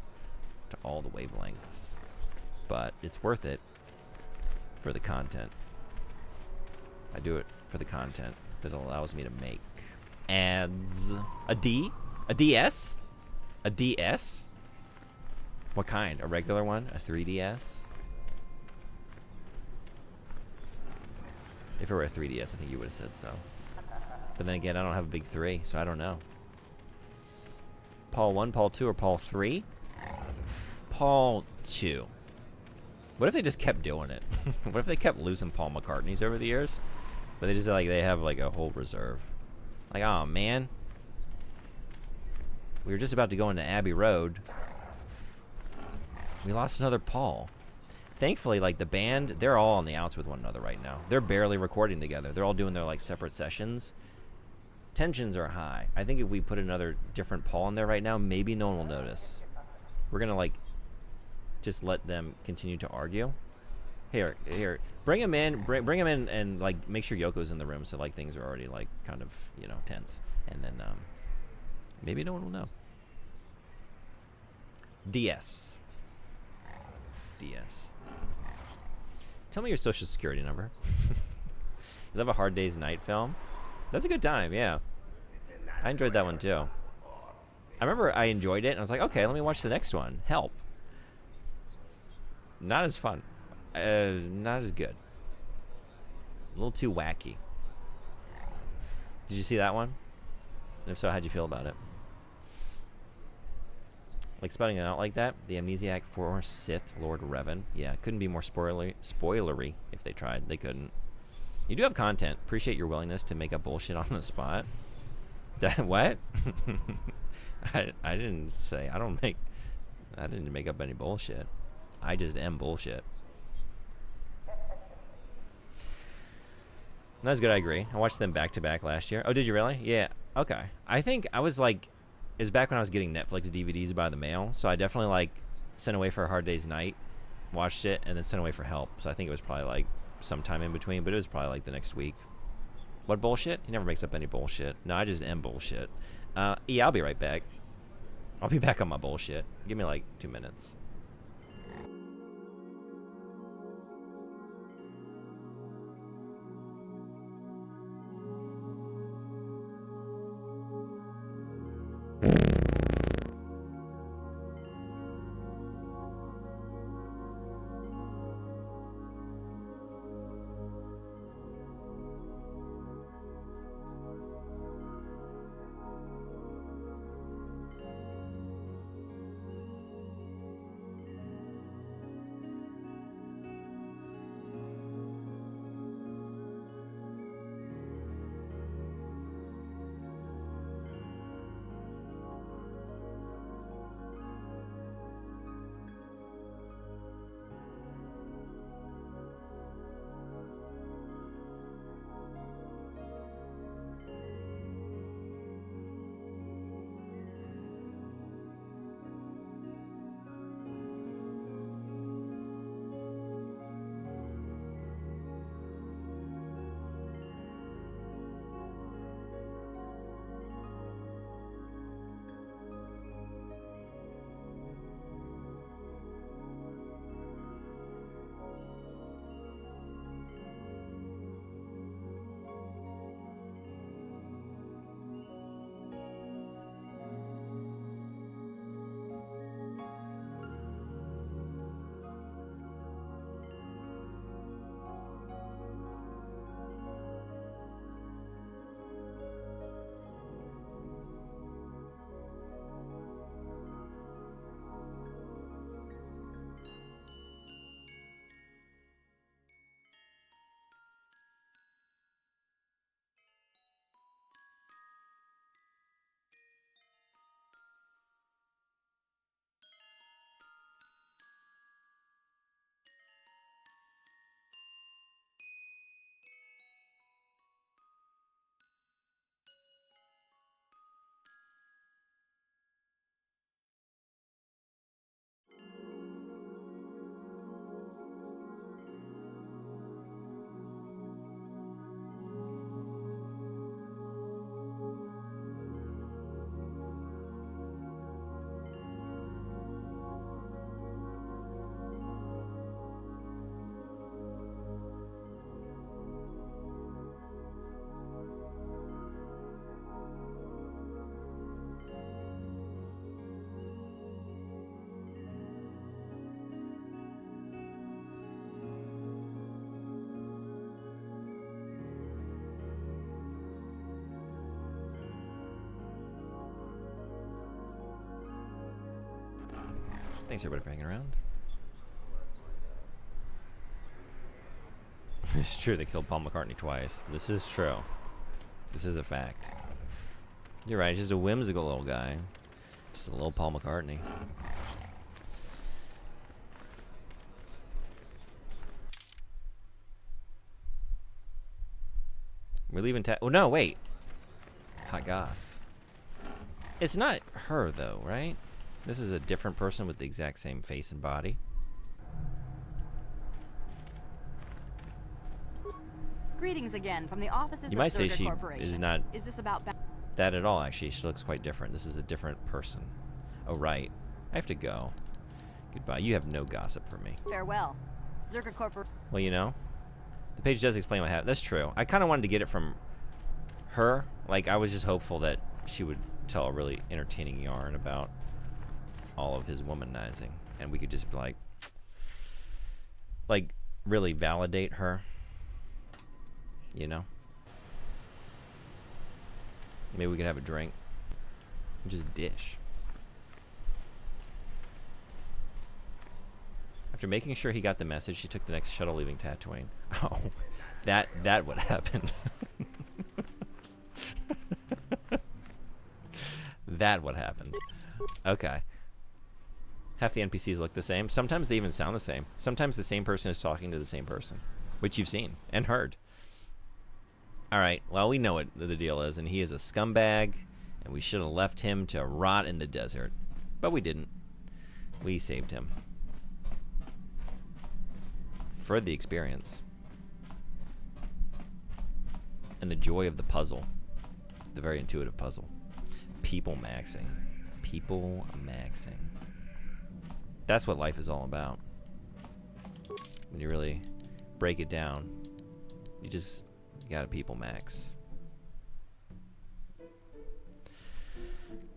to all the wavelengths. But it's worth it for the content. I do it for the content that allows me to make ads. A D? A DS? A DS? What kind? A regular one? A 3DS? If it were a 3DS, I think you would have said so. But then again, I don't have a big 3, so I don't know. Paul 1, Paul 2, or Paul 3? Paul 2. What if they just kept doing it? What if they kept losing Paul McCartneys over the years? But they just like they have like a whole reserve. Like, oh man. We were just about to go into Abbey Road. We lost another Paul. Thankfully, like the band, they're all on the outs with one another right now. They're barely recording together. They're all doing their like separate sessions. Tensions are high. I think if we put another different Paul in there right now, maybe no one will notice. We're gonna like just let them continue to argue. Here, bring him in, bring him in, and like make sure Yoko's in the room, so like things are already like kind of tense, and then maybe no one will know. DS. Tell me your social security number. You love A Hard Day's Night film? That's a good time, yeah. I enjoyed that one too. I remember I enjoyed it, and I was like, okay, let me watch the next one. Help. Not as fun. Not as good. A little too wacky. Did you see that one? And if so, how'd you feel about it? Like spelling it out like that? The Amnesiac for Sith Lord Revan. Yeah, couldn't be more spoilery if they tried. They couldn't. You do have content. Appreciate your willingness to make up bullshit on the spot. What? I didn't say. I didn't make up any bullshit. I just am bullshit. Not as good, I agree. I watched them back to back last year. Oh, did you really? Yeah. Okay. I think I was like, it was back when I was getting Netflix DVDs by the mail, so I definitely like sent away for A Hard Day's Night, watched it, and then sent away for Help. So I think it was probably like sometime in between, but it was probably like the next week. What bullshit? He never makes up any bullshit. No, I just am bullshit. Yeah, I'll be right back. I'll be back on my bullshit. Give me like 2 minutes. Thanks everybody for hanging around. It's true, they killed Paul McCartney twice. This is true. This is a fact. You're right, he's just a whimsical little guy. Just a little Paul McCartney. We're leaving oh no, wait. Hot goss. It's not her though, right? This is a different person with the exact same face and body. Greetings again from the offices You of might say Zerga she Corporation. is not Is this about that at all, actually. She looks quite different. This is a different person. Oh, right. I have to go. Goodbye. You have no gossip for me. farewell? Zerga Corporation. Well, you know, the page does explain what happened. That's true. I kind of wanted to get it from her. Like, I was just hopeful that she would tell a really entertaining yarn about all of his womanizing. And we could just be like really validate her. You know? Maybe we could have a drink. Just dish. After making sure he got the message, she took the next shuttle leaving Tatooine. Oh, that would happen. That would happen. Okay. Half the NPCs look the same. Sometimes they even sound the same. Sometimes the same person is talking to the same person, which you've seen and heard. All right, well, we know what the deal is, and he is a scumbag, and we should have left him to rot in the desert. But we didn't. We saved him. For the experience. And the joy of the puzzle. The very intuitive puzzle. People maxing. People maxing. That's what life is all about. When you really break it down, you gotta people max.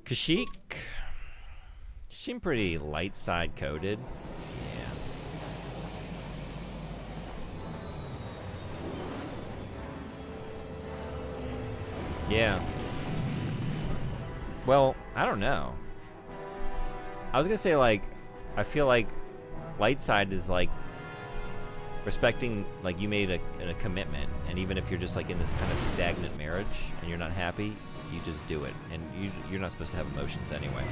Kashyyyk seemed pretty light side coded. Yeah. Well, I don't know. I was gonna say, like, I feel like light side is like respecting, like, you made a commitment, and even if you're just like in this kind of stagnant marriage and you're not happy, you just do it, and you're not supposed to have emotions anyway.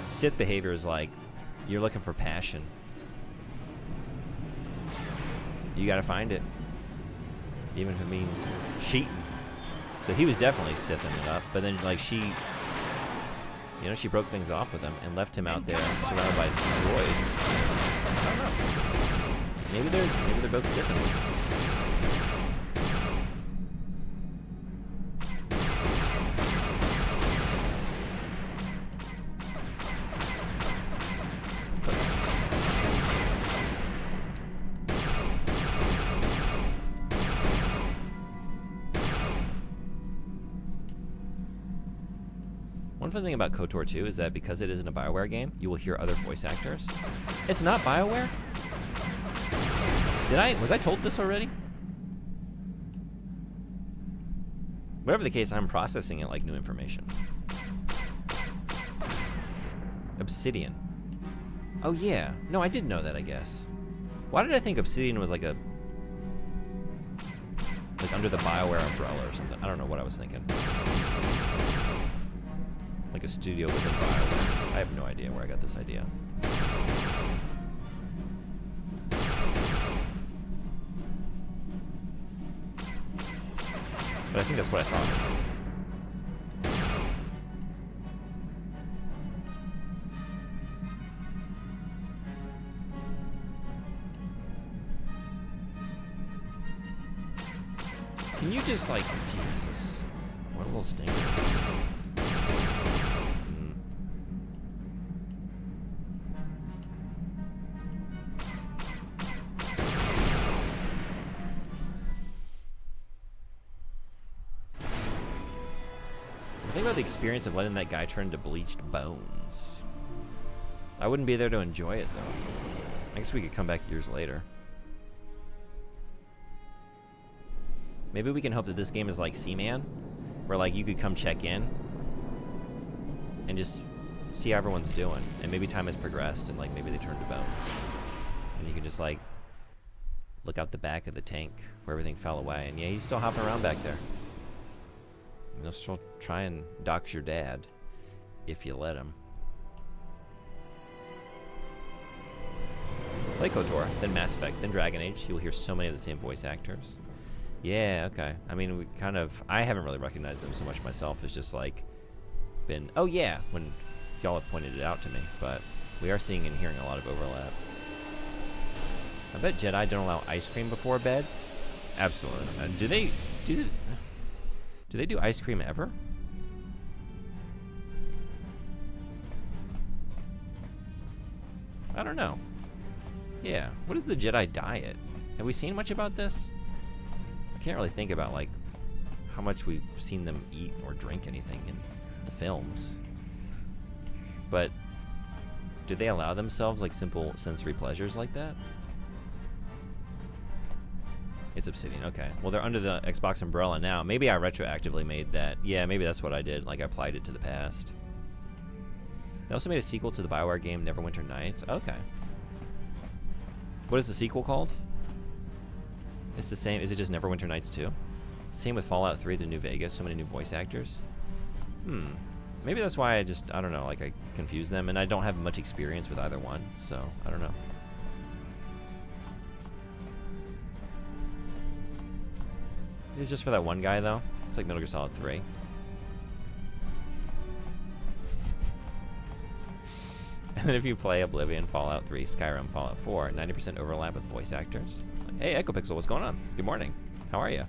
Sith behavior is like you're looking for passion. You gotta find it, even if it means cheating. So he was definitely Sithing it up, but then like she broke things off with him and left him out there surrounded by droids. I don't know. Maybe they're both Sithing. One fun thing about KOTOR 2 is that because it isn't a BioWare game, you will hear other voice actors. It's not BioWare? Was I told this already? Whatever the case, I'm processing it like new information. Obsidian. Oh yeah. No, I did know that, I guess. Why did I think Obsidian was like under the BioWare umbrella or something? I don't know what I was thinking. Like a studio within BioWare. I have no idea where I got this idea. But I think that's what I thought. Can you just, like, Jesus. What a little stinker. Think about the experience of letting that guy turn to bleached bones. I wouldn't be there to enjoy it, though. I guess we could come back years later. Maybe we can hope that this game is like Seaman, where like you could come check in and just see how everyone's doing, and maybe time has progressed, and like maybe they turned to bones, and you can just like look out the back of the tank where everything fell away, and yeah, he's still hopping around back there. He'll still try and dox your dad if you let him. Play KOTOR, then Mass Effect, then Dragon Age. You'll hear so many of the same voice actors. Yeah, okay. I mean, we kind of... I haven't really recognized them so much myself. It's just like been... Oh, yeah, when y'all have pointed it out to me. But we are seeing and hearing a lot of overlap. I bet Jedi don't allow ice cream before bed. Absolutely. Do they do ice cream ever? I don't know. Yeah. What is the Jedi diet? Have we seen much about this? I can't really think about like how much we've seen them eat or drink anything in the films. But do they allow themselves like simple sensory pleasures like that? It's Obsidian, okay. Well, they're under the Xbox umbrella now. Maybe I retroactively made that. Yeah, maybe that's what I did. Like, I applied it to the past. They also made a sequel to the BioWare game Neverwinter Nights. Okay. What is the sequel called? It's the same. Is it just Neverwinter Nights 2? Same with Fallout 3, the New Vegas. So many new voice actors. Maybe that's why I don't know, like, I confuse them. And I don't have much experience with either one. So, I don't know. It's just for that one guy, though. It's like Metal Gear Solid 3. And then if you play Oblivion, Fallout 3, Skyrim, Fallout 4, 90% overlap with voice actors. Hey, EchoPixel, what's going on? Good morning. How are you?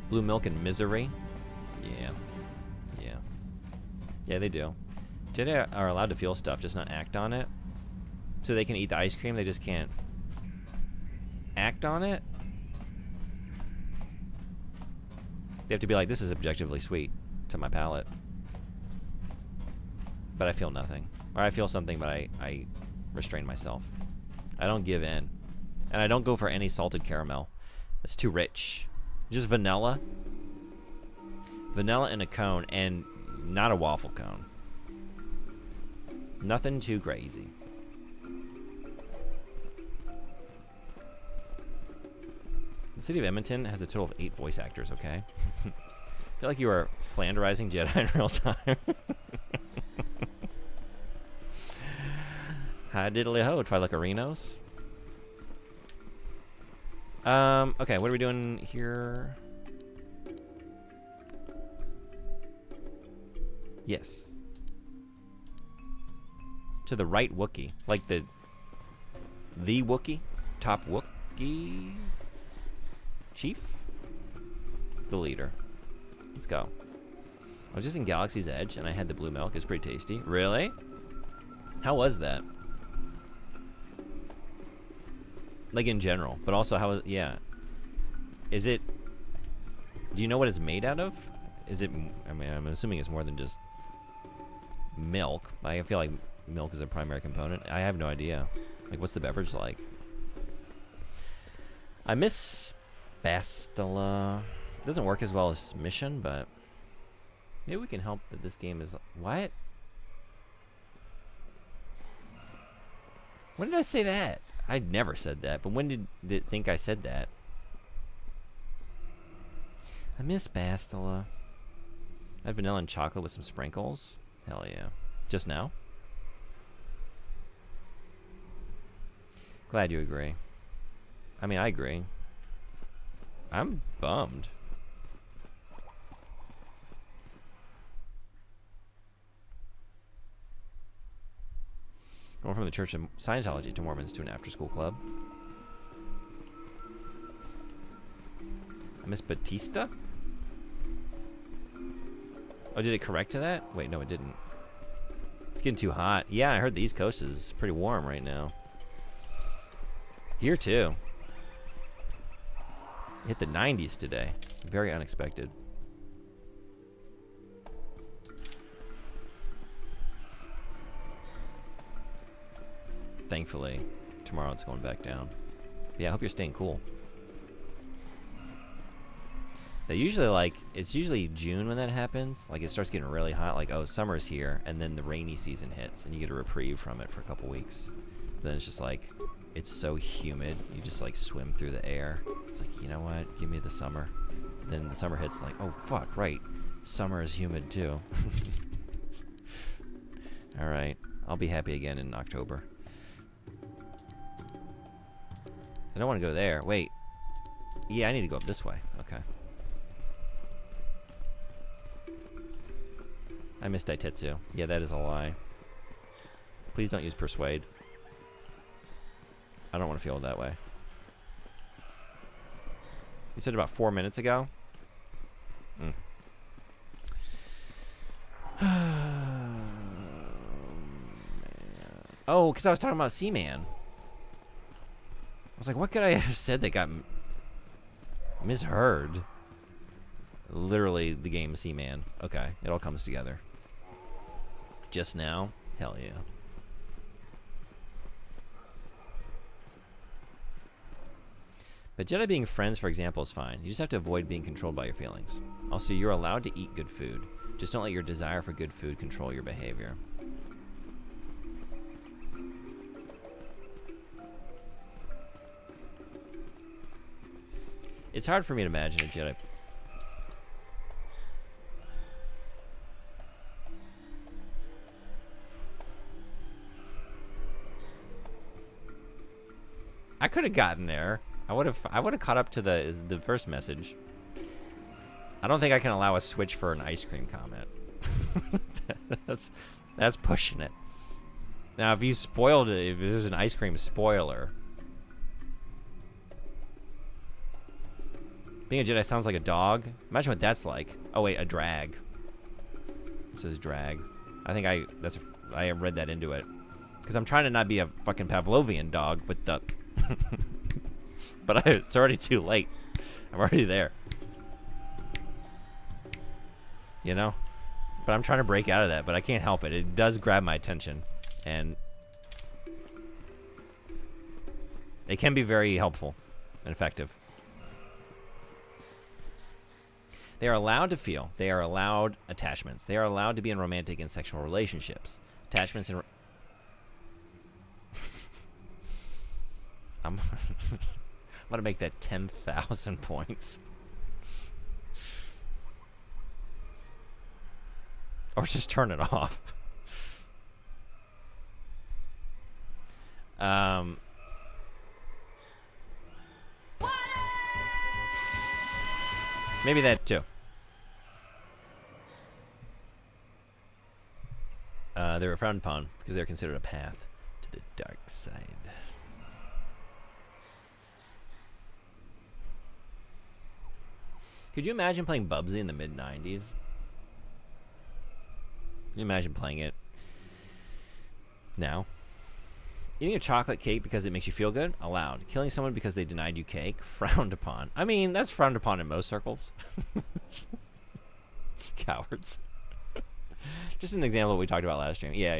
Blue Milk and Misery. Yeah. Yeah. Yeah, they do. Jedi are allowed to feel stuff, just not act on it. So they can eat the ice cream, they just can't act on it. They have to be like, this is objectively sweet to my palate. But I feel nothing. Or I feel something, but I restrain myself. I don't give in. And I don't go for any salted caramel. It's too rich. Just vanilla. Vanilla in a cone, and not a waffle cone. Nothing too crazy. The city of Edmonton has a total of 8 voice actors, okay? I feel like you are flanderizing Jedi in real time. Hi diddly ho, Trilecarinos. Okay, what are we doing here? Yes. To the right Wookiee. Like the Wookiee? Top Wookiee? Chief? The leader. Let's go. I was just in Galaxy's Edge and I had the blue milk. It's pretty tasty. Really? How was that? Like in general, but also how is, yeah. Is it, do you know what it's made out of? Is it, I mean, I'm assuming it's more than just milk. I feel like milk is a primary component. I have no idea. Like, what's the beverage like? I miss Bastila. It doesn't work as well as Mission, but maybe we can help that this game is, what? When did I say that? I never said that, but when did it think I said that? I miss Bastila. I had vanilla and chocolate with some sprinkles. Hell yeah. Just now? Glad you agree. I mean, I agree. I'm bummed. Going from the Church of Scientology to Mormons to an after-school club. I miss Batista? Oh, did it correct to that? Wait, no, it didn't. It's getting too hot. Yeah, I heard the East Coast is pretty warm right now. Here, too. Hit the 90s today. Very unexpected. Thankfully, tomorrow it's going back down. Yeah, I hope you're staying cool. They usually like, it's usually June when that happens. Like it starts getting really hot, like, oh, summer's here, and then the rainy season hits, and you get a reprieve from it for a couple weeks. Then it's just like, it's so humid, you just like swim through the air. It's like, you know what, give me the summer. Then the summer hits, like, oh fuck, right, summer is humid too. Alright, I'll be happy again in October. I don't want to go there, wait. Yeah, I need to go up this way, okay. I missed Daitetsu. Yeah, that is a lie. Please don't use Persuade. I don't want to feel that way. You said about 4 minutes ago? Oh, because I was talking about Seaman. I was like, what could I have said that got misheard? Literally the game Seaman. Okay, it all comes together. Just now? Hell yeah. But Jedi being friends, for example, is fine. You just have to avoid being controlled by your feelings. Also, you're allowed to eat good food. Just don't let your desire for good food control your behavior. It's hard for me to imagine a Jedi... I could have gotten there. I would have caught up to the first message. I don't think I can allow a switch for an ice cream comment. that's pushing it. Now, if you spoiled it, if there's an ice cream spoiler, being a Jedi sounds like a dog. Imagine what that's like. Oh wait, a drag. It says drag. I think I read that into it because I'm trying to not be a fucking Pavlovian dog with the. But it's already too late. I'm already there. You know? But I'm trying to break out of that, but I can't help it. It does grab my attention. And it can be very helpful and effective. They are allowed to feel. They are allowed attachments. They are allowed to be in romantic and sexual relationships. Attachments and... I'm gonna make that 10,000 points. Or just turn it off. Maybe that too. They were frowned upon because they're considered a path to the dark side. Could you imagine playing Bubsy in the mid-90s? Can you imagine playing it now? Eating a chocolate cake because it makes you feel good? Allowed. Killing someone because they denied you cake? Frowned upon. I mean, that's frowned upon in most circles. Cowards. Just an example of what we talked about last stream. Yeah,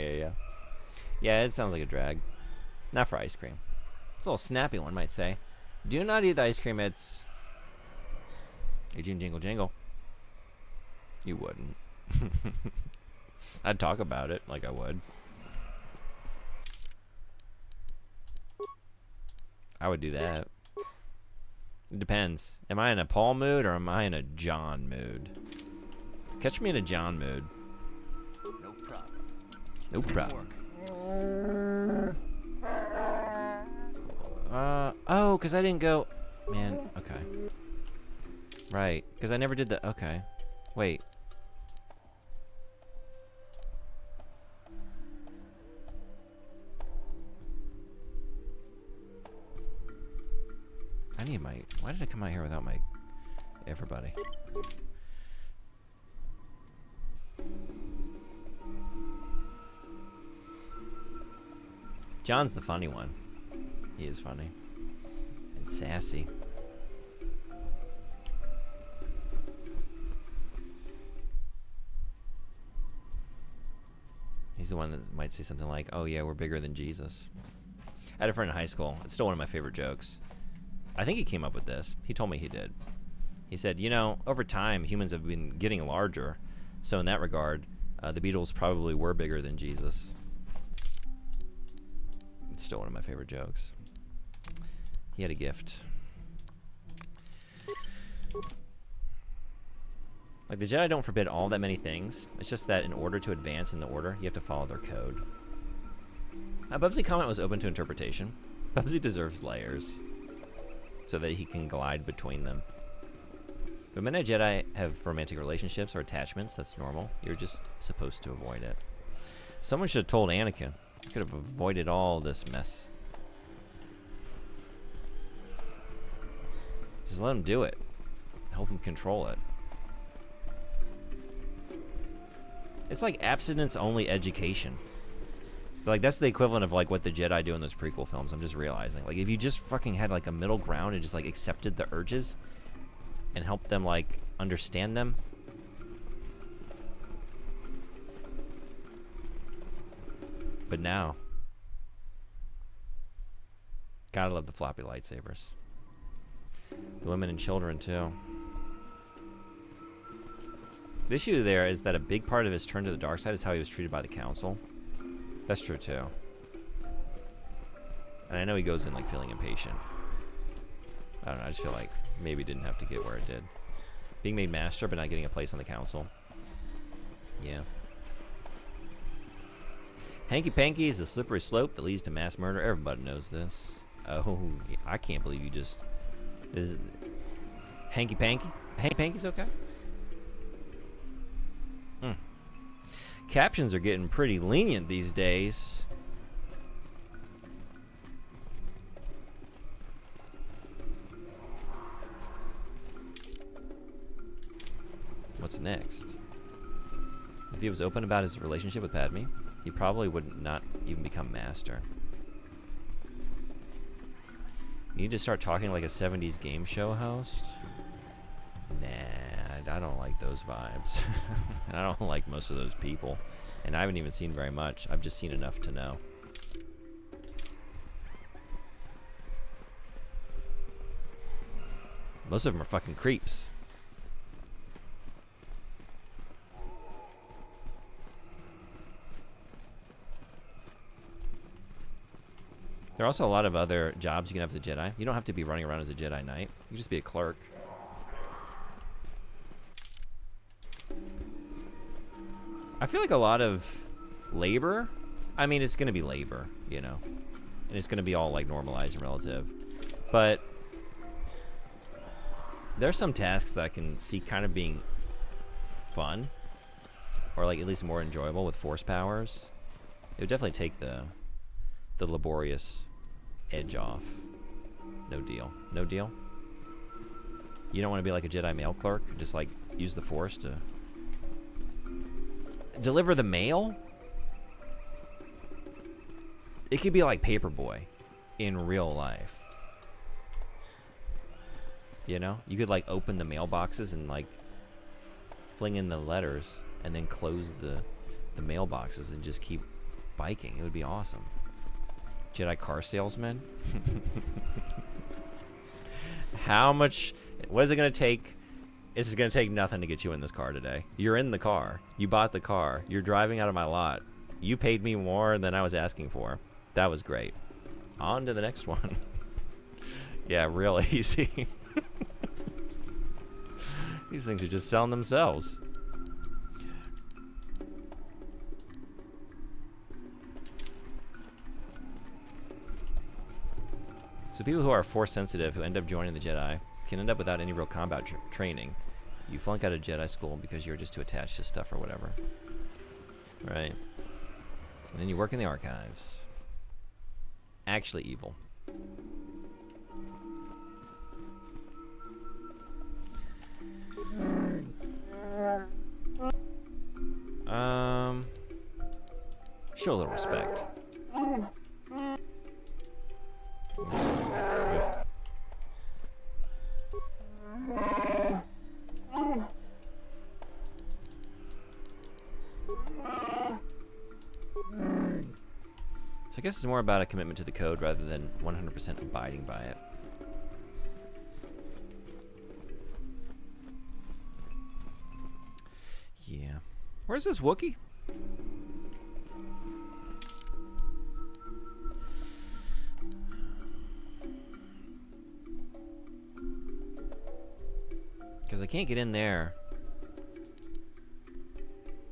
it sounds like a drag. Not for ice cream. It's a little snappy, one might say. Do not eat the ice cream. It's... Aging Jingle Jingle. You wouldn't. I'd talk about it like I would. I would do that. It depends. Am I in a Paul mood or am I in a John mood? Catch me in a John mood. No problem. No problem. Oh, because I didn't go... Man, okay. Right, because I never did the... Okay. Wait. I need my... Why did I come out here without my... Everybody. John's the funny one. He is funny. And sassy. He's the one that might say something like, oh yeah, we're bigger than Jesus. I had a friend in high school. It's still one of my favorite jokes. I think he came up with this. He told me he did. He said, you know, over time, humans have been getting larger. So in that regard, the Beatles probably were bigger than Jesus. It's still one of my favorite jokes. He had a gift. Like, the Jedi don't forbid all that many things. It's just that in order to advance in the Order, you have to follow their code. Bubsy comment was open to interpretation. Bubsy deserves layers so that he can glide between them. But Midnight Jedi have romantic relationships or attachments. That's normal. You're just supposed to avoid it. Someone should have told Anakin. He could have avoided all this mess. Just let him do it. Help him control it. It's like abstinence-only education. Like, that's the equivalent of, like, what the Jedi do in those prequel films. I'm just realizing. Like, if you just fucking had, like, a middle ground and just, like, accepted the urges and helped them, like, understand them. But now, gotta love the floppy lightsabers. The women and children, too. The issue there is that a big part of his turn to the dark side is how he was treated by the Council. That's true, too. And I know he goes in, like, feeling impatient. I don't know, I just feel like maybe it didn't have to get where it did. Being made master, but not getting a place on the Council. Yeah. Hanky Panky is a slippery slope that leads to mass murder. Everybody knows this. Oh, I can't believe you just... Is it Hanky Panky? Hanky Panky's okay? Captions are getting pretty lenient these days. What's next? If he was open about his relationship with Padme, he probably would not even become master. You need to start talking like a 70s game show host? Nah, I don't like those vibes. And I don't like most of those people. And I haven't even seen very much. I've just seen enough to know. Most of them are fucking creeps. There are also a lot of other jobs you can have as a Jedi. You don't have to be running around as a Jedi Knight. You can just be a clerk. I feel like a lot of labor, I mean, it's going to be labor, you know. And it's going to be all, like, normalized and relative. But there's some tasks that I can see kind of being fun. Or, like, at least more enjoyable with Force powers. It would definitely take the laborious edge off. No deal. No deal? You don't want to be like a Jedi mail clerk? Just, like, use the Force to deliver the mail? It could be like Paperboy in real life. You know? You could, like, open the mailboxes and, like, fling in the letters and then close the mailboxes and just keep biking. It would be awesome. Jedi car salesman? How much... What is it going to take? This is going to take nothing to get you in this car today. You're in the car. You bought the car. You're driving out of my lot. You paid me more than I was asking for. That was great. On to the next one. Yeah, real easy. These things are just selling themselves. So people who are Force sensitive, who end up joining the Jedi, can end up without any real combat training. You flunk out of Jedi school because you're just too attached to stuff or whatever. Right? And then you work in the archives. Actually evil. Show a little respect. So I guess it's more about a commitment to the code rather than 100% abiding by it. Where's this Wookiee? Because I can't get in there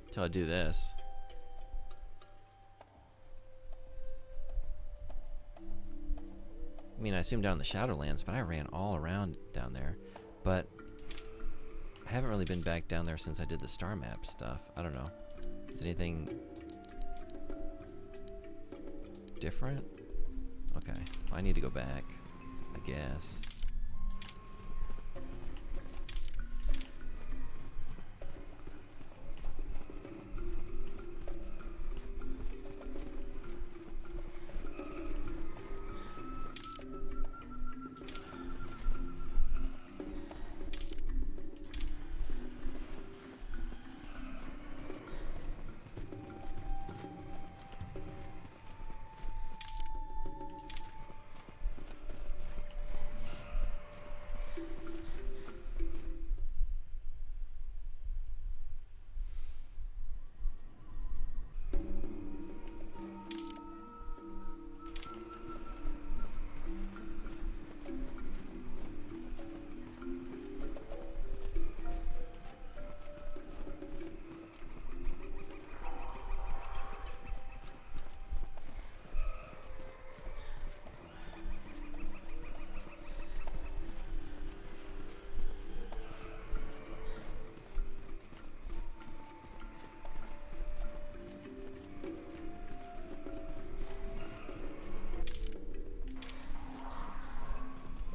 until I do this. I mean, I assume down in the Shadowlands, but I ran all around down there. But I haven't really been back down there since I did the star map stuff. I don't know. Is anything different? Okay. Well, I need to go back, I guess.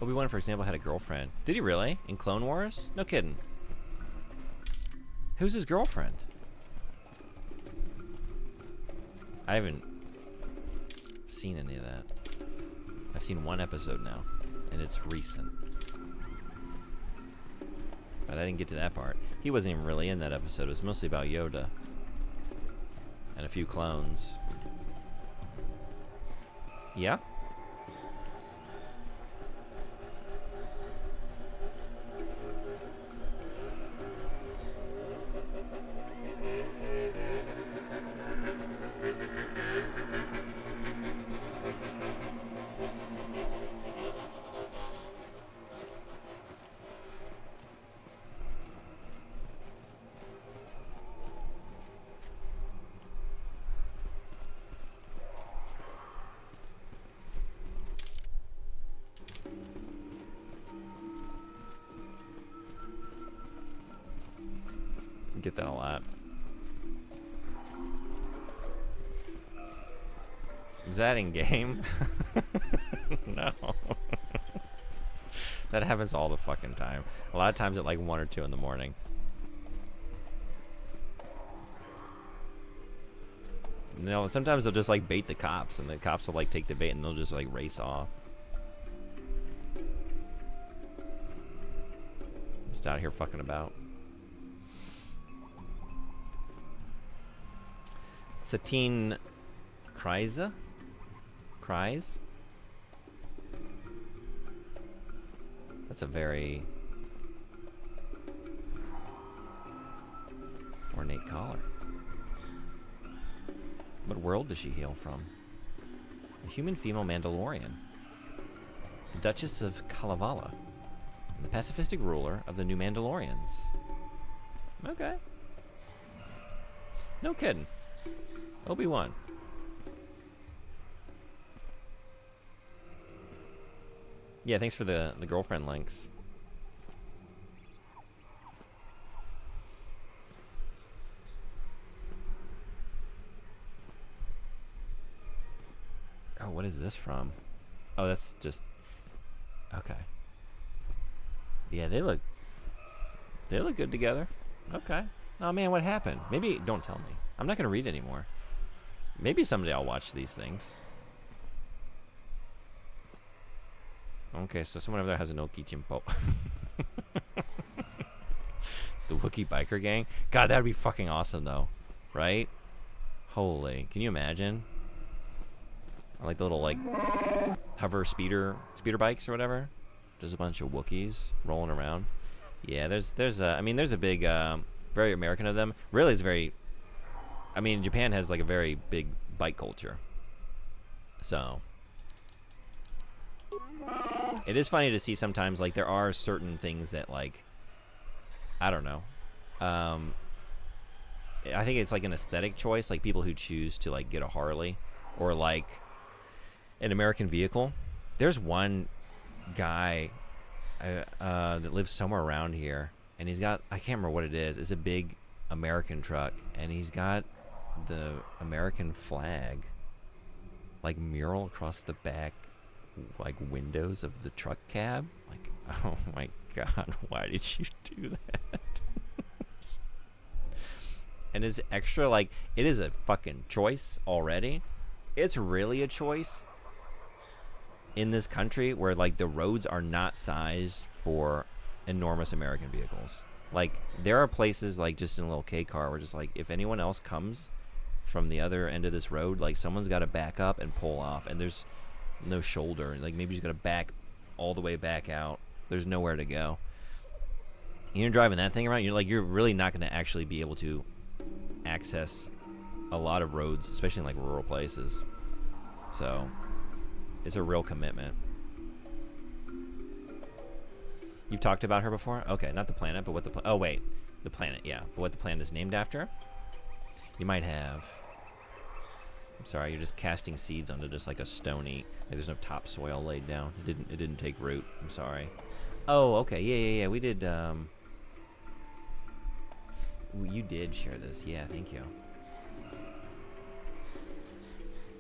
Obi-Wan, for example, had a girlfriend. Did he really? In Clone Wars? No kidding. Who's his girlfriend? I haven't seen any of that. I've seen one episode now, and it's recent. But I didn't get to that part. He wasn't even really in that episode. It was mostly about Yoda. And a few clones. Yeah? Get that a lot. Is that in game? No. That happens all the fucking time. A lot of times at like 1 or 2 in the morning. No, sometimes they'll just like bait the cops, and the cops will like take the bait and they'll just like race off. Just out here fucking about. Satine Kryza? Kryze? That's a very ornate collar. What world does she hail from? A human female Mandalorian. The Duchess of Kalevala. The pacifistic ruler of the New Mandalorians. Okay. No kidding. Obi-Wan. Yeah, thanks for the girlfriend links. Oh, what is this from? Oh, that's just... Okay. Yeah, they look good together. Okay. Oh man, what happened? Maybe, don't tell me. I'm not gonna read anymore. Maybe someday I'll watch these things. Okay, so someone over there has an Oki Chimpo. The Wookiee biker gang? God, that would be fucking awesome though. Right? Holy, can you imagine? I like the little like hover speeder bikes or whatever. There's a bunch of Wookiees rolling around. Yeah, there's a big, very American of them. Really, it's very I mean, Japan has like a very big bike culture. So it is funny to see sometimes, like, there are certain things that, like, I don't know. I think it's like an aesthetic choice, like people who choose to like get a Harley or like an American vehicle. There's one guy that lives somewhere around here, and he's got, I can't remember what it is. It's a big American truck, and he's got the American flag like mural across the back like windows of the truck cab. Like, oh my god, why did you do that? And it's extra, like, it is a fucking choice already. It's really a choice in this country where, like, the roads are not sized for enormous American vehicles. Like, there are places, like, just in a little K car where just, like, if anyone else comes from the other end of this road, like, someone's got to back up and pull off. And there's no shoulder. Like, maybe you just got to back all the way back out. There's nowhere to go. You're driving that thing around, you're really not going to actually be able to access a lot of roads, especially in like rural places. So it's a real commitment. You've talked about her before? Okay, not the planet, but what the oh wait, the planet, yeah, but what the planet is named after? You might have. I'm sorry, you're just casting seeds onto just like a stony, like there's no topsoil laid down. It didn't take root. I'm sorry. Oh, okay, yeah. We did you did share this. Yeah, thank you.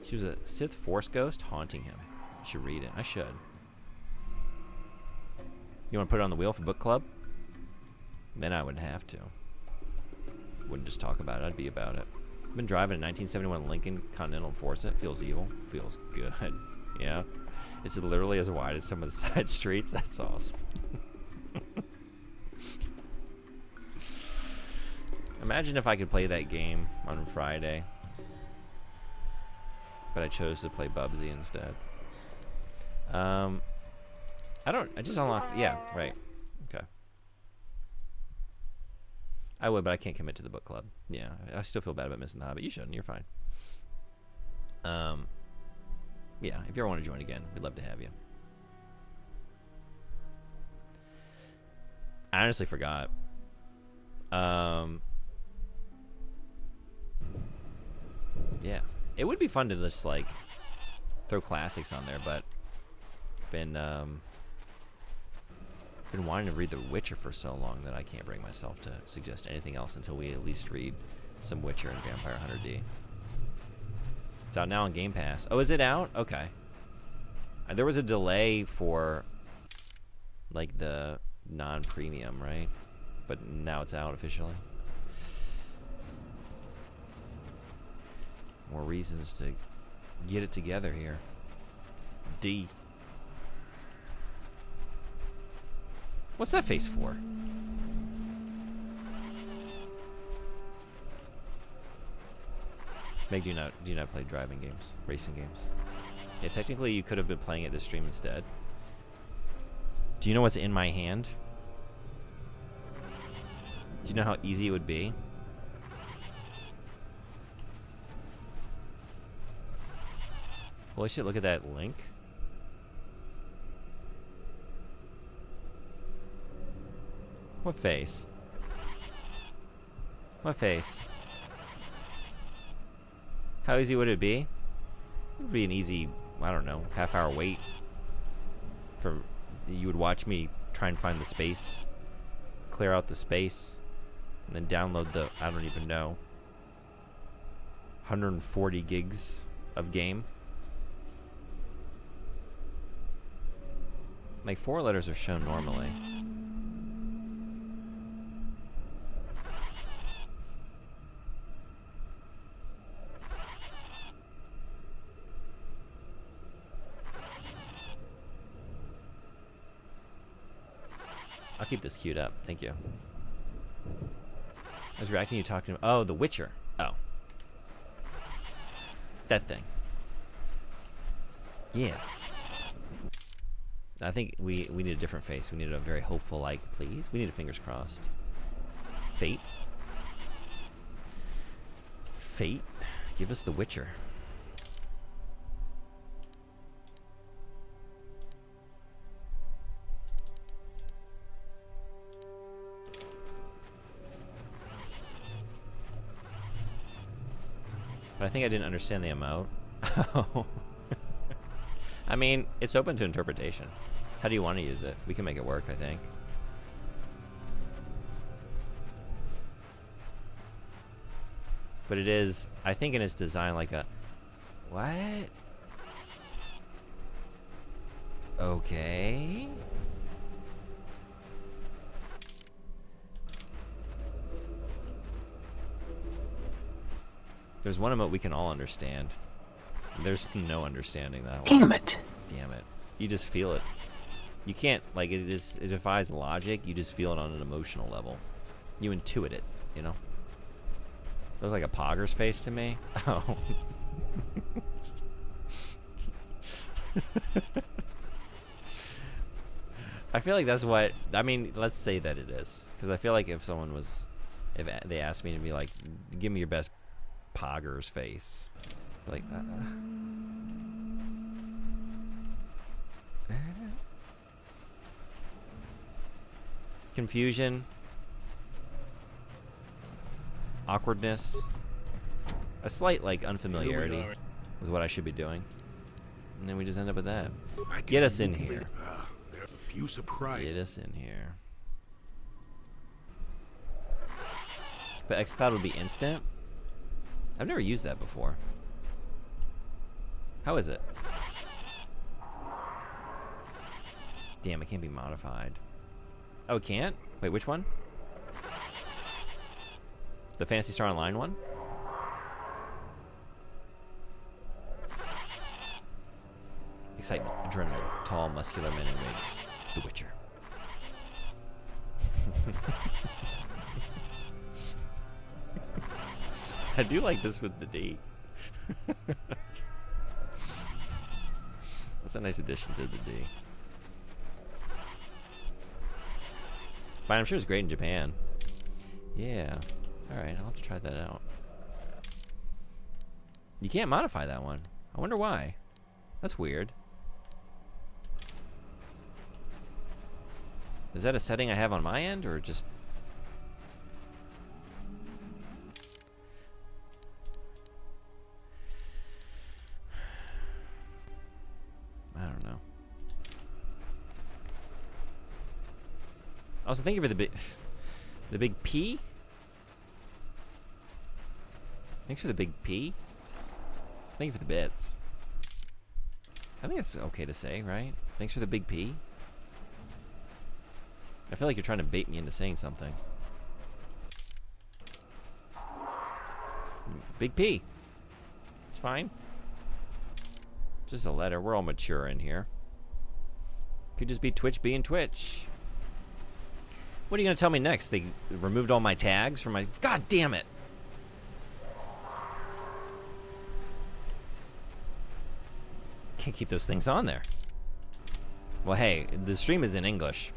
She was a Sith Force ghost haunting him. You should read it. I should. You want to put it on the wheel for book club? Then I wouldn't have to. Wouldn't just talk about it. I'd be about it. I've been driving a 1971 Lincoln Continental Forza. It feels evil. Feels good. Yeah. It's literally as wide as some of the side streets. That's awesome. Imagine if I could play that game on Friday, but I chose to play Bubsy instead. I just unlocked, yeah, right. Okay. I would, but I can't commit to the book club. Yeah, I still feel bad about missing the Hobbit. You shouldn't, you're fine. Yeah, if you ever want to join again, we'd love to have you. I honestly forgot. Yeah, it would be fun to just like throw classics on there, but been wanting to read The Witcher for so long that I can't bring myself to suggest anything else until we at least read some Witcher and Vampire Hunter D. It's out now on Game Pass. Oh, is it out? Okay. There was a delay for like the non-premium, right? But now it's out officially. More reasons to get it together here. D. What's that face for? Meg, do you not play driving games, racing games? Yeah, technically you could have been playing it this stream instead. Do you know what's in my hand? Do you know how easy it would be? Holy shit, look at that link. What face? What face? How easy would it be? It would be an easy, I don't know, half-hour wait. You would watch me try and find the space, clear out the space, and then download the, I don't even know, 140 gigs of game. Like 4 letters are shown normally. I'll keep this queued up. Thank you. I was reacting to you talking about, oh, The Witcher. Oh. That thing. Yeah. I think we need a different face. We need a very hopeful, like, please. We need a fingers crossed. Fate. Fate, give us The Witcher. But I think I didn't understand the emote. Oh. I mean, it's open to interpretation. How do you want to use it? We can make it work, I think. But it is, I think in its design, like a... What? Okay. There's one emote we can all understand. There's no understanding that one. Damn it. Damn it. You just feel it. You can't, like, it defies logic. You just feel it on an emotional level. You intuit it, you know? Looks like a Pogger's face to me. Oh. I feel like that's what, I mean, let's say that it is. Because I feel like if someone was, if they asked me to be like, give me your best Pogger's face. Like, confusion, awkwardness, a slight like unfamiliarity with what I should be doing, and then we just end up with that. Get us in here. There's a few surprises. Get us in here. But xCloud would be instant. I've never used that before. How is it? Damn, it can't be modified. Oh, it can't? Wait, which one? The Phantasy Star Online one? Excitement, adrenaline, tall, muscular men in wigs. The Witcher. I do like this with the D. That's a nice addition to the D. Fine, I'm sure it's great in Japan. Yeah. Alright, I'll have to try that out. You can't modify that one. I wonder why. That's weird. Is that a setting I have on my end, or just... I don't know. Also, thank you for the big P. Thanks for the big P. Thank you for the bits. I think it's okay to say, right? Thanks for the big P. I feel like you're trying to bait me into saying something. Big P. It's fine. It's just a letter. We're all mature in here. Could just be Twitch being Twitch. What are you going to tell me next? They removed all my tags from my... God damn it! Can't keep those things on there. Well, hey, the stream is in English.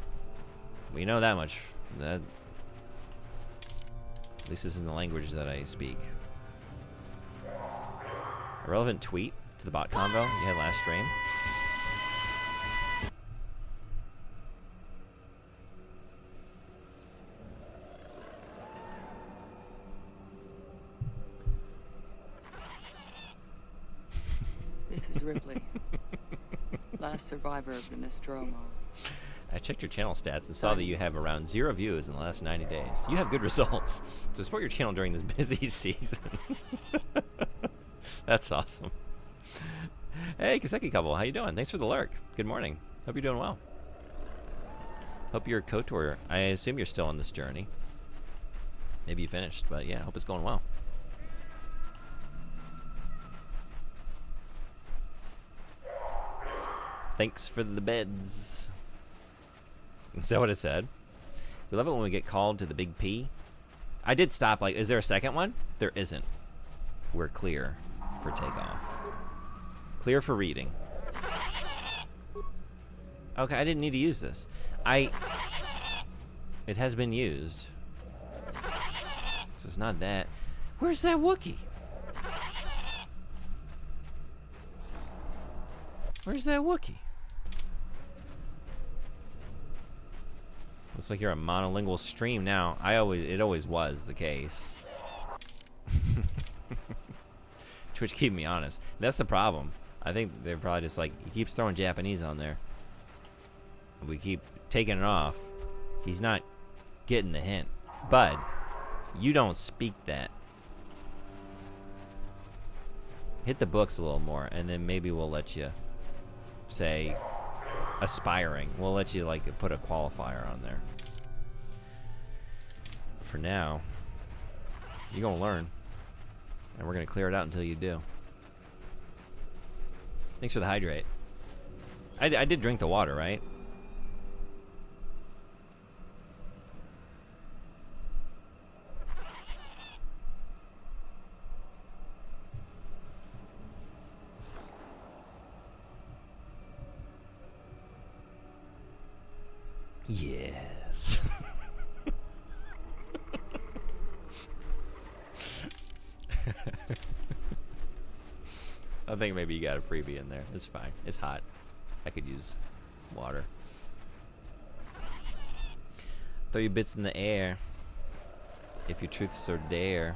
We know that much. That... At least this is in the language that I speak. A relevant tweet to the bot convo you had last stream. This is Ripley, last survivor of the Nostromo. I checked your channel stats and saw that you have around 0 views in the last 90 days. You have good results. So support your channel during this busy season. That's awesome. Hey, Kaseki couple, how you doing? Thanks for the lurk. Good morning. Hope you're doing well. Hope you're KOTOR. I assume you're still on this journey. Maybe you finished, but yeah, hope it's going well. Thanks for the beds. Is that what it said? We love it when we get called to the big P. I did stop, like, is there a second one? There isn't. We're clear for takeoff. Clear for reading. Okay, I didn't need to use this. It has been used. So it's not that. Where's that Wookiee? Where's that Wookiee? Looks like you're a monolingual stream now. It always was the case. Twitch keep me honest. That's the problem. I think they're probably just like, he keeps throwing Japanese on there. We keep taking it off. He's not getting the hint. Bud, you don't speak that. Hit the books a little more, and then maybe we'll let you say aspiring. We'll let you like put a qualifier on there. For now, you're gonna learn, and we're gonna clear it out until you do. Thanks for the hydrate. I did drink the water, right? Yes. I think maybe you got a freebie in there. It's fine. It's hot. I could use water. Throw your bits in the air. If your truth so dare.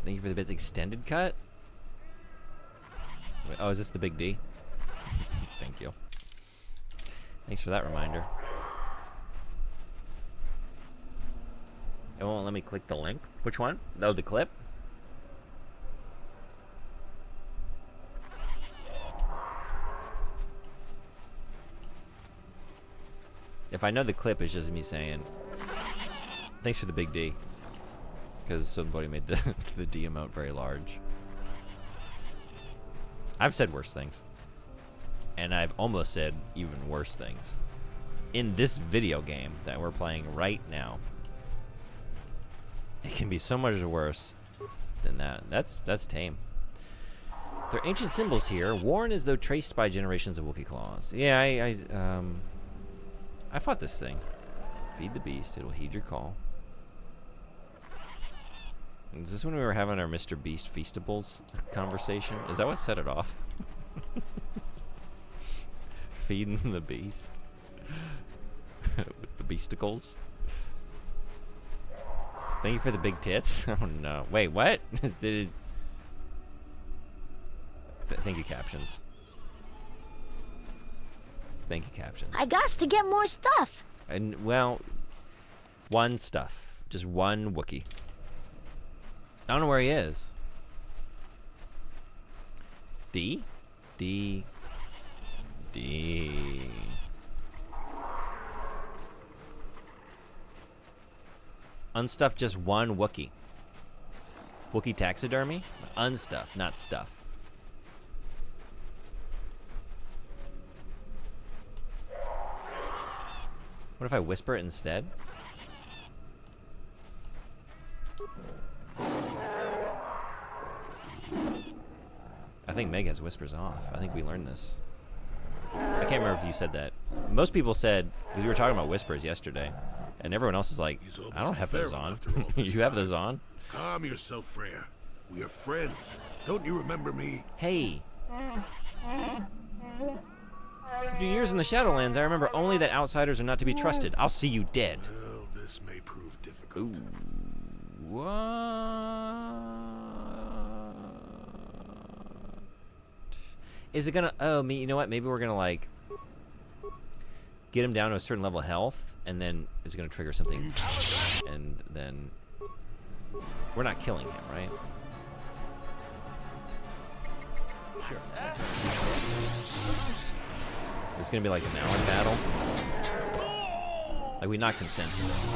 Thank you for the bits extended cut. Wait, oh, is this the big D? Thank you. Thanks for that reminder. It won't let me click the link. Which one? No, the clip? If I know the clip, it's just me saying, thanks for the big D. Because somebody made the D emote very large. I've said worse things. And I've almost said even worse things. In this video game that we're playing right now. It can be so much worse than that. That's tame. There are ancient symbols here, worn as though traced by generations of Wookiee claws. Yeah, I fought this thing. Feed the beast, it'll heed your call. Is this when we were having our Mr. Beast Feastables conversation? Is that what set it off? Feeding the beast. With the beasticles. Thank you for the big tits. Oh no. Wait, what? Did it... Thank you, captions. Thank you, captions. I got to get more stuff. And, well, one stuff. Just one Wookiee. I don't know where he is. D? D. D. Unstuff just one Wookiee. Wookiee taxidermy? Unstuff, not stuff. What if I whisper it instead? I think Meg has whispers off. I think we learned this. I can't remember if you said that. Most people said, because we were talking about whispers yesterday, and everyone else is like, I don't have those on. You have those on? Calm yourself, Freya. We are friends. Don't you remember me? Hey. After years in the Shadowlands, I remember only that outsiders are not to be trusted. I'll see you dead. Well, this may prove difficult. Ooh. What? Is it gonna... Oh, you know what? Maybe we're gonna, like... get him down to a certain level of health, and then it's gonna trigger something. And then... We're not killing him, right? Sure. It's gonna be like an Allen battle. Like we knock some sense into him.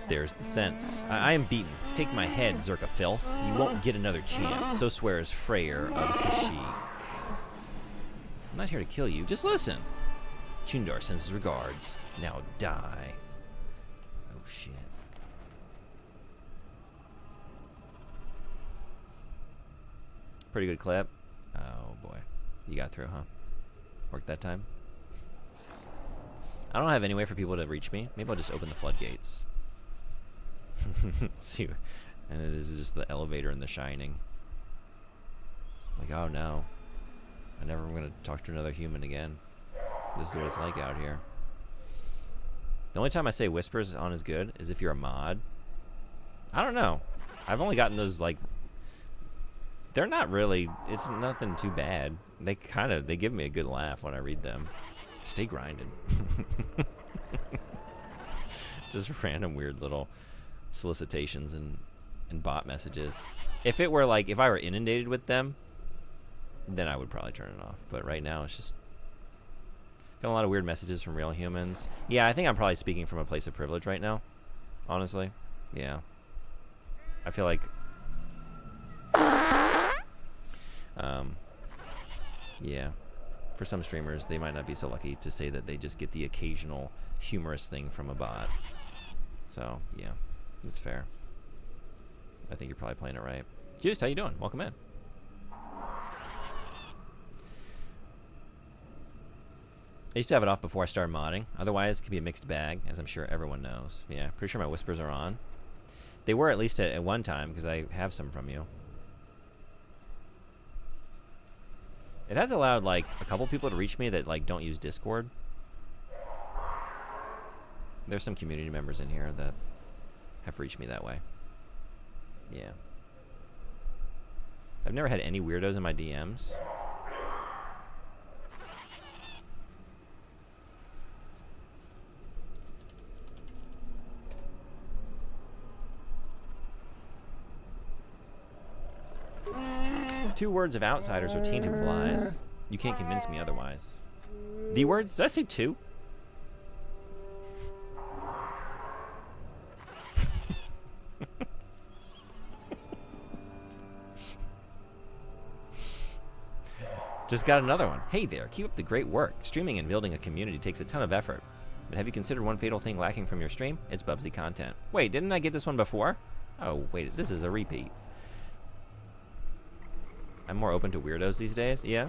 There's the sense. I am beaten. Take my head, Zerka filth. You won't get another chance. So swears Freyr of Kashyyyk. I'm not here to kill you. Just listen. Chundar sends his regards. Now die. Oh shit. Pretty good clip. Oh boy. You got through, huh? Worked that time? I don't have any way for people to reach me. Maybe I'll just open the floodgates. See, and this is just the elevator in The Shining. Like, oh no, I never am gonna talk to another human again. This is what it's like out here. The only time I say whispers on is good is if you're a mod. I don't know. I've only gotten those, like, they're not really, it's nothing too bad. They give me a good laugh when I read them. Stay grinding. Just random weird little solicitations and bot messages. If it were like, if I were inundated with them, then I would probably turn it off. But right now it's just got a lot of weird messages from real humans. Yeah, I think I'm probably speaking from a place of privilege right now. Honestly. Yeah. I feel like yeah. For some streamers, they might not be so lucky to say that they just get the occasional humorous thing from a bot. So, yeah. That's fair. I think you're probably playing it right. Juice, how you doing? Welcome in. I used to have it off before I started modding. Otherwise, it could be a mixed bag, as I'm sure everyone knows. Yeah, pretty sure my whispers are on. They were at least at one time, because I have some from you. It has allowed, like, a couple people to reach me that, like, don't use Discord. There's some community members in here that have reached me that way. Yeah. I've never had any weirdos in my DMs. Two words of outsiders are tainted with lies. You can't convince me otherwise. The words? Did I say two? Just got another one. Hey there, keep up the great work. Streaming and building a community takes a ton of effort. But have you considered one fatal thing lacking from your stream? It's Bubsy content. Wait, didn't I get this one before? Oh, wait, this is a repeat. I'm more open to weirdos these days, yeah?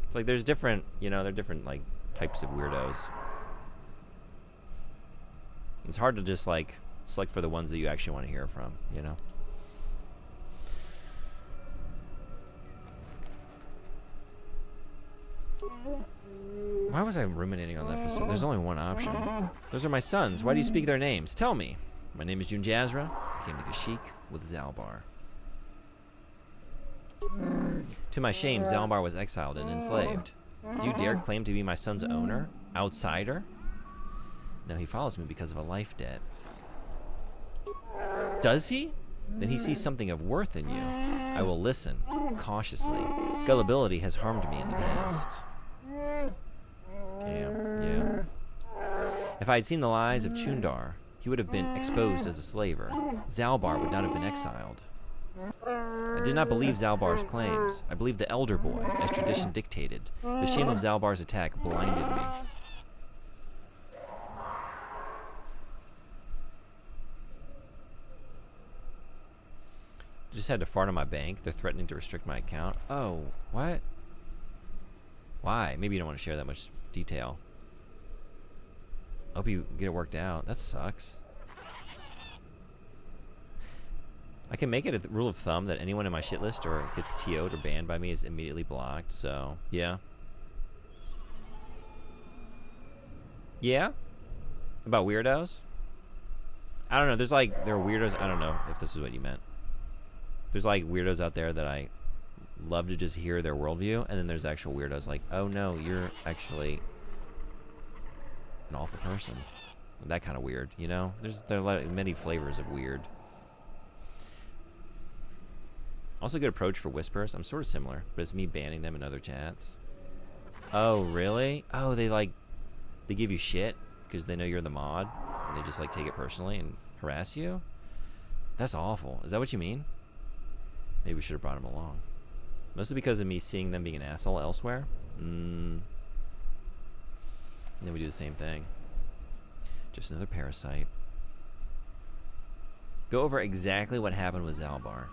It's like there's different, you know, there are different, like, types of weirdos. It's hard to just, like, select for the ones that you actually want to hear from, you know? Why was I ruminating on that for so? There's only one option. Those are my sons. Why do you speak their names? Tell me. My name is June Jazra. I came to Kashyyyk with Zalbar. To my shame, Zalbar was exiled and enslaved. Do you dare claim to be my son's owner? Outsider? No, he follows me because of a life debt. Does he? Then he sees something of worth in you. I will listen, cautiously. Gullibility has harmed me in the past. Yeah. If I had seen the lies of Chundar, he would have been exposed as a slaver. Zalbar would not have been exiled. I did not believe Zalbar's claims. I believed the elder boy, as tradition dictated. The shame of Zalbar's attack blinded me. Just had to fart on my bank. They're threatening to restrict my account. Oh, what? Why? Maybe you don't want to share that much detail. Hope you get it worked out. That sucks. I can make it a rule of thumb that anyone in my shit list or gets TO'd or banned by me is immediately blocked, so, yeah. Yeah? About weirdos? I don't know, there's like, there are weirdos, I don't know if this is what you meant. There's like weirdos out there that I love to just hear their worldview, and then there's actual weirdos like, oh no, you're actually an awful person. That kind of weird, you know? There are many flavors of weird. Also, good approach for whispers. I'm sort of similar, but it's me banning them in other chats. Oh, really? Oh, they give you shit because they know you're the mod, and they just like take it personally and harass you? That's awful. Is that what you mean? Maybe we should have brought him along. Mostly because of me seeing them being an asshole elsewhere. And then we do the same thing. Just another parasite. Go over exactly what happened with Zalbar.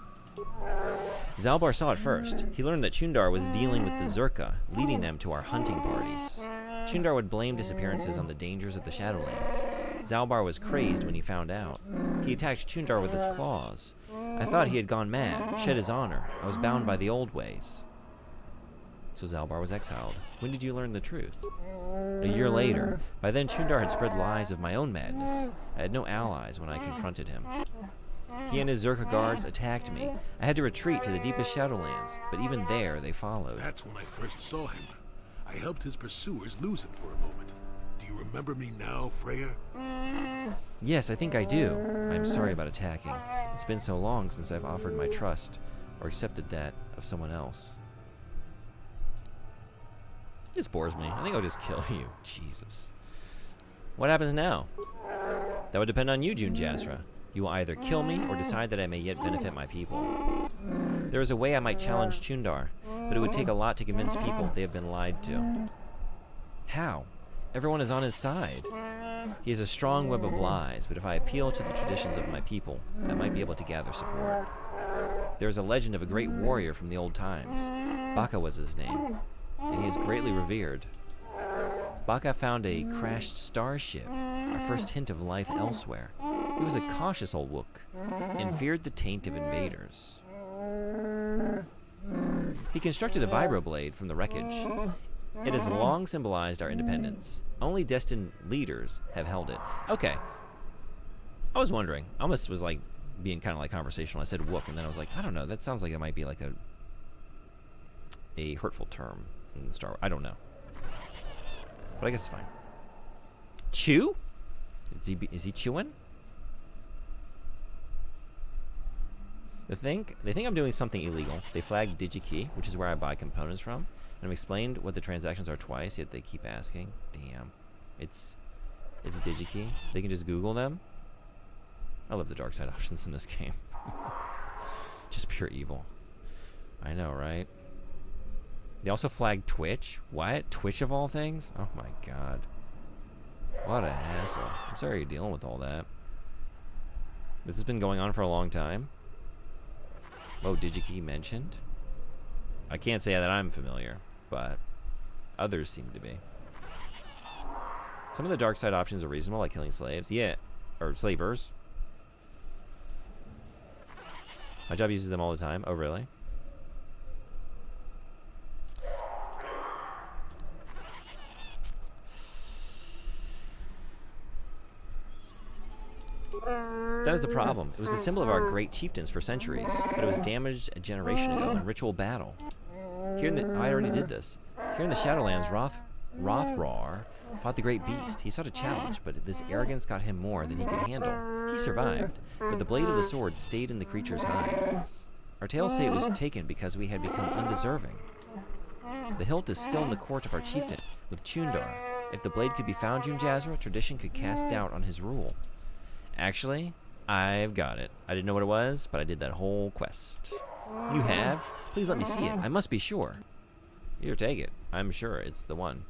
Zalbar saw it first. He learned that Chundar was dealing with the Zerka, leading them to our hunting parties. Chundar would blame disappearances on the dangers of the Shadowlands. Zalbar was crazed when he found out. He attacked Chundar with his claws. I thought he had gone mad, shed his honor. I was bound by the old ways. So Zalbar was exiled. When did you learn the truth? A year later. By then, Chundar had spread lies of my own madness. I had no allies when I confronted him. He and his Zerka guards attacked me. I had to retreat to the deepest Shadowlands, but even there, they followed. That's when I first saw him. I helped his pursuers lose him for a moment. Do you remember me now, Freya? Yes, I think I do. I'm sorry about attacking. It's been so long since I've offered my trust, or accepted that of someone else. This bores me. I think I'll just kill you. Jesus. What happens now? That would depend on you, June Jasra. You will either kill me or decide that I may yet benefit my people. There is a way I might challenge Chundar, but it would take a lot to convince people they have been lied to. How? Everyone is on his side. He has a strong web of lies, but if I appeal to the traditions of my people, I might be able to gather support. There is a legend of a great warrior from the old times. Baka was his name, and he is greatly revered. Baka found a crashed starship, our first hint of life elsewhere. He was a cautious old Wook, and feared the taint of invaders. He constructed a vibroblade from the wreckage. It has long symbolized our independence. Only destined leaders have held it. Okay. I was wondering. I almost was like being kind of like conversational. I said Wook, and then I was like, I don't know. That sounds like it might be like a hurtful term in Star Wars. I don't know. But I guess it's fine. Chew? Is he chewing? They think I'm doing something illegal. They flagged DigiKey, which is where I buy components from, and I've explained what the transactions are twice, yet they keep asking. Damn. It's DigiKey. They can just Google them. I love the dark side options in this game. Just pure evil. I know, right? They also flagged Twitch. What? Twitch of all things? Oh my god. What a hassle. I'm sorry you're dealing with all that. This has been going on for a long time. Oh, DigiKey mentioned? I can't say that I'm familiar, but others seem to be. Some of the dark side options are reasonable, like killing slaves. Yeah, or slavers. My job uses them all the time. Oh, really? That is the problem. It was the symbol of our great chieftains for centuries, but it was damaged a generation ago in ritual battle. Here in the I already did this. Here in the Shadowlands, Rothrar fought the great beast. He sought a challenge, but this arrogance got him more than he could handle. He survived, but the blade of the sword stayed in the creature's hide. Our tales say it was taken because we had become undeserving. The hilt is still in the court of our chieftain, with Chundar. If the blade could be found, June Jasra, tradition could cast doubt on his rule. Actually, I've got it. I didn't know what it was, but I did that whole quest. You have? Please let me see it. I must be sure. Here, take it. I'm sure it's the one.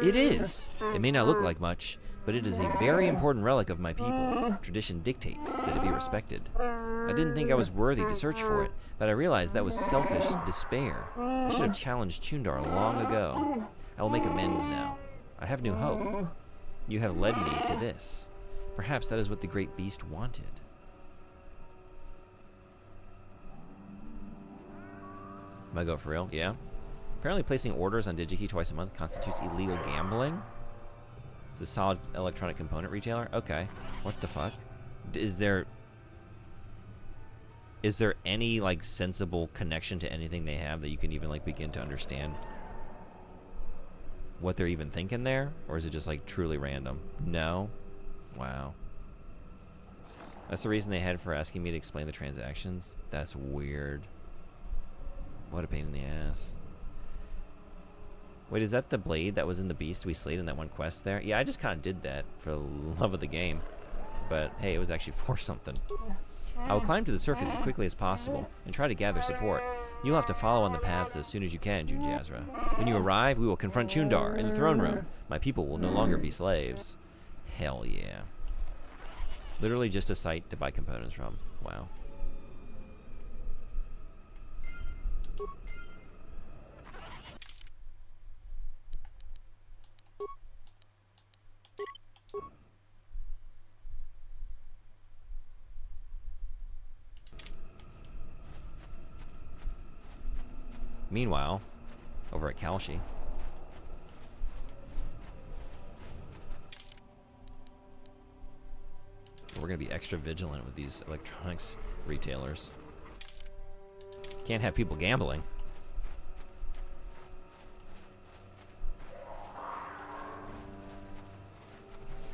It is. It may not look like much, but it is a very important relic of my people. Tradition dictates that it be respected. I didn't think I was worthy to search for it, but I realized that was selfish despair. I should have challenged Chundar long ago. I will make amends now. I have new hope. You have led me to this. Perhaps that is what the great beast wanted. Am I go for real? Yeah. Apparently placing orders on DigiKey twice a month constitutes illegal gambling. It's a solid electronic component retailer? Okay. What the fuck? Is there any, like, sensible connection to anything they have that you can even, like, begin to understand what they're even thinking there? Or is it just, like, truly random? No? Wow. That's the reason they had for asking me to explain the transactions? That's weird. What a pain in the ass. Wait, is that the blade that was in the beast we slayed in that one quest there? Yeah, I just kind of did that for the love of the game. But, hey, it was actually for something. I will climb to the surface as quickly as possible and try to gather support. You'll have to follow on the paths as soon as you can, June Jasra. When you arrive, we will confront Chundar in the throne room. My people will no longer be slaves. Hell yeah. Literally just a site to buy components from. Wow. Meanwhile, over at Kalshi. We're going to be extra vigilant with these electronics retailers. Can't have people gambling.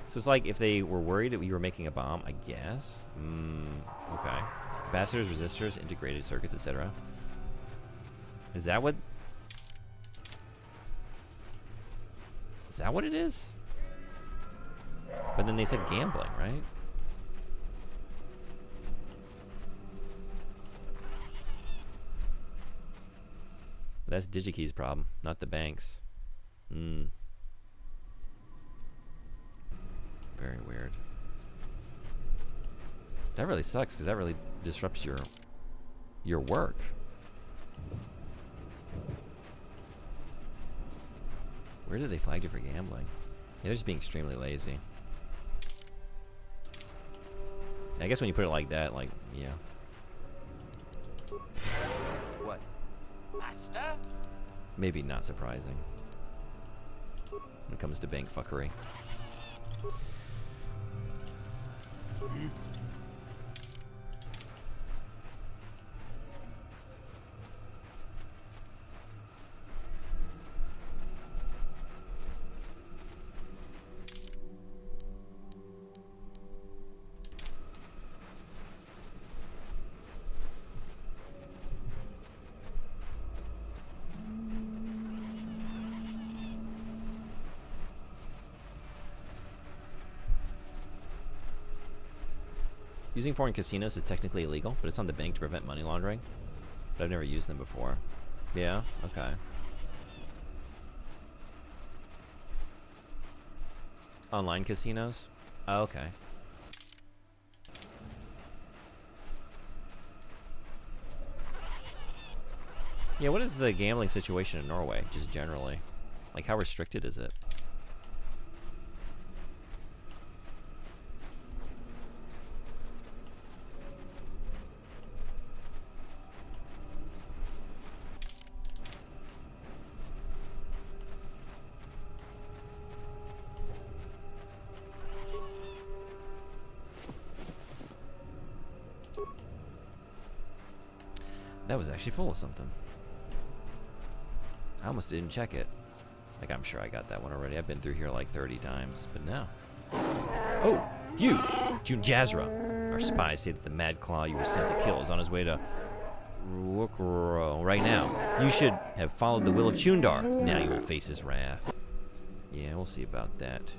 So it's like if they were worried that we were making a bomb, I guess. Okay. Capacitors, resistors, integrated circuits, etc. Is that what? Is that what it is? But then they said gambling, right? That's DigiKey's problem, not the bank's. Very weird. That really sucks because that really disrupts your work. Where did they flag you for gambling? Yeah, they're just being extremely lazy. I guess when you put it like that, like, yeah. What? Master? Maybe not surprising when it comes to bank fuckery. Using foreign casinos is technically illegal, but it's on the bank to prevent money laundering. But I've never used them before. Yeah? Okay. Online casinos? Oh, okay. Yeah, what is the gambling situation in Norway, just generally? Like, how restricted is it? That was actually full of something. I almost didn't check it. Like, I'm sure I got that one already. I've been through here like 30 times, but no. Oh, you! June Jazra. Our spies say that the Mad Claw you were sent to kill is on his way to Rookro right now. You should have followed the will of Chundar. Now you will face his wrath. Yeah, we'll see about that.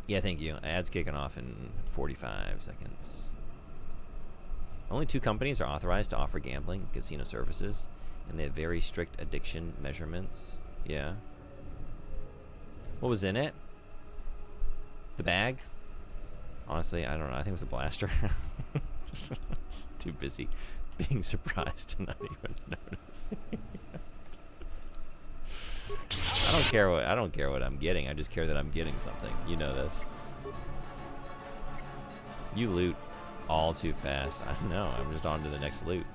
Yeah, thank you. Ad's kicking off in 45 seconds. Only 2 companies are authorized to offer gambling and casino services, and they have very strict addiction measurements. Yeah. What was in it? The bag? Honestly, I don't know. I think it was a blaster. Too busy being surprised to not even notice. I don't care what I'm getting. I just care that I'm getting something. You know this. You loot all too fast. I know. I'm just on to the next loot.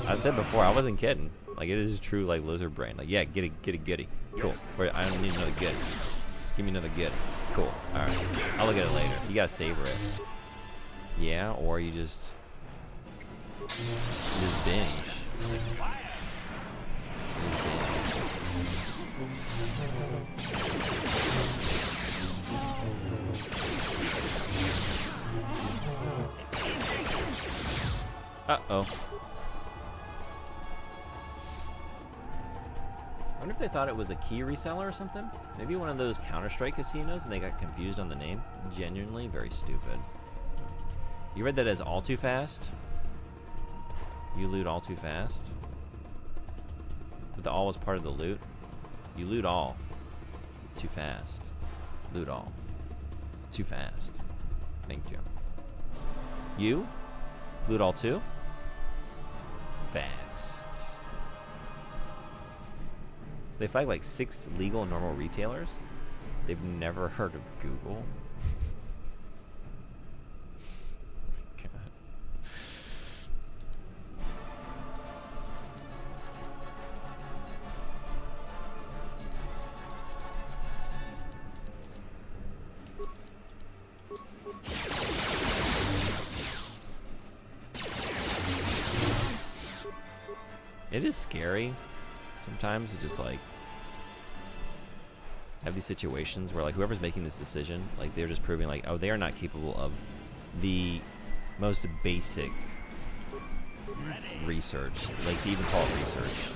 I said before, I wasn't kidding. Like, it is true, like, lizard brain. Like, yeah, get it, goodie. Cool. Wait, I don't need another goodie. Give me another goodie. Cool. Alright. I'll look at it later. You gotta savor it. Yeah, or you just binge. Uh-oh. I wonder if they thought it was a key reseller or something? Maybe one of those Counter-Strike casinos and they got confused on the name? Genuinely very stupid. You read that as all too fast? You loot all too fast? But the all was part of the loot? You loot all. Too fast. Loot all. Too fast. Thank you. You? Loot all too? Fast. They flag like 6 legal and normal retailers? They've never heard of Google? God. It is scary. Sometimes it's just like have these situations where like whoever's making this decision, like they're just proving like, oh, they are not capable of the most basic research, like to even call it research.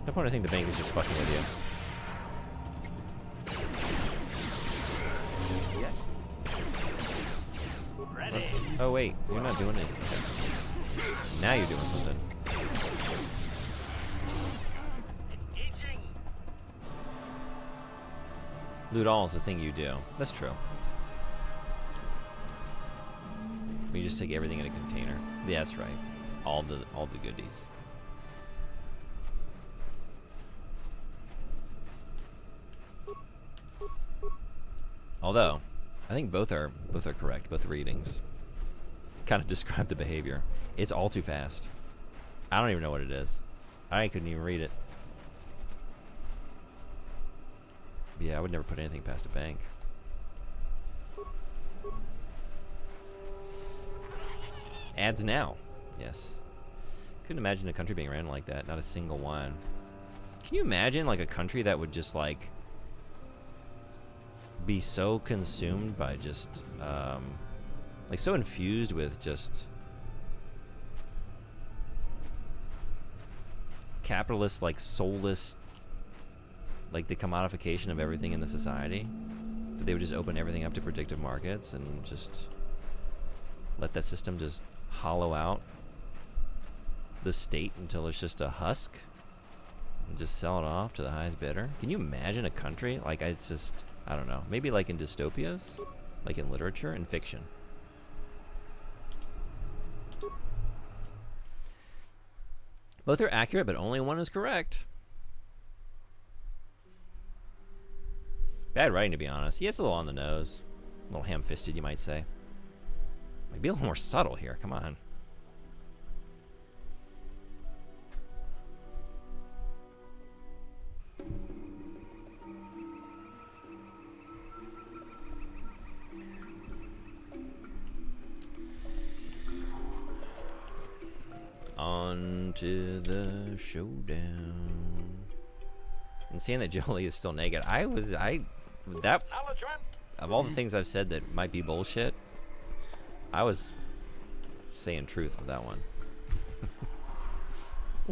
At that point, I think the bank is just fucking with you. Oh wait, you're not doing it. Now you're doing something. Loot all is the thing you do. That's true. You just take everything in a container. Yeah, that's right. All the goodies. Although, I think both are correct. Both readings kind of describe the behavior. It's all too fast. I don't even know what it is. I couldn't even read it. Yeah, I would never put anything past a bank. Ads now. Yes. Couldn't imagine a country being ran like that. Not a single one. Can you imagine like a country that would just like be so consumed by just like so infused with just capitalist, like soulless, like the commodification of everything in the society, that they would just open everything up to predictive markets and just let that system just hollow out the state until it's just a husk and just sell it off to the highest bidder? Can you imagine a country like, it's just, I don't know, maybe like in dystopias, like in literature and fiction. Both are accurate, but only one is correct. Bad writing, to be honest. Yeah, it's a little on the nose. A little ham-fisted, you might say. Like, be a little more subtle here. Come on. On to the showdown. And seeing that Jolie is still naked, that of all the things I've said that might be bullshit, I was saying truth with that one.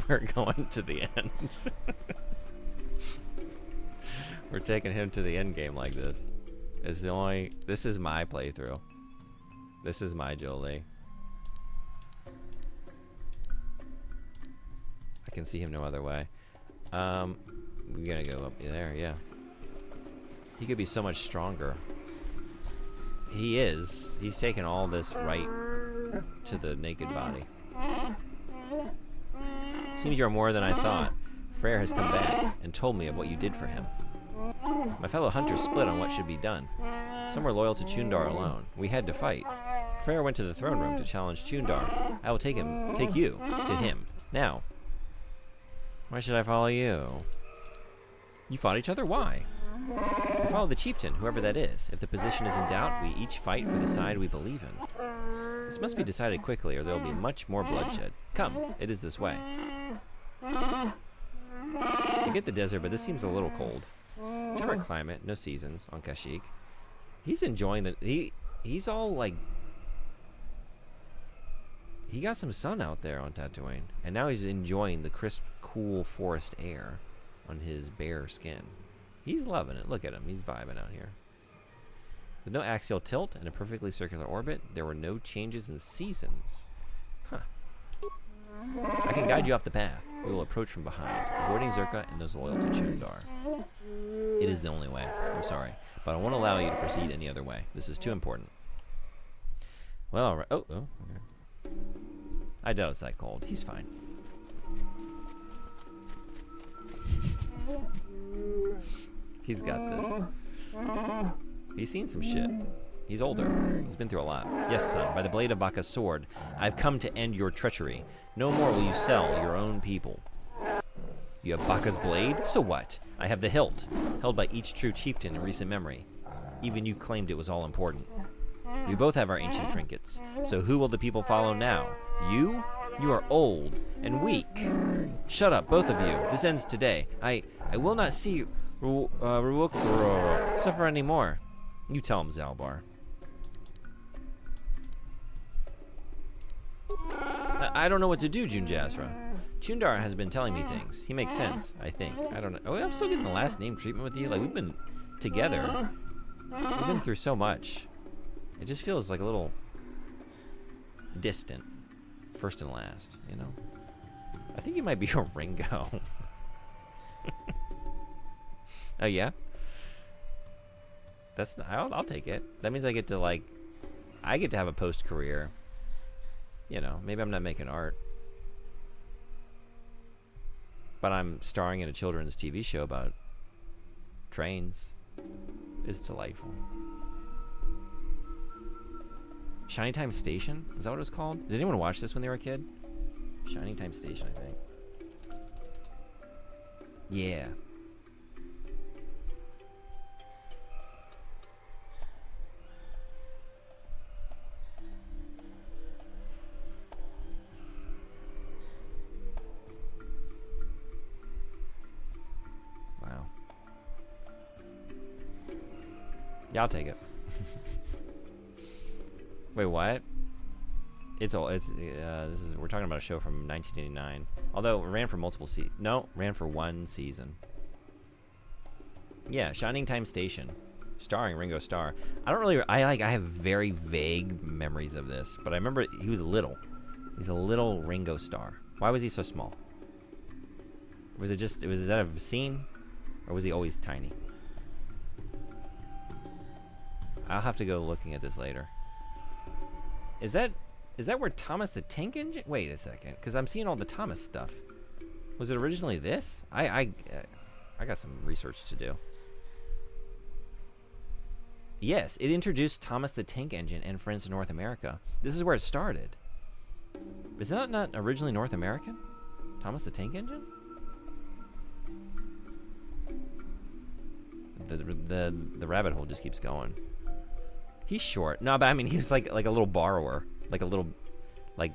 We're going to the end. We're taking him to the end game like this. This is my playthrough. This is my Jolie. I can see him no other way. We gotta go up there, yeah. He could be so much stronger. He is. He's taken all this right to the naked body. Seems you are more than I thought. Freyr has come back and told me of what you did for him. My fellow hunters split on what should be done. Some were loyal to Chundar alone. We had to fight. Freyr went to the throne room to challenge Chundar. I will take you to him. Now. Why should I follow you? You fought each other? Why? We follow the chieftain, whoever that is. If the position is in doubt, we each fight for the side we believe in. This must be decided quickly, or there will be much more bloodshed. Come, it is this way. I get the desert, but this seems a little cold. Temperate climate, no seasons on Kashyyyk. He's enjoying he's all like, he got some sun out there on Tatooine, and now he's enjoying the crisp, cool forest air on his bare skin. He's loving it. Look at him. He's vibing out here. With no axial tilt and a perfectly circular orbit, there were no changes in seasons. Huh. I can guide you off the path. We will approach from behind, avoiding Zerka and those loyal to Chundar. It is the only way. I'm sorry, but I won't allow you to proceed any other way. This is too important. Well, all right. Oh, okay. I doubt it's that cold. He's fine. He's got this. He's seen some shit. He's older. He's been through a lot. Yes, son, by the blade of Baka's sword, I've come to end your treachery. No more will you sell your own people. You have Baka's blade? So what? I have the hilt, held by each true chieftain in recent memory. Even you claimed it was all important. We both have our ancient trinkets. So who will the people follow now? You? You are old and weak. Shut up, both of you. This ends today. I will not see Ruok suffer anymore. You tell him, Zalbar. I don't know what to do, Junjazra. Chundar has been telling me things. He makes sense, I think. I don't know. Oh, I'm still getting the last name treatment with you. Like, we've been together. We've been through so much. It just feels like a little distant. First and last, you know? I think you might be a Ringo. Oh, yeah? That's I'll take it. That means I get to, like, I get to have a post-career. You know, maybe I'm not making art. But I'm starring in a children's TV show about trains. It's delightful. Shining Time Station? Is that what it was called? Did anyone watch this when they were a kid? Shining Time Station, I think. Yeah. Wow. Yeah, I'll take it. Wait, what? It's all. It's this is. We're talking about a show from 1989. Although it ran for multiple seasons. No, ran for one season. Yeah, Shining Time Station, starring Ringo Starr. I don't really. I have very vague memories of this, but I remember he was little. He's a little Ringo Starr. Why was he so small? Was it just? Was that a scene, or was he always tiny? I'll have to go looking at this later. Is that where Thomas the Tank Engine? Wait a second, because I'm seeing all the Thomas stuff. Was it originally this? I got some research to do. Yes, it introduced Thomas the Tank Engine and friends to North America. This is where it started. Is that not originally North American? Thomas the Tank Engine? The rabbit hole just keeps going. He's short. No, but I mean, he was like a little borrower. Like a little, like,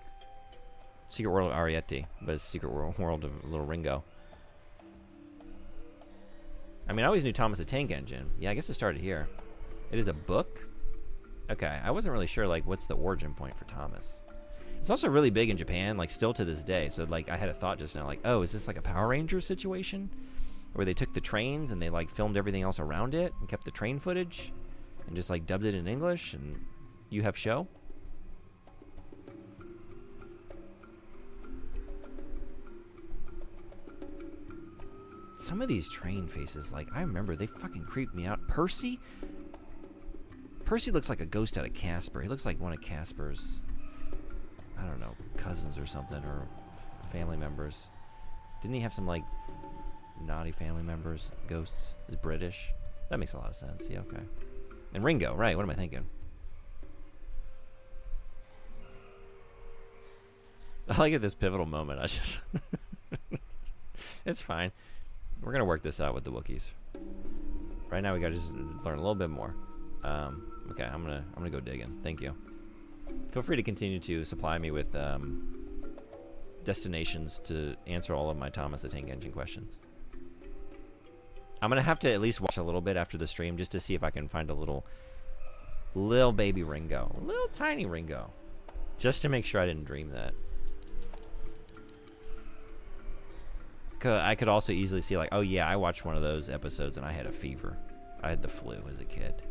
Secret World of Arietti, but it's Secret World of Little Ringo. I mean, I always knew Thomas the Tank Engine. Yeah, I guess it started here. It is a book? Okay, I wasn't really sure, like, what's the origin point for Thomas. It's also really big in Japan, like, still to this day. So, like, I had a thought just now, like, oh, is this like a Power Rangers situation? Where they took the trains and they, like, filmed everything else around it and kept the train footage and just, like, dubbed it in English and you have show? Some of these train faces, like, I remember they fucking creeped me out. Percy? Percy looks like a ghost out of Casper. He looks like one of Casper's, I don't know, cousins or something, or family members. Didn't he have some, like, naughty family members, ghosts? He's British. That makes a lot of sense. Yeah, okay. And Ringo, right, what am I thinking? I like at this pivotal moment. I just... It's fine. We're going to work this out with the Wookiees. Right now we got to just learn a little bit more. Okay, I'm gonna go digging. Thank you. Feel free to continue to supply me with destinations to answer all of my Thomas the Tank Engine questions. I'm gonna have to at least watch a little bit after the stream just to see if I can find a little baby Ringo, little tiny Ringo, just to make sure I didn't dream that. I could also easily see, like, oh yeah, I watched one of those episodes and I had a fever. I had the flu as a kid.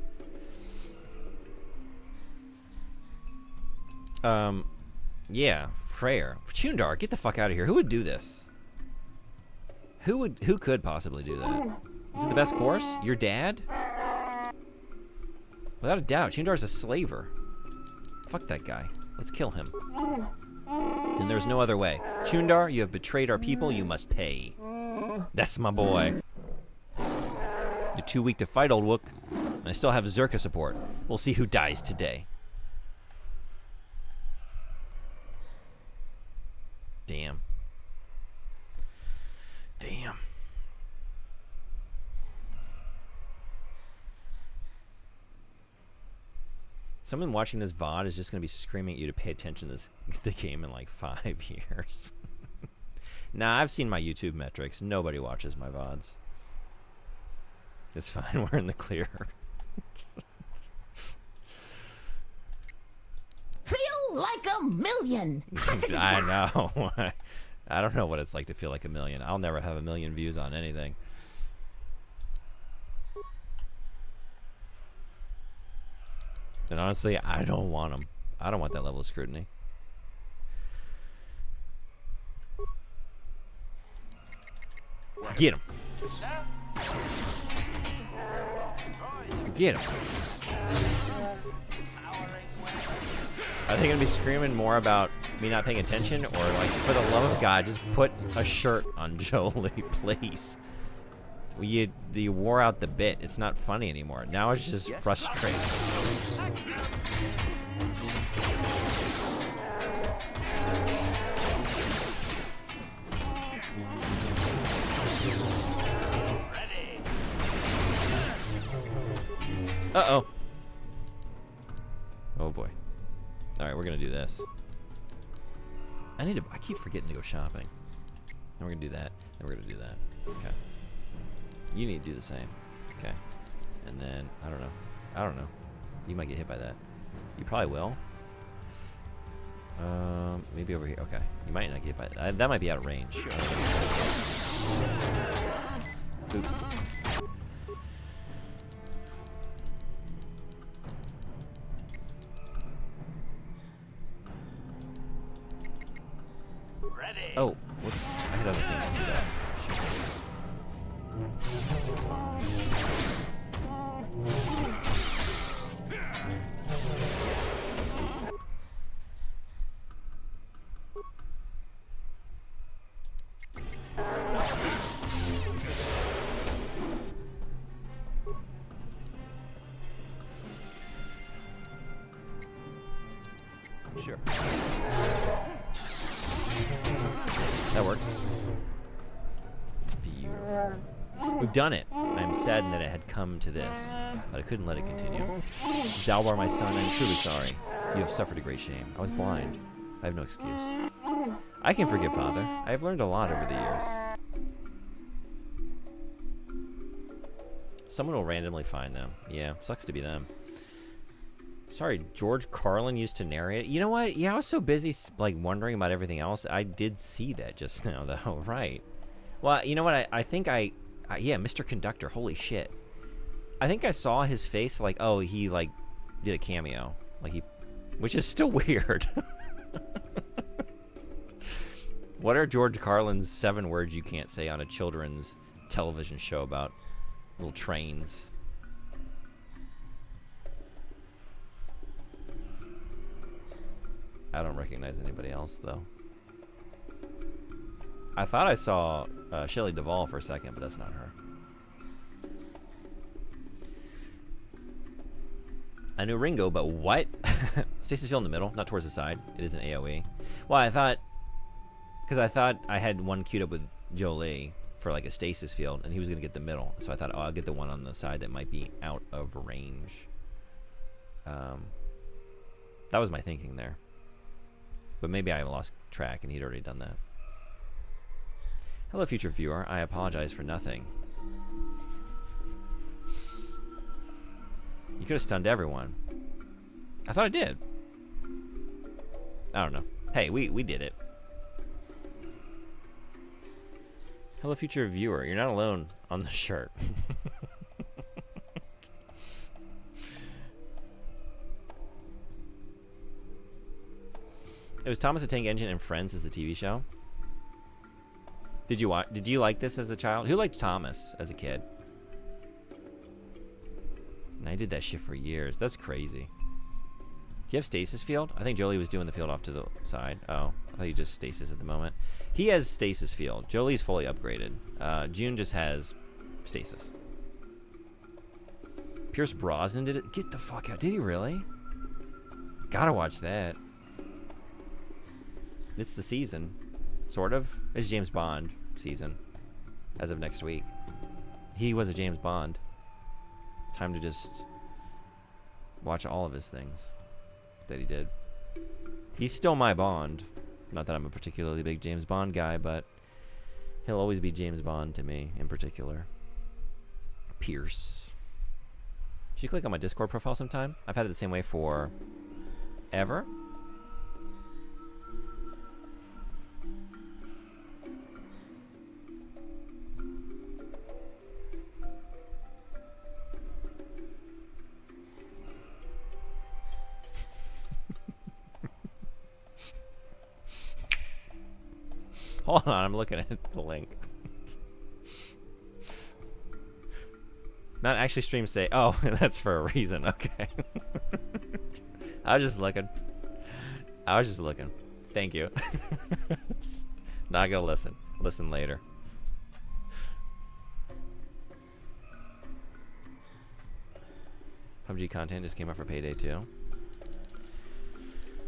Yeah, Freyr. Chundar, get the fuck out of here. Who would do this? Who could possibly do that? Is it the best course? Your dad? Without a doubt, Chundar's a slaver. Fuck that guy. Let's kill him. And there's no other way. Chundar, you have betrayed our people, you must pay. That's my boy. You're too weak to fight, old Wook. I still have Zerka support. We'll see who dies today. Damn. Damn. Someone watching this VOD is just going to be screaming at you to pay attention to the game in like 5 years. Nah, I've seen my YouTube metrics. Nobody watches my VODs. It's fine. We're in the clear. Feel like a million. I know. I don't know what it's like to feel like a million. I'll never have a million views on anything. And honestly, I don't want them. I don't want that level of scrutiny. Get him. Get him. Are they going to be screaming more about me not paying attention? Or like, for the love of God, just put a shirt on Jolie, please. You wore out the bit. It's not funny anymore. Now it's just frustrating. Uh-oh. Oh boy. Alright, we're gonna do this. I keep forgetting to go shopping. And we're gonna do that. And we're gonna do that. Okay. You need to do the same. Okay. And then, I don't know. You might get hit by that. You probably will. Maybe over here. Okay. You might not get hit by that. That might be out of range. Ooh. Oh, whoops. I had other things to do that. Shit. That's fun. Sure. That works. Beautiful. We've done it. I'm saddened that it had come to this, but I couldn't let it continue. Zalbar, my son, I'm truly sorry. You have suffered a great shame. I was blind. I have no excuse. I can forgive, Father. I have learned a lot over the years. Someone will randomly find them. Yeah, sucks to be them. Sorry, George Carlin used to narrate it. You know what? Yeah, I was so busy like wondering about everything else. I did see that just now, though. Right. Well, you know what? I think yeah, Mr. Conductor. Holy shit. I think I saw his face like, oh, he like did a cameo, like which is still weird. What are George Carlin's 7 words you can't say on a children's television show about little trains? I don't recognize anybody else, though. I thought I saw Shelley Duvall for a second, but that's not her. I knew Ringo, but what? Stasis Field in the middle, not towards the side. It is an AoE. Well, I thought... Because I thought I had one queued up with Jolie for like a stasis field, and he was going to get the middle. So I thought, oh, I'll get the one on the side that might be out of range. That was my thinking there. But maybe I lost track and he'd already done that. Hello, future viewer. I apologize for nothing. You could have stunned everyone. I thought I did. I don't know. Hey, we did it. Hello, future viewer. You're not alone on the shirt. It was Thomas the Tank Engine and Friends as the TV show. Did you like this as a child? Who liked Thomas as a kid? And I did that shit for years. That's crazy. Do you have stasis field? I think Jolie was doing the field off to the side. Oh, I thought you just stasis at the moment. He has stasis field. Jolie's fully upgraded. June just has stasis. Pierce Brosnan did it? Get the fuck out. Did he really? Gotta watch that. It's the season. Sort of. It's James Bond season. As of next week. He was a James Bond. Time to just watch all of his things that he did. He's still my Bond. Not that I'm a particularly big James Bond guy, but he'll always be James Bond to me in particular. Pierce. Should you click on my Discord profile sometime? I've had it the same way for ever. Hold on, I'm looking at the link. Not actually stream say. Oh, that's for a reason. Okay. I was just looking. Thank you. Not gonna listen. Listen later. PUBG content just came out for Payday 2.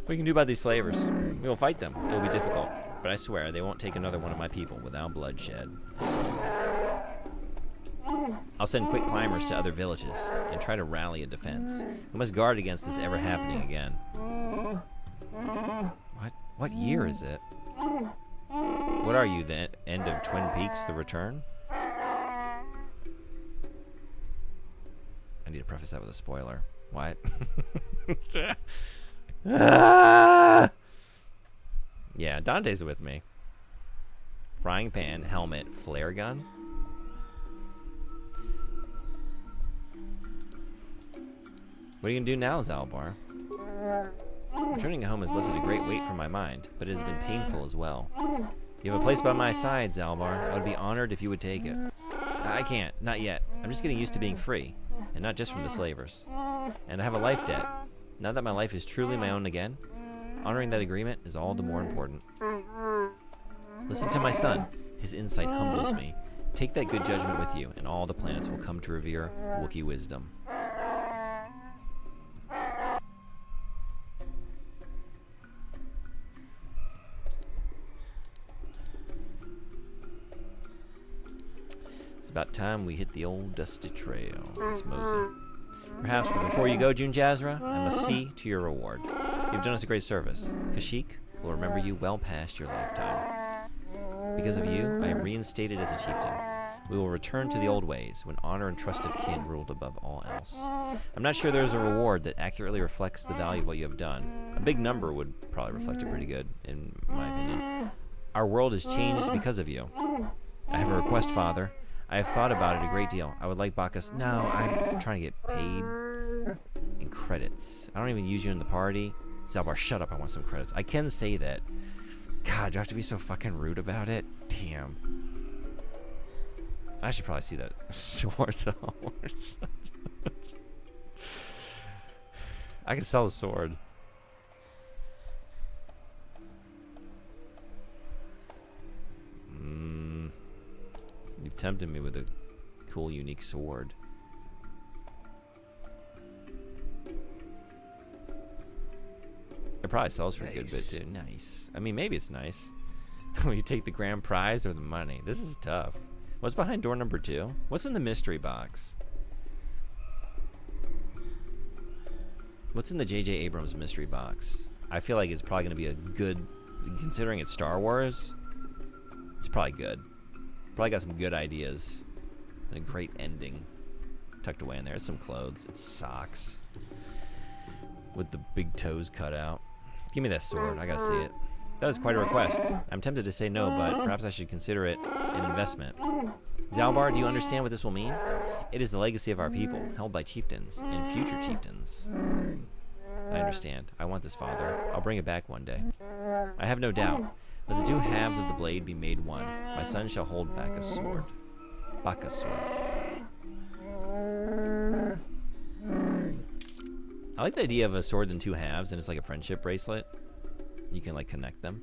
What you can do about these slavers? We will fight them. It will be difficult. But I swear, they won't take another one of my people without bloodshed. I'll send quick climbers to other villages and try to rally a defense. We must guard against this ever happening again. What year is it? What are you, the end of Twin Peaks, The Return? I need to preface that with a spoiler. What? Yeah, Dante's with me. Frying pan, helmet, flare gun. What are you gonna do now, Zalbar? Returning home has lifted a great weight from my mind, but it has been painful as well. You have a place by my side, Zalbar. I would be honored if you would take it. I can't, not yet. I'm just getting used to being free, and not just from the slavers. And I have a life debt. Now that my life is truly my own again, honoring that agreement is all the more important. Listen to my son. His insight humbles me. Take that good judgment with you, and all the planets will come to revere Wookiee wisdom. It's about time we hit the old dusty trail. Let's mosey. Perhaps, but before you go, June Jazra, I must see to your reward. You've done us a great service. Kashyyyk will remember you well past your lifetime. Because of you, I am reinstated as a chieftain. We will return to the old ways, when honor and trust of kin ruled above all else. I'm not sure there's a reward that accurately reflects the value of what you have done. A big number would probably reflect it pretty good, in my opinion. Our world has changed because of you. I have a request, Father. I have thought about it a great deal. I would like Bacchus. No, I'm trying to get paid in credits. I don't even use you in the party. Zalbar, shut up. I want some credits. I can say that. God, do I have to be so fucking rude about it? Damn. I should probably see that sword though. I can sell the sword. You've tempted me with a cool, unique sword. It probably sells for a good bit too. Nice. I mean, maybe it's nice. Will you take the grand prize or the money? This is tough. What's behind door number 2? What's in the mystery box? What's in the J.J. Abrams mystery box? I feel like it's probably going to be a good, considering it's Star Wars, it's probably good. Probably got some good ideas. And a great ending tucked away in there. It's some clothes. It's socks. With the big toes cut out. Give me that sword. I gotta see it. That is quite a request. I'm tempted to say no, but perhaps I should consider it an investment. Zalbar, do you understand what this will mean? It is the legacy of our people, held by chieftains and future chieftains. I understand. I want this, Father. I'll bring it back one day. I have no doubt. Let the two halves of the blade be made one. My son shall hold back a sword. Bacchus sword. I like the idea of a sword in two halves, and it's like a friendship bracelet. You can like connect them.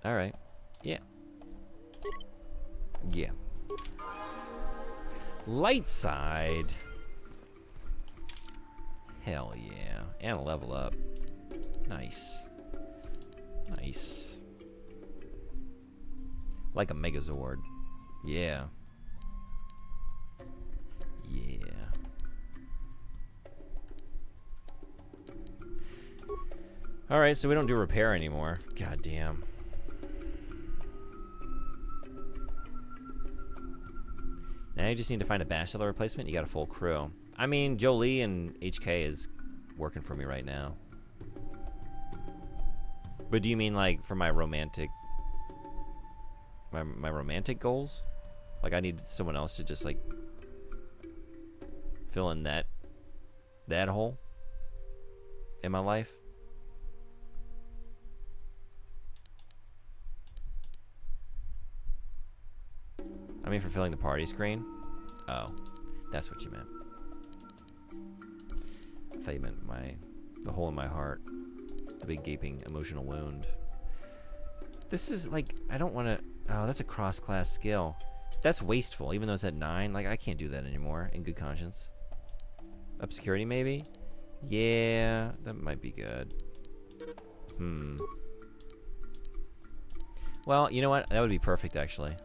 All right. Yeah. Yeah. Light side. Hell yeah. And a level up. Nice. Nice. Like a Megazord. Yeah. Yeah. Alright, so we don't do repair anymore. God damn. Now you just need to find a Bastila replacement. You got a full crew. I mean, Jolie and HK is working for me right now. But do you mean like for my romantic... My romantic goals? Like I need someone else to just like... fill in that hole in my life? I mean, for filling the party screen? Oh, that's what you meant. I thought you meant the hole in my heart. The big gaping emotional wound. This is like, I don't want to... Oh, that's a cross-class skill. That's wasteful, even though it's at 9. Like, I can't do that anymore, in good conscience. Obscurity, maybe? Yeah, that might be good. Well, you know what? That would be perfect, actually.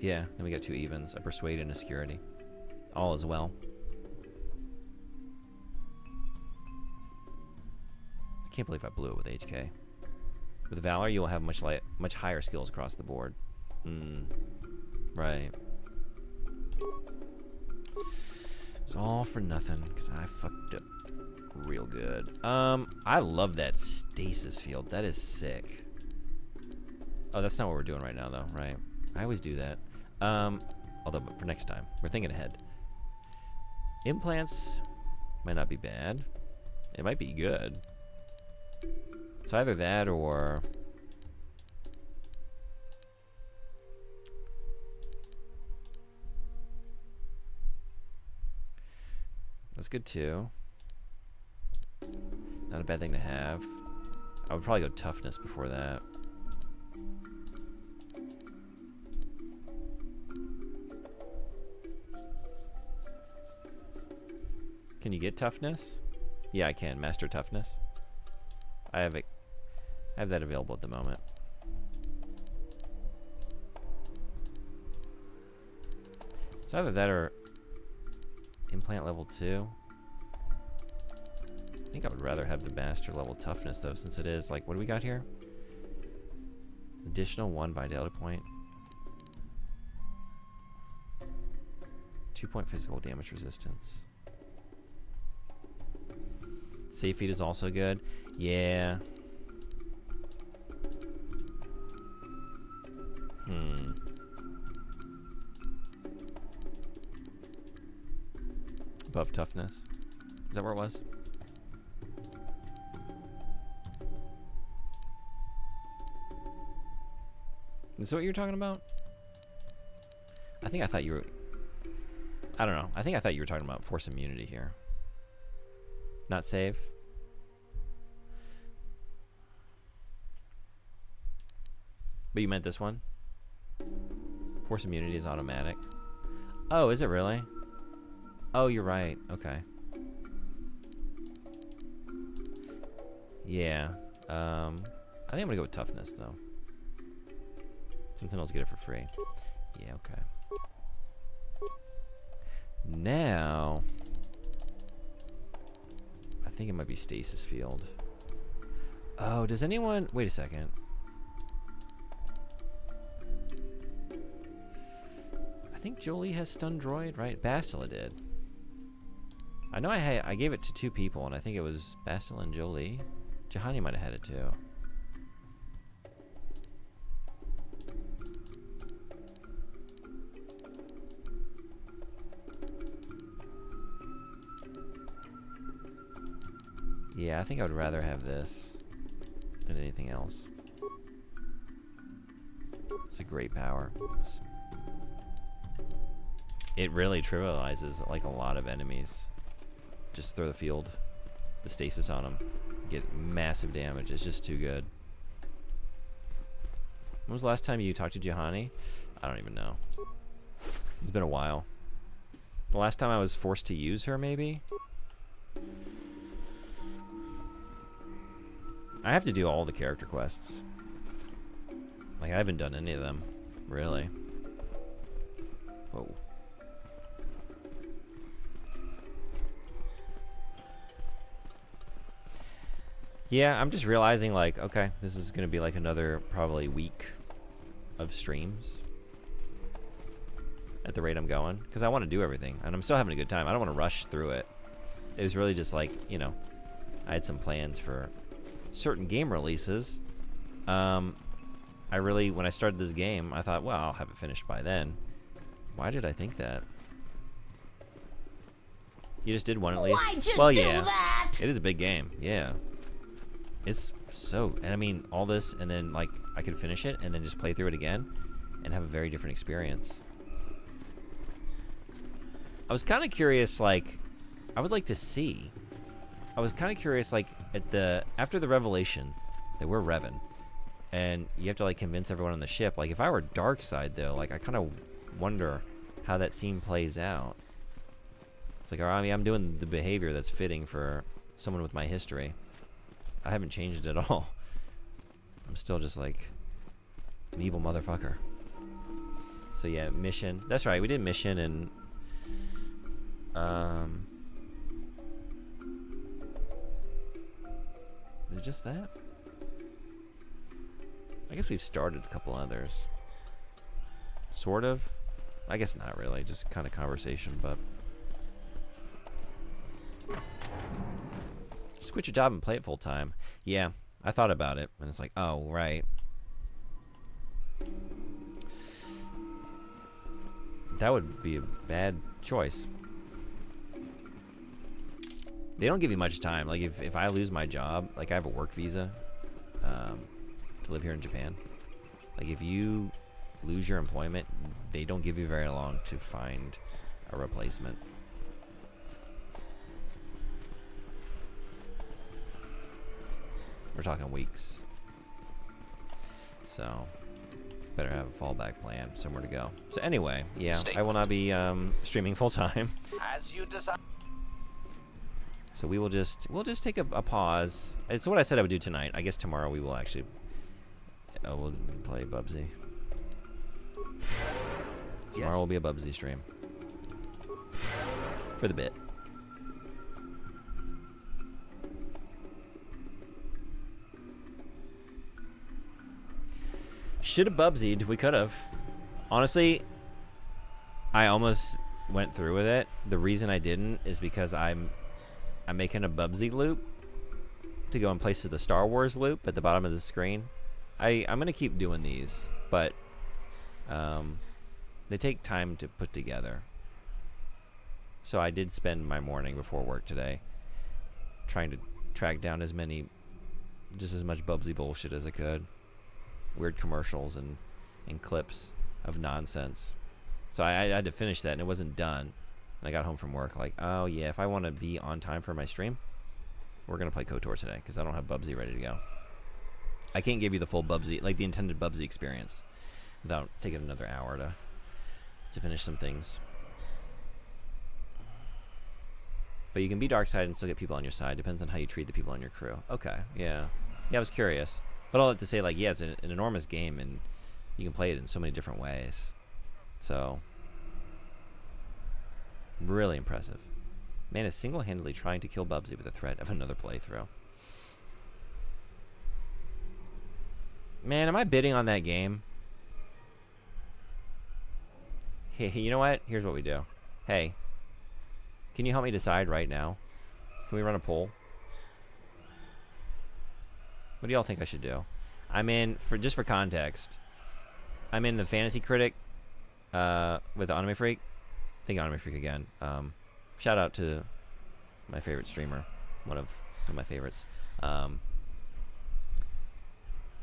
Yeah, then we got 2 evens, a persuade and a security. All is well. I can't believe I blew it with HK. With Valor, you will have much higher skills across the board. Right. It's all for nothing, because I fucked up real good. I love that stasis field. That is sick. Oh, that's not what we're doing right now, though, right? I always do that. Although for next time, we're thinking ahead. Implants might not be bad. It might be good. It's either that or... That's good too. Not a bad thing to have. I would probably go toughness before that. Can you get toughness? Yeah, I can. Master toughness. I have that available at the moment. It's either that or implant level 2. I think I would rather have the master level toughness though, since it is like, what do we got here? Additional 1 vitality point. 2-point physical damage resistance. Safe feed is also good. Yeah. Above toughness. Is that where it was? Is this what you're talking about? I thought you were... I don't know. I think I thought you were talking about force immunity here. Not save? But you meant this one? Force immunity is automatic. Oh, is it really? Oh, you're right. Okay. Yeah. I think I'm gonna go with toughness though. Sentinels get it for free. Yeah, okay. Now I think it might be stasis field. Oh, does anyone... Wait a second. I think Jolie has stun droid, right? Bastila did. I know I gave it to 2 people, and I think it was Bastila and Jolie. Juhani might have had it too. Yeah, I think I would rather have this than anything else. It's a great power. It really trivializes like a lot of enemies. Just throw the field, the stasis on them, get massive damage. It's just too good. When was the last time you talked to Juhani? I don't even know. It's been a while. The last time I was forced to use her, maybe? I have to do all the character quests. Like, I haven't done any of them, really. Whoa. Yeah, I'm just realizing, like, okay, this is going to be like another probably week of streams at the rate I'm going, because I want to do everything, and I'm still having a good time. I don't want to rush through it. It was really just like, you know, I had some plans for certain game releases. I really, when I started this game, I thought, well, I'll have it finished by then. Why did I think that? You just did one at least? Why'd you well, do yeah, that? it is a big game. Yeah, it's so, and I mean, all this, and then like I could finish it and then just play through it again and have a very different experience. I was kind of curious, like, I would like to see. I was kind of curious, like, after the revelation that we're Revan, and you have to like convince everyone on the ship. Like, if I were Darkseid, though, like, I kind of wonder how that scene plays out. It's like, I mean, I'm doing the behavior that's fitting for someone with my history. I haven't changed at all. I'm still just like an evil motherfucker. So yeah, mission. That's right. We did mission and is it just that? I guess we've started a couple others. Sort of. I guess not really. Just kind of conversation, but just quit your job and play it full time. Yeah, I thought about it, and it's like, oh, right. That would be a bad choice. They don't give you much time. Like, if I lose my job, like, I have a work visa to live here in Japan. Like, if you lose your employment, they don't give you very long to find a replacement. We're talking weeks. So, better have a fallback plan, somewhere to go. So anyway, yeah, I will not be streaming full time. As you desire. So we'll just take a pause. It's what I said I would do tonight. I guess tomorrow we will actually we'll play Bubsy. Tomorrow will be a Bubsy stream. For the bit. Should have Bubsied. We could have. Honestly, I almost went through with it. The reason I didn't is because I'm making a Bubsy loop to go in place of the Star Wars loop at the bottom of the screen. I'm gonna keep doing these, but they take time to put together. So I did spend my morning before work today trying to track down just as much Bubsy bullshit as I could. Weird commercials and clips of nonsense. So I had to finish that, and it wasn't done. And I got home from work like, oh yeah, if I want to be on time for my stream, we're going to play KOTOR today, because I don't have Bubsy ready to go. I can't give you the full Bubsy, like the intended Bubsy experience, without taking another hour to finish some things. But you can be Darkseid and still get people on your side. Depends on how you treat the people on your crew. Okay, yeah. Yeah, I was curious. But all that to say, like, yeah, it's an enormous game, and you can play it in so many different ways. So, really impressive. Man is single-handedly trying to kill Bubsy with the threat of another playthrough. Man, am I bidding on that game? Hey, you know what? Here's what we do. Hey, can you help me decide right now? Can we run a poll? What do y'all think I should do? I'm in, just for context, I'm in the Fantasy Critic with Anime Freak. I think Anime Freak again. Shout out to my favorite streamer, one of my favorites.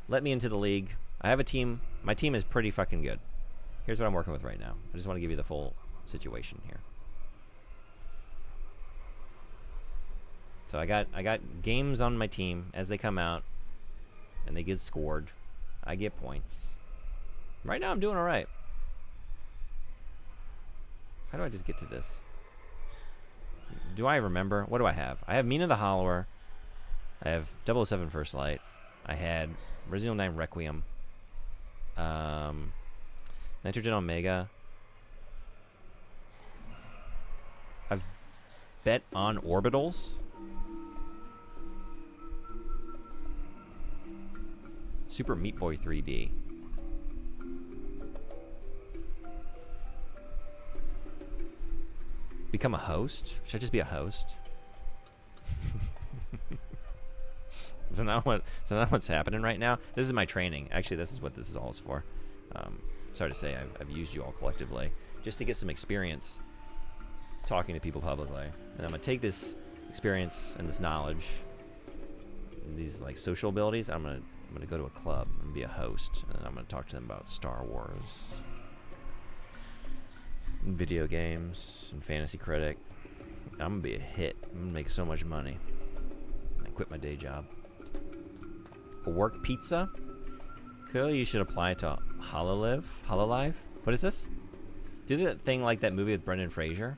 Let me into the league. I have a team. My team is pretty fucking good. Here's what I'm working with right now. I just want to give you the full situation here. So I got games on my team as they come out, and they get scored. I get points. Right now I'm doing all right. How do I just get to this? Do I remember? What do I have? I have Mina the Hollower. I have 007 First Light. I had Resident Evil 9 Requiem. Nitrogen Omega. I've bet on Orbitals. Super Meat Boy 3D. Become a host? Should I just be a host? Is that not what's happening right now? This is my training. Actually, this is what this is all for. Sorry to say, I've used you all collectively just to get some experience talking to people publicly. And I'm gonna take this experience and this knowledge, and these like social abilities. I'm gonna go to a club and be a host, and I'm gonna talk to them about Star Wars, and video games, and Fantasy Critic. I'm gonna be a hit. I'm gonna make so much money. I quit my day job. A work pizza. Clearly, you should apply to Hololive. What is this? Do that thing like that movie with Brendan Fraser.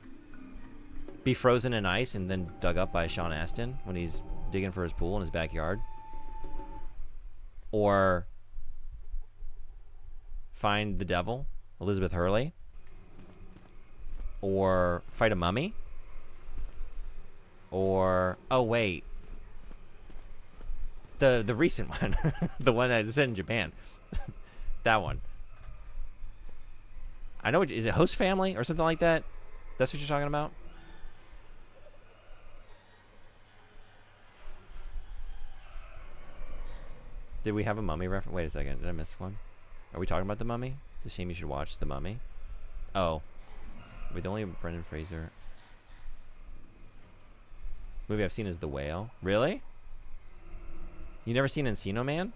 Be frozen in ice and then dug up by Sean Astin when he's digging for his pool in his backyard. Or find the devil, Elizabeth Hurley. Or fight a mummy. Or, oh wait, the recent one, the one that's in Japan, that one. I know. Is it Host Family or something like that? That's what you're talking about. Did we have a mummy reference? Wait a second. Did I miss one? Are we talking about the Mummy? It's a shame you should watch the Mummy. Oh, with only Brendan Fraser. Movie I've seen is The Whale. Really? You never seen Encino Man?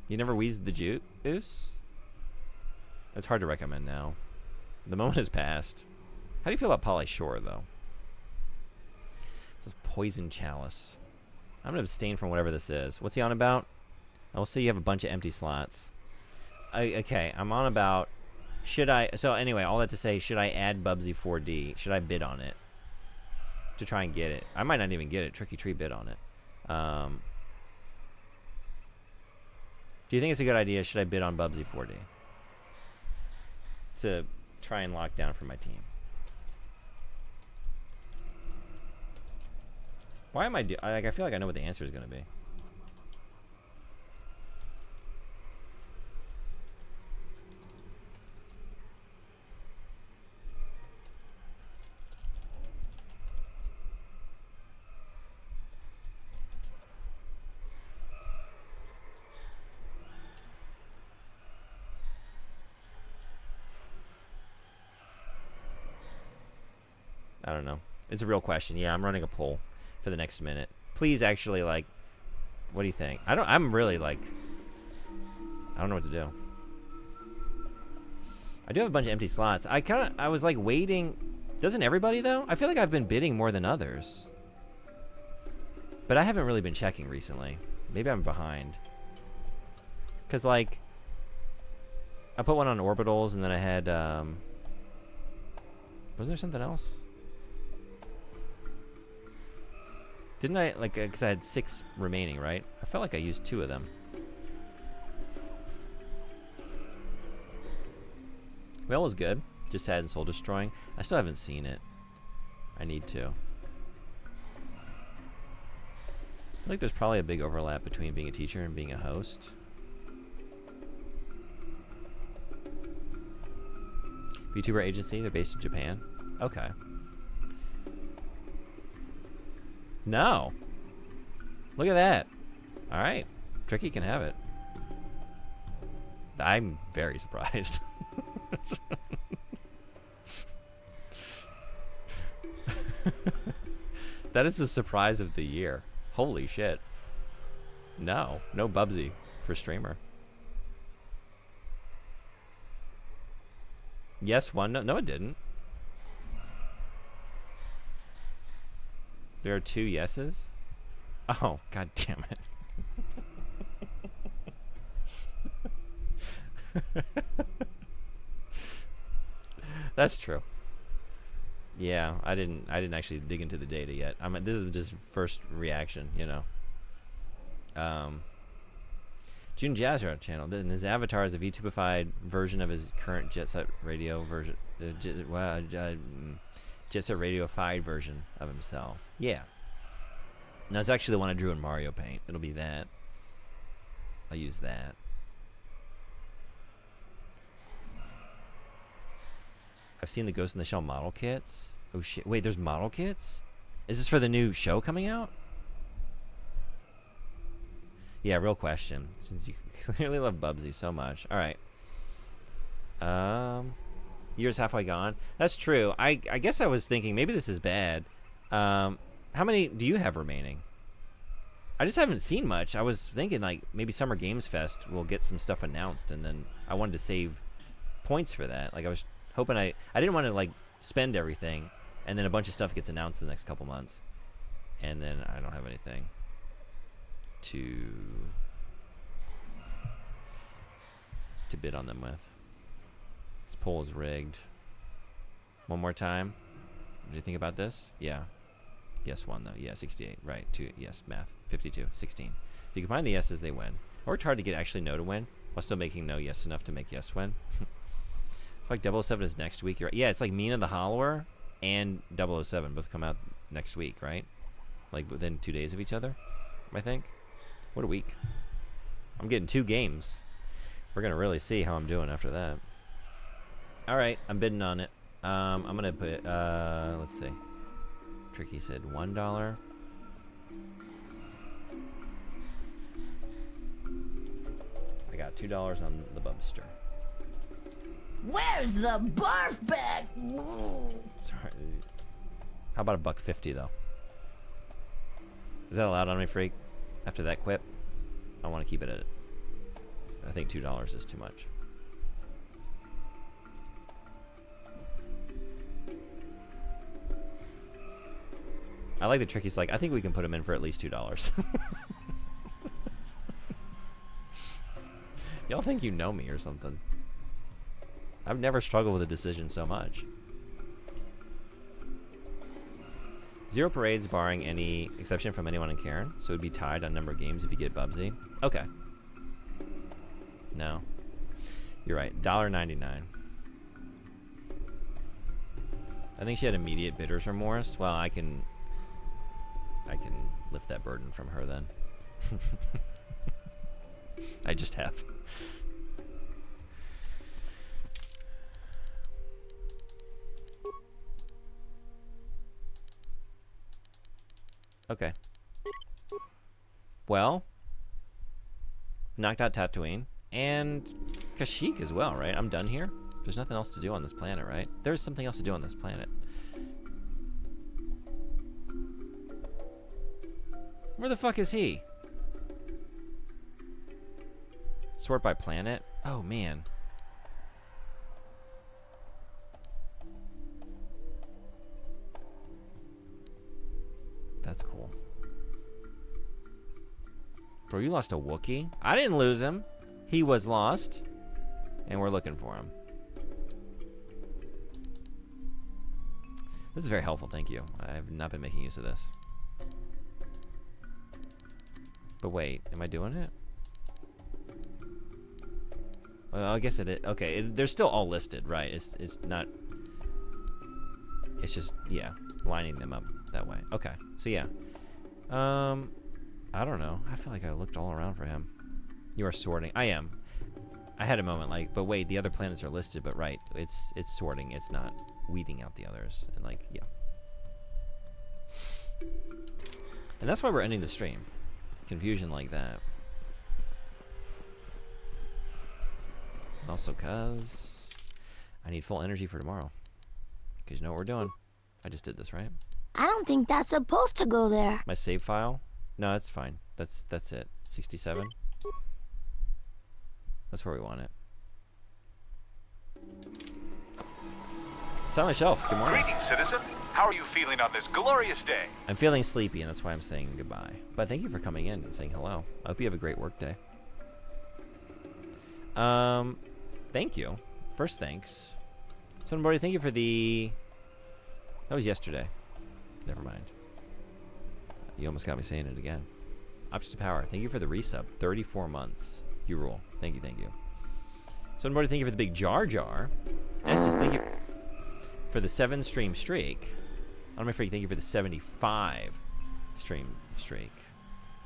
You never wheezed the juice? That's hard to recommend now. The moment has passed. How do you feel about Pauly Shore, though? This is Poison Chalice. I'm going to abstain from whatever this is. What's he on about? I will say you have a bunch of empty slots. Okay, I'm on about... Should I... So anyway, all that to say, should I add Bubsy 4D? Should I bid on it? To try and get it. I might not even get it. Tricky Tree bid on it. Do you think it's a good idea? Should I bid on Bubsy 4D? To try and lock down for my team. Why am I I feel like I know what the answer is going to be. I don't know. It's a real question. Yeah, I'm running a poll for the next minute. Please actually, like, what do you think? I'm really, like, I don't know what to do. I do have a bunch of empty slots. I was, like, waiting. Doesn't everybody, though? I feel like I've been bidding more than others. But I haven't really been checking recently. Maybe I'm behind. Because, like, I put one on Orbitals, and then I had, wasn't there something else? Didn't I, like, because I had 6 remaining, right? I felt like I used 2 of them. Well, was good. Just had Soul Destroying. I still haven't seen it. I need to. I feel like there's probably a big overlap between being a teacher and being a host. VTuber agency, they're based in Japan. Okay. No. Look at that. All right. Tricky can have it. I'm very surprised. That is the surprise of the year. Holy shit. No. No Bubsy for streamer. Yes, one. No, it didn't. There are 2 yeses? Oh, god damn it. That's true. Yeah, I didn't actually dig into the data yet. I mean, this is just first reaction, you know. June Jazzra channel. Then his avatar is a VTubified version of his current Jet Set Radio version. Jet Set Radio-fied version of himself. Yeah. No, it's actually the one I drew in Mario Paint. It'll be that. I'll use that. I've seen the Ghost in the Shell model kits. Oh shit! Wait, there's model kits? Is this for the new show coming out? Yeah, real question. Since you clearly love Bubsy so much. All right. Year's halfway gone. That's true. I guess I was thinking maybe this is bad. How many do you have remaining? I just haven't seen much. I was thinking like maybe Summer Games Fest will get some stuff announced, and then I wanted to save points for that. Like I was hoping I didn't want to like spend everything, and then a bunch of stuff gets announced in the next couple months, and then I don't have anything to bid on them with. This poll is rigged. One more time. What do you think about this? Yeah. Yes, one though. Yeah, 68. Right. 2. Yes, math. 52. 16. If you combine the yeses, they win. I worked hard to get actually no to win, while still making no yes enough to make yes win. I feel like 007 is next week. Yeah, it's like Mina the Hollower and 007 both come out next week, right? Like within 2 days of each other, I think. What a week. I'm getting 2 games. We're going to really see how I'm doing after that. All right, I'm bidding on it. I'm going to put, let's see. Tricky said $1. I got $2 on the Bubster. Where's the barf bag? Sorry. How about $1.50 though? Is that allowed on me, Freak? After that quip, I want to keep it at it. I think $2 is too much. I like the Tricky's like, I think we can put him in for at least $2. Y'all think you know me or something. I've never struggled with a decision so much. 0 parades barring any exception from anyone in Karen, so it would be tied on number of games if you get Bubsy. Okay. No. You're right. $1.99. I think she had immediate bidder's remorse. Well, I can lift that burden from her then. I just have. Okay. Well, knocked out Tatooine and Kashyyyk as well, right? I'm done here. There's nothing else to do on this planet, right? There's something else to do on this planet. Where the fuck is he? Sort by planet? Oh, man. That's cool. Bro, you lost a Wookiee? I didn't lose him. He was lost. And we're looking for him. This is very helpful, thank you. I have not been making use of this. But wait, am I doing it? Well, I guess it is. Okay, they're still all listed, right? It's not... It's just, yeah, lining them up that way. Okay, so yeah. I don't know. I feel like I looked all around for him. You are sorting. I am. I had a moment like, but wait, the other planets are listed, but right, it's sorting. It's not weeding out the others. And like, yeah. And that's why we're ending the stream. Confusion like that. Also, cause I need full energy for tomorrow. Cause you know what we're doing. I just did this, right? I don't think that's supposed to go there. My save file? No, that's fine. That's it. 67. That's where we want it. It's on my shelf. Good morning. Greetings, citizen. How are you feeling on this glorious day? I'm feeling sleepy, and that's why I'm saying goodbye. But thank you for coming in and saying hello. I hope you have a great work day. Thank you. First, thanks Sunboardy, thank you for the... That was yesterday. Never mind. You almost got me saying it again. Options to Power, thank you for the resub. 34 months. You rule. Thank you, thank you. Sunboardy, thank you for the big Jar Jar. Estes, thank you for the 7-stream streak. I'm Freak, thank you for the 75 stream streak.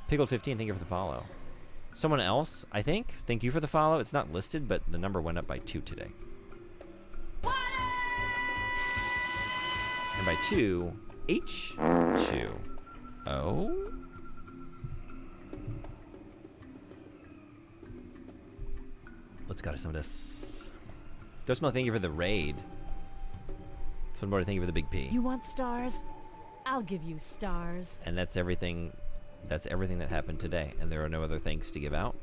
Pickled 15, thank you for the follow. Someone else, I think, thank you for the follow. It's not listed, but the number went up by 2 today. And by 2, H2O. Let's go to some of this. Ghostmo, thank you for the raid. Sunboard, thank you for the big P. You want stars? I'll give you stars. And that's everything. That's everything that happened today. And there are no other thanks to give out.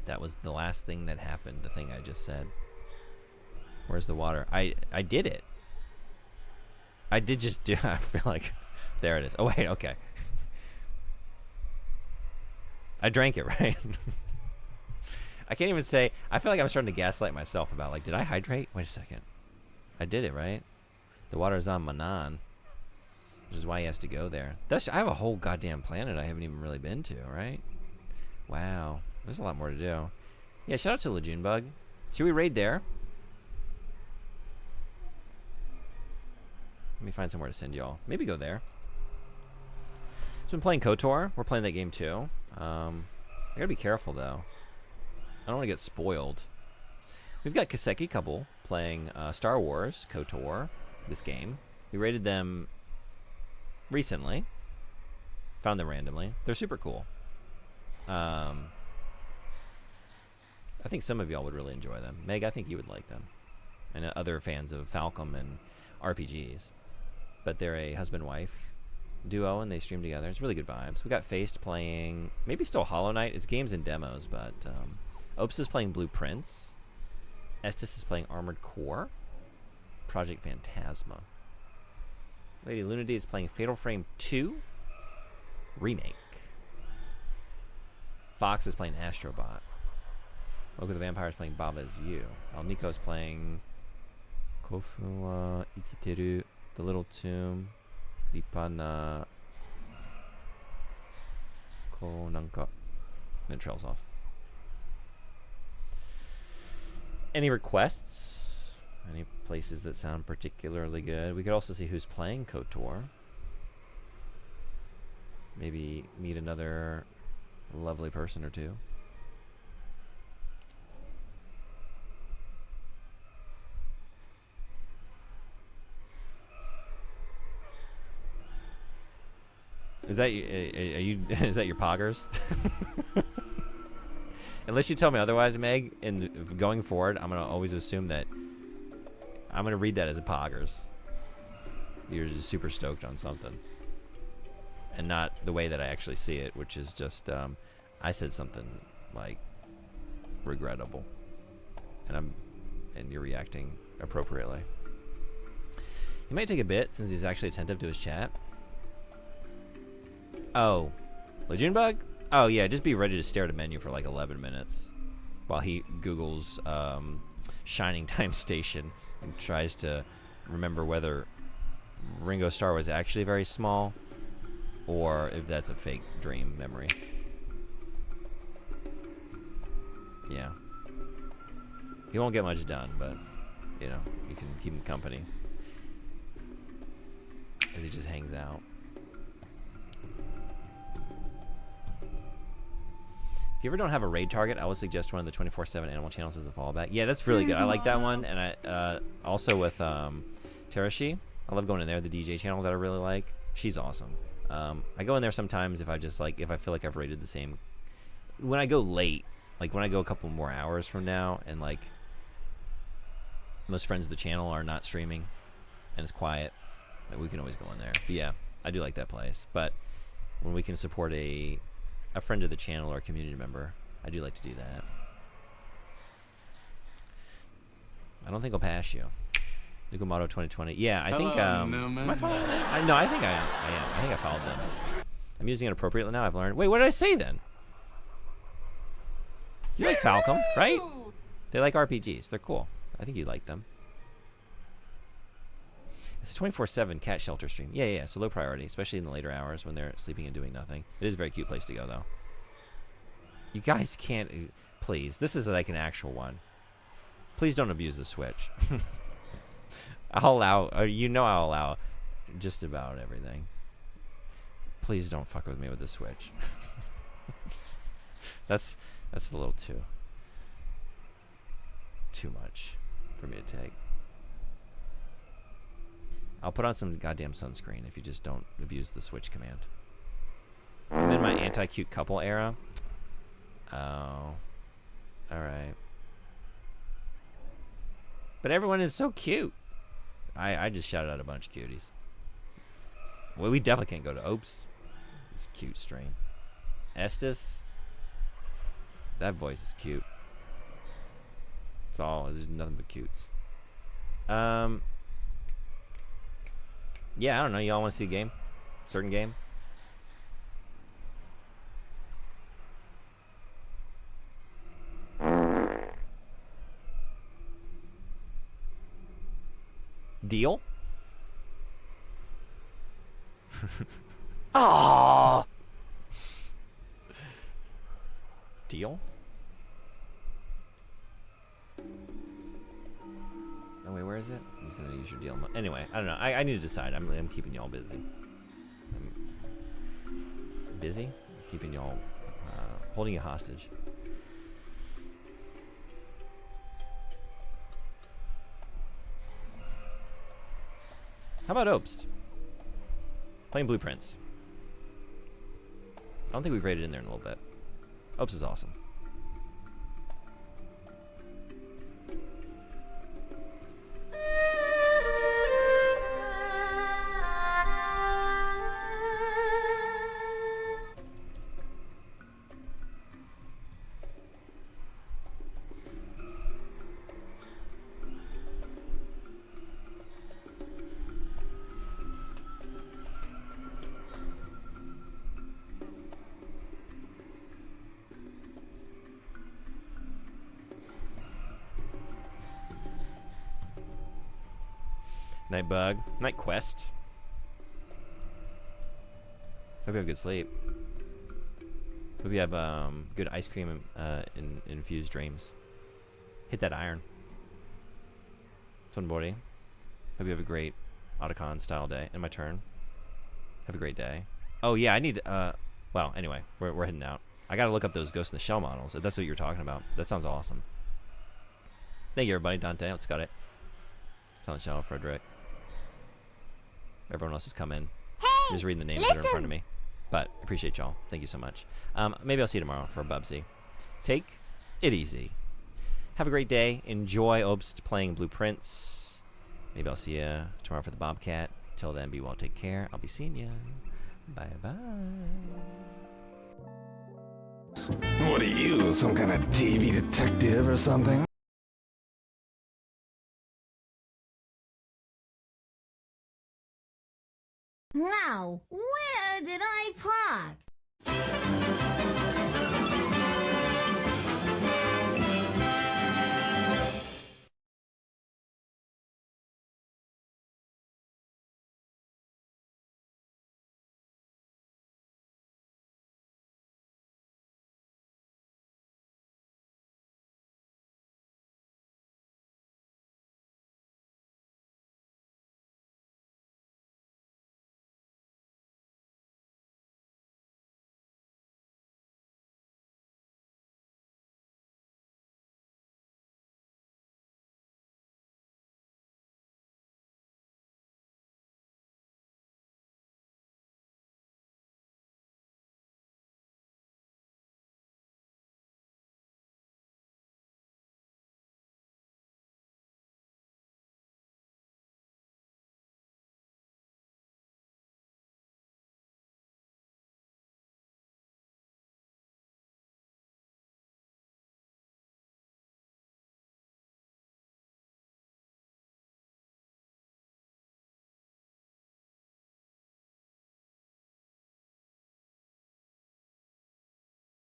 That was the last thing that happened. The thing I just said. Where's the water? I did it. I did just do. I feel like there it is. Oh wait, okay. I drank it, right? I can't even say. I feel like I'm starting to gaslight myself about like, did I hydrate? Wait a second. I did it, right? The water is on Manan, which is why he has to go there. I have a whole goddamn planet I haven't even really been to, right? Wow, there's a lot more to do. Yeah, shout out to Lejunebug. Should we raid there? Let me find somewhere to send y'all. Maybe go there. So I'm playing KOTOR. We're playing that game too. I gotta be careful though. I don't want to get spoiled. We've got Kaseki couple playing Star Wars KOTOR, this game. We rated them recently. Found them randomly. They're super cool. I think some of y'all would really enjoy them. Meg, I think you would like them. And other fans of Falcom and RPGs. But they're a husband-wife duo, and they stream together. It's really good vibes. We got Faced playing, maybe still Hollow Knight. It's games and demos, but Opus is playing Blueprints. Estes is playing Armored Core. Project Phantasma. Lady Lunady is playing Fatal Frame 2 Remake. Fox is playing Astrobot. Woke of the Vampire is playing Baba Is You. While Nico is playing Kofu wa Ikiteru, The Little Tomb, Ipana Ko Nanka. Then trails off. Any requests? Any places that sound particularly good? We could also see who's playing KOTOR. Maybe meet another lovely person or two. Is that is that your poggers? Unless you tell me otherwise, Meg, and going forward, I'm gonna always assume that I'm gonna read that as a poggers. You're just super stoked on something, and not the way that I actually see it, which is just I said something like regrettable, and you're reacting appropriately. He might take a bit since he's actually attentive to his chat. Oh, Lejunebug? Oh yeah, just be ready to stare at a menu for like 11 minutes while he Googles Shining Time Station and tries to remember whether Ringo Starr was actually very small or if that's a fake dream memory. Yeah. He won't get much done, but, you know, you can keep him company as he just hangs out. If you ever don't have a raid target, I would suggest one of the 24/7 animal channels as a fallback. Yeah, that's really good. I like that one. And I also with Terashi, I love going in there. The DJ channel that I really like. She's awesome. I go in there sometimes if I just like if I feel like I've rated the same. When I go late, like when I go a couple more hours from now, and like most friends of the channel are not streaming, and it's quiet, like we can always go in there. But yeah, I do like that place. But when we can support a friend of the channel or a community member, I do like to do that. I don't think I'll pass you. Nukumato 2020. Yeah, I think. Am I following them? No, I think I am. I think I followed them. I'm using it appropriately now. I've learned. Wait, what did I say then? You like Falcom, right? They like RPGs. They're cool. I think you like them. It's a 24/7 cat shelter stream. Yeah. So low priority, especially in the later hours when they're sleeping and doing nothing. It is a very cute place to go, though. You guys can't... Please. This is like an actual one. Please don't abuse the Switch. I'll allow... I'll allow just about everything. Please don't fuck with me with the Switch. That's a little too much for me to take. I'll put on some goddamn sunscreen if you just don't abuse the Switch command. I'm in my anti-cute couple era. Oh. Alright. But everyone is so cute. I just shouted out a bunch of cuties. Well, we definitely can't go to Oops. It's a cute stream. Estes. That voice is cute. It's all, there's nothing but cutes. Yeah, I don't know. Y'all want to see a game? Certain game? Deal? Oh. Deal? Oh wait, where is it? I'm just gonna use your deal. Anyway, I don't know. I need to decide. I'm keeping y'all busy. I'm busy? Keeping y'all, holding you hostage. How about Obst? Playing Blueprints. I don't think we've rated in there in a little bit. Obst is awesome. Night Bug. Night Quest. Hope you have good sleep. Hope you have good ice cream infused dreams. Hit that iron. Sunbody. Hope you have a great Otacon style day. And my turn. Have a great day. Oh yeah, I need well, anyway, we're heading out. I gotta look up those Ghost in the Shell models, if that's what you're talking about. That sounds awesome. Thank you everybody. Dante, let's got it. Silent Shadow, Frederick. Everyone else has come in. Hey, just reading the names that are in front of me. But appreciate y'all. Thank you so much. Maybe I'll see you tomorrow for a Bubsy. Take it easy. Have a great day. Enjoy Obst playing Blueprints. Maybe I'll see you tomorrow for the Bobcat. Till then, be well. Take care. I'll be seeing you. Bye-bye. What are you, some kind of TV detective or something? Now, where did I park?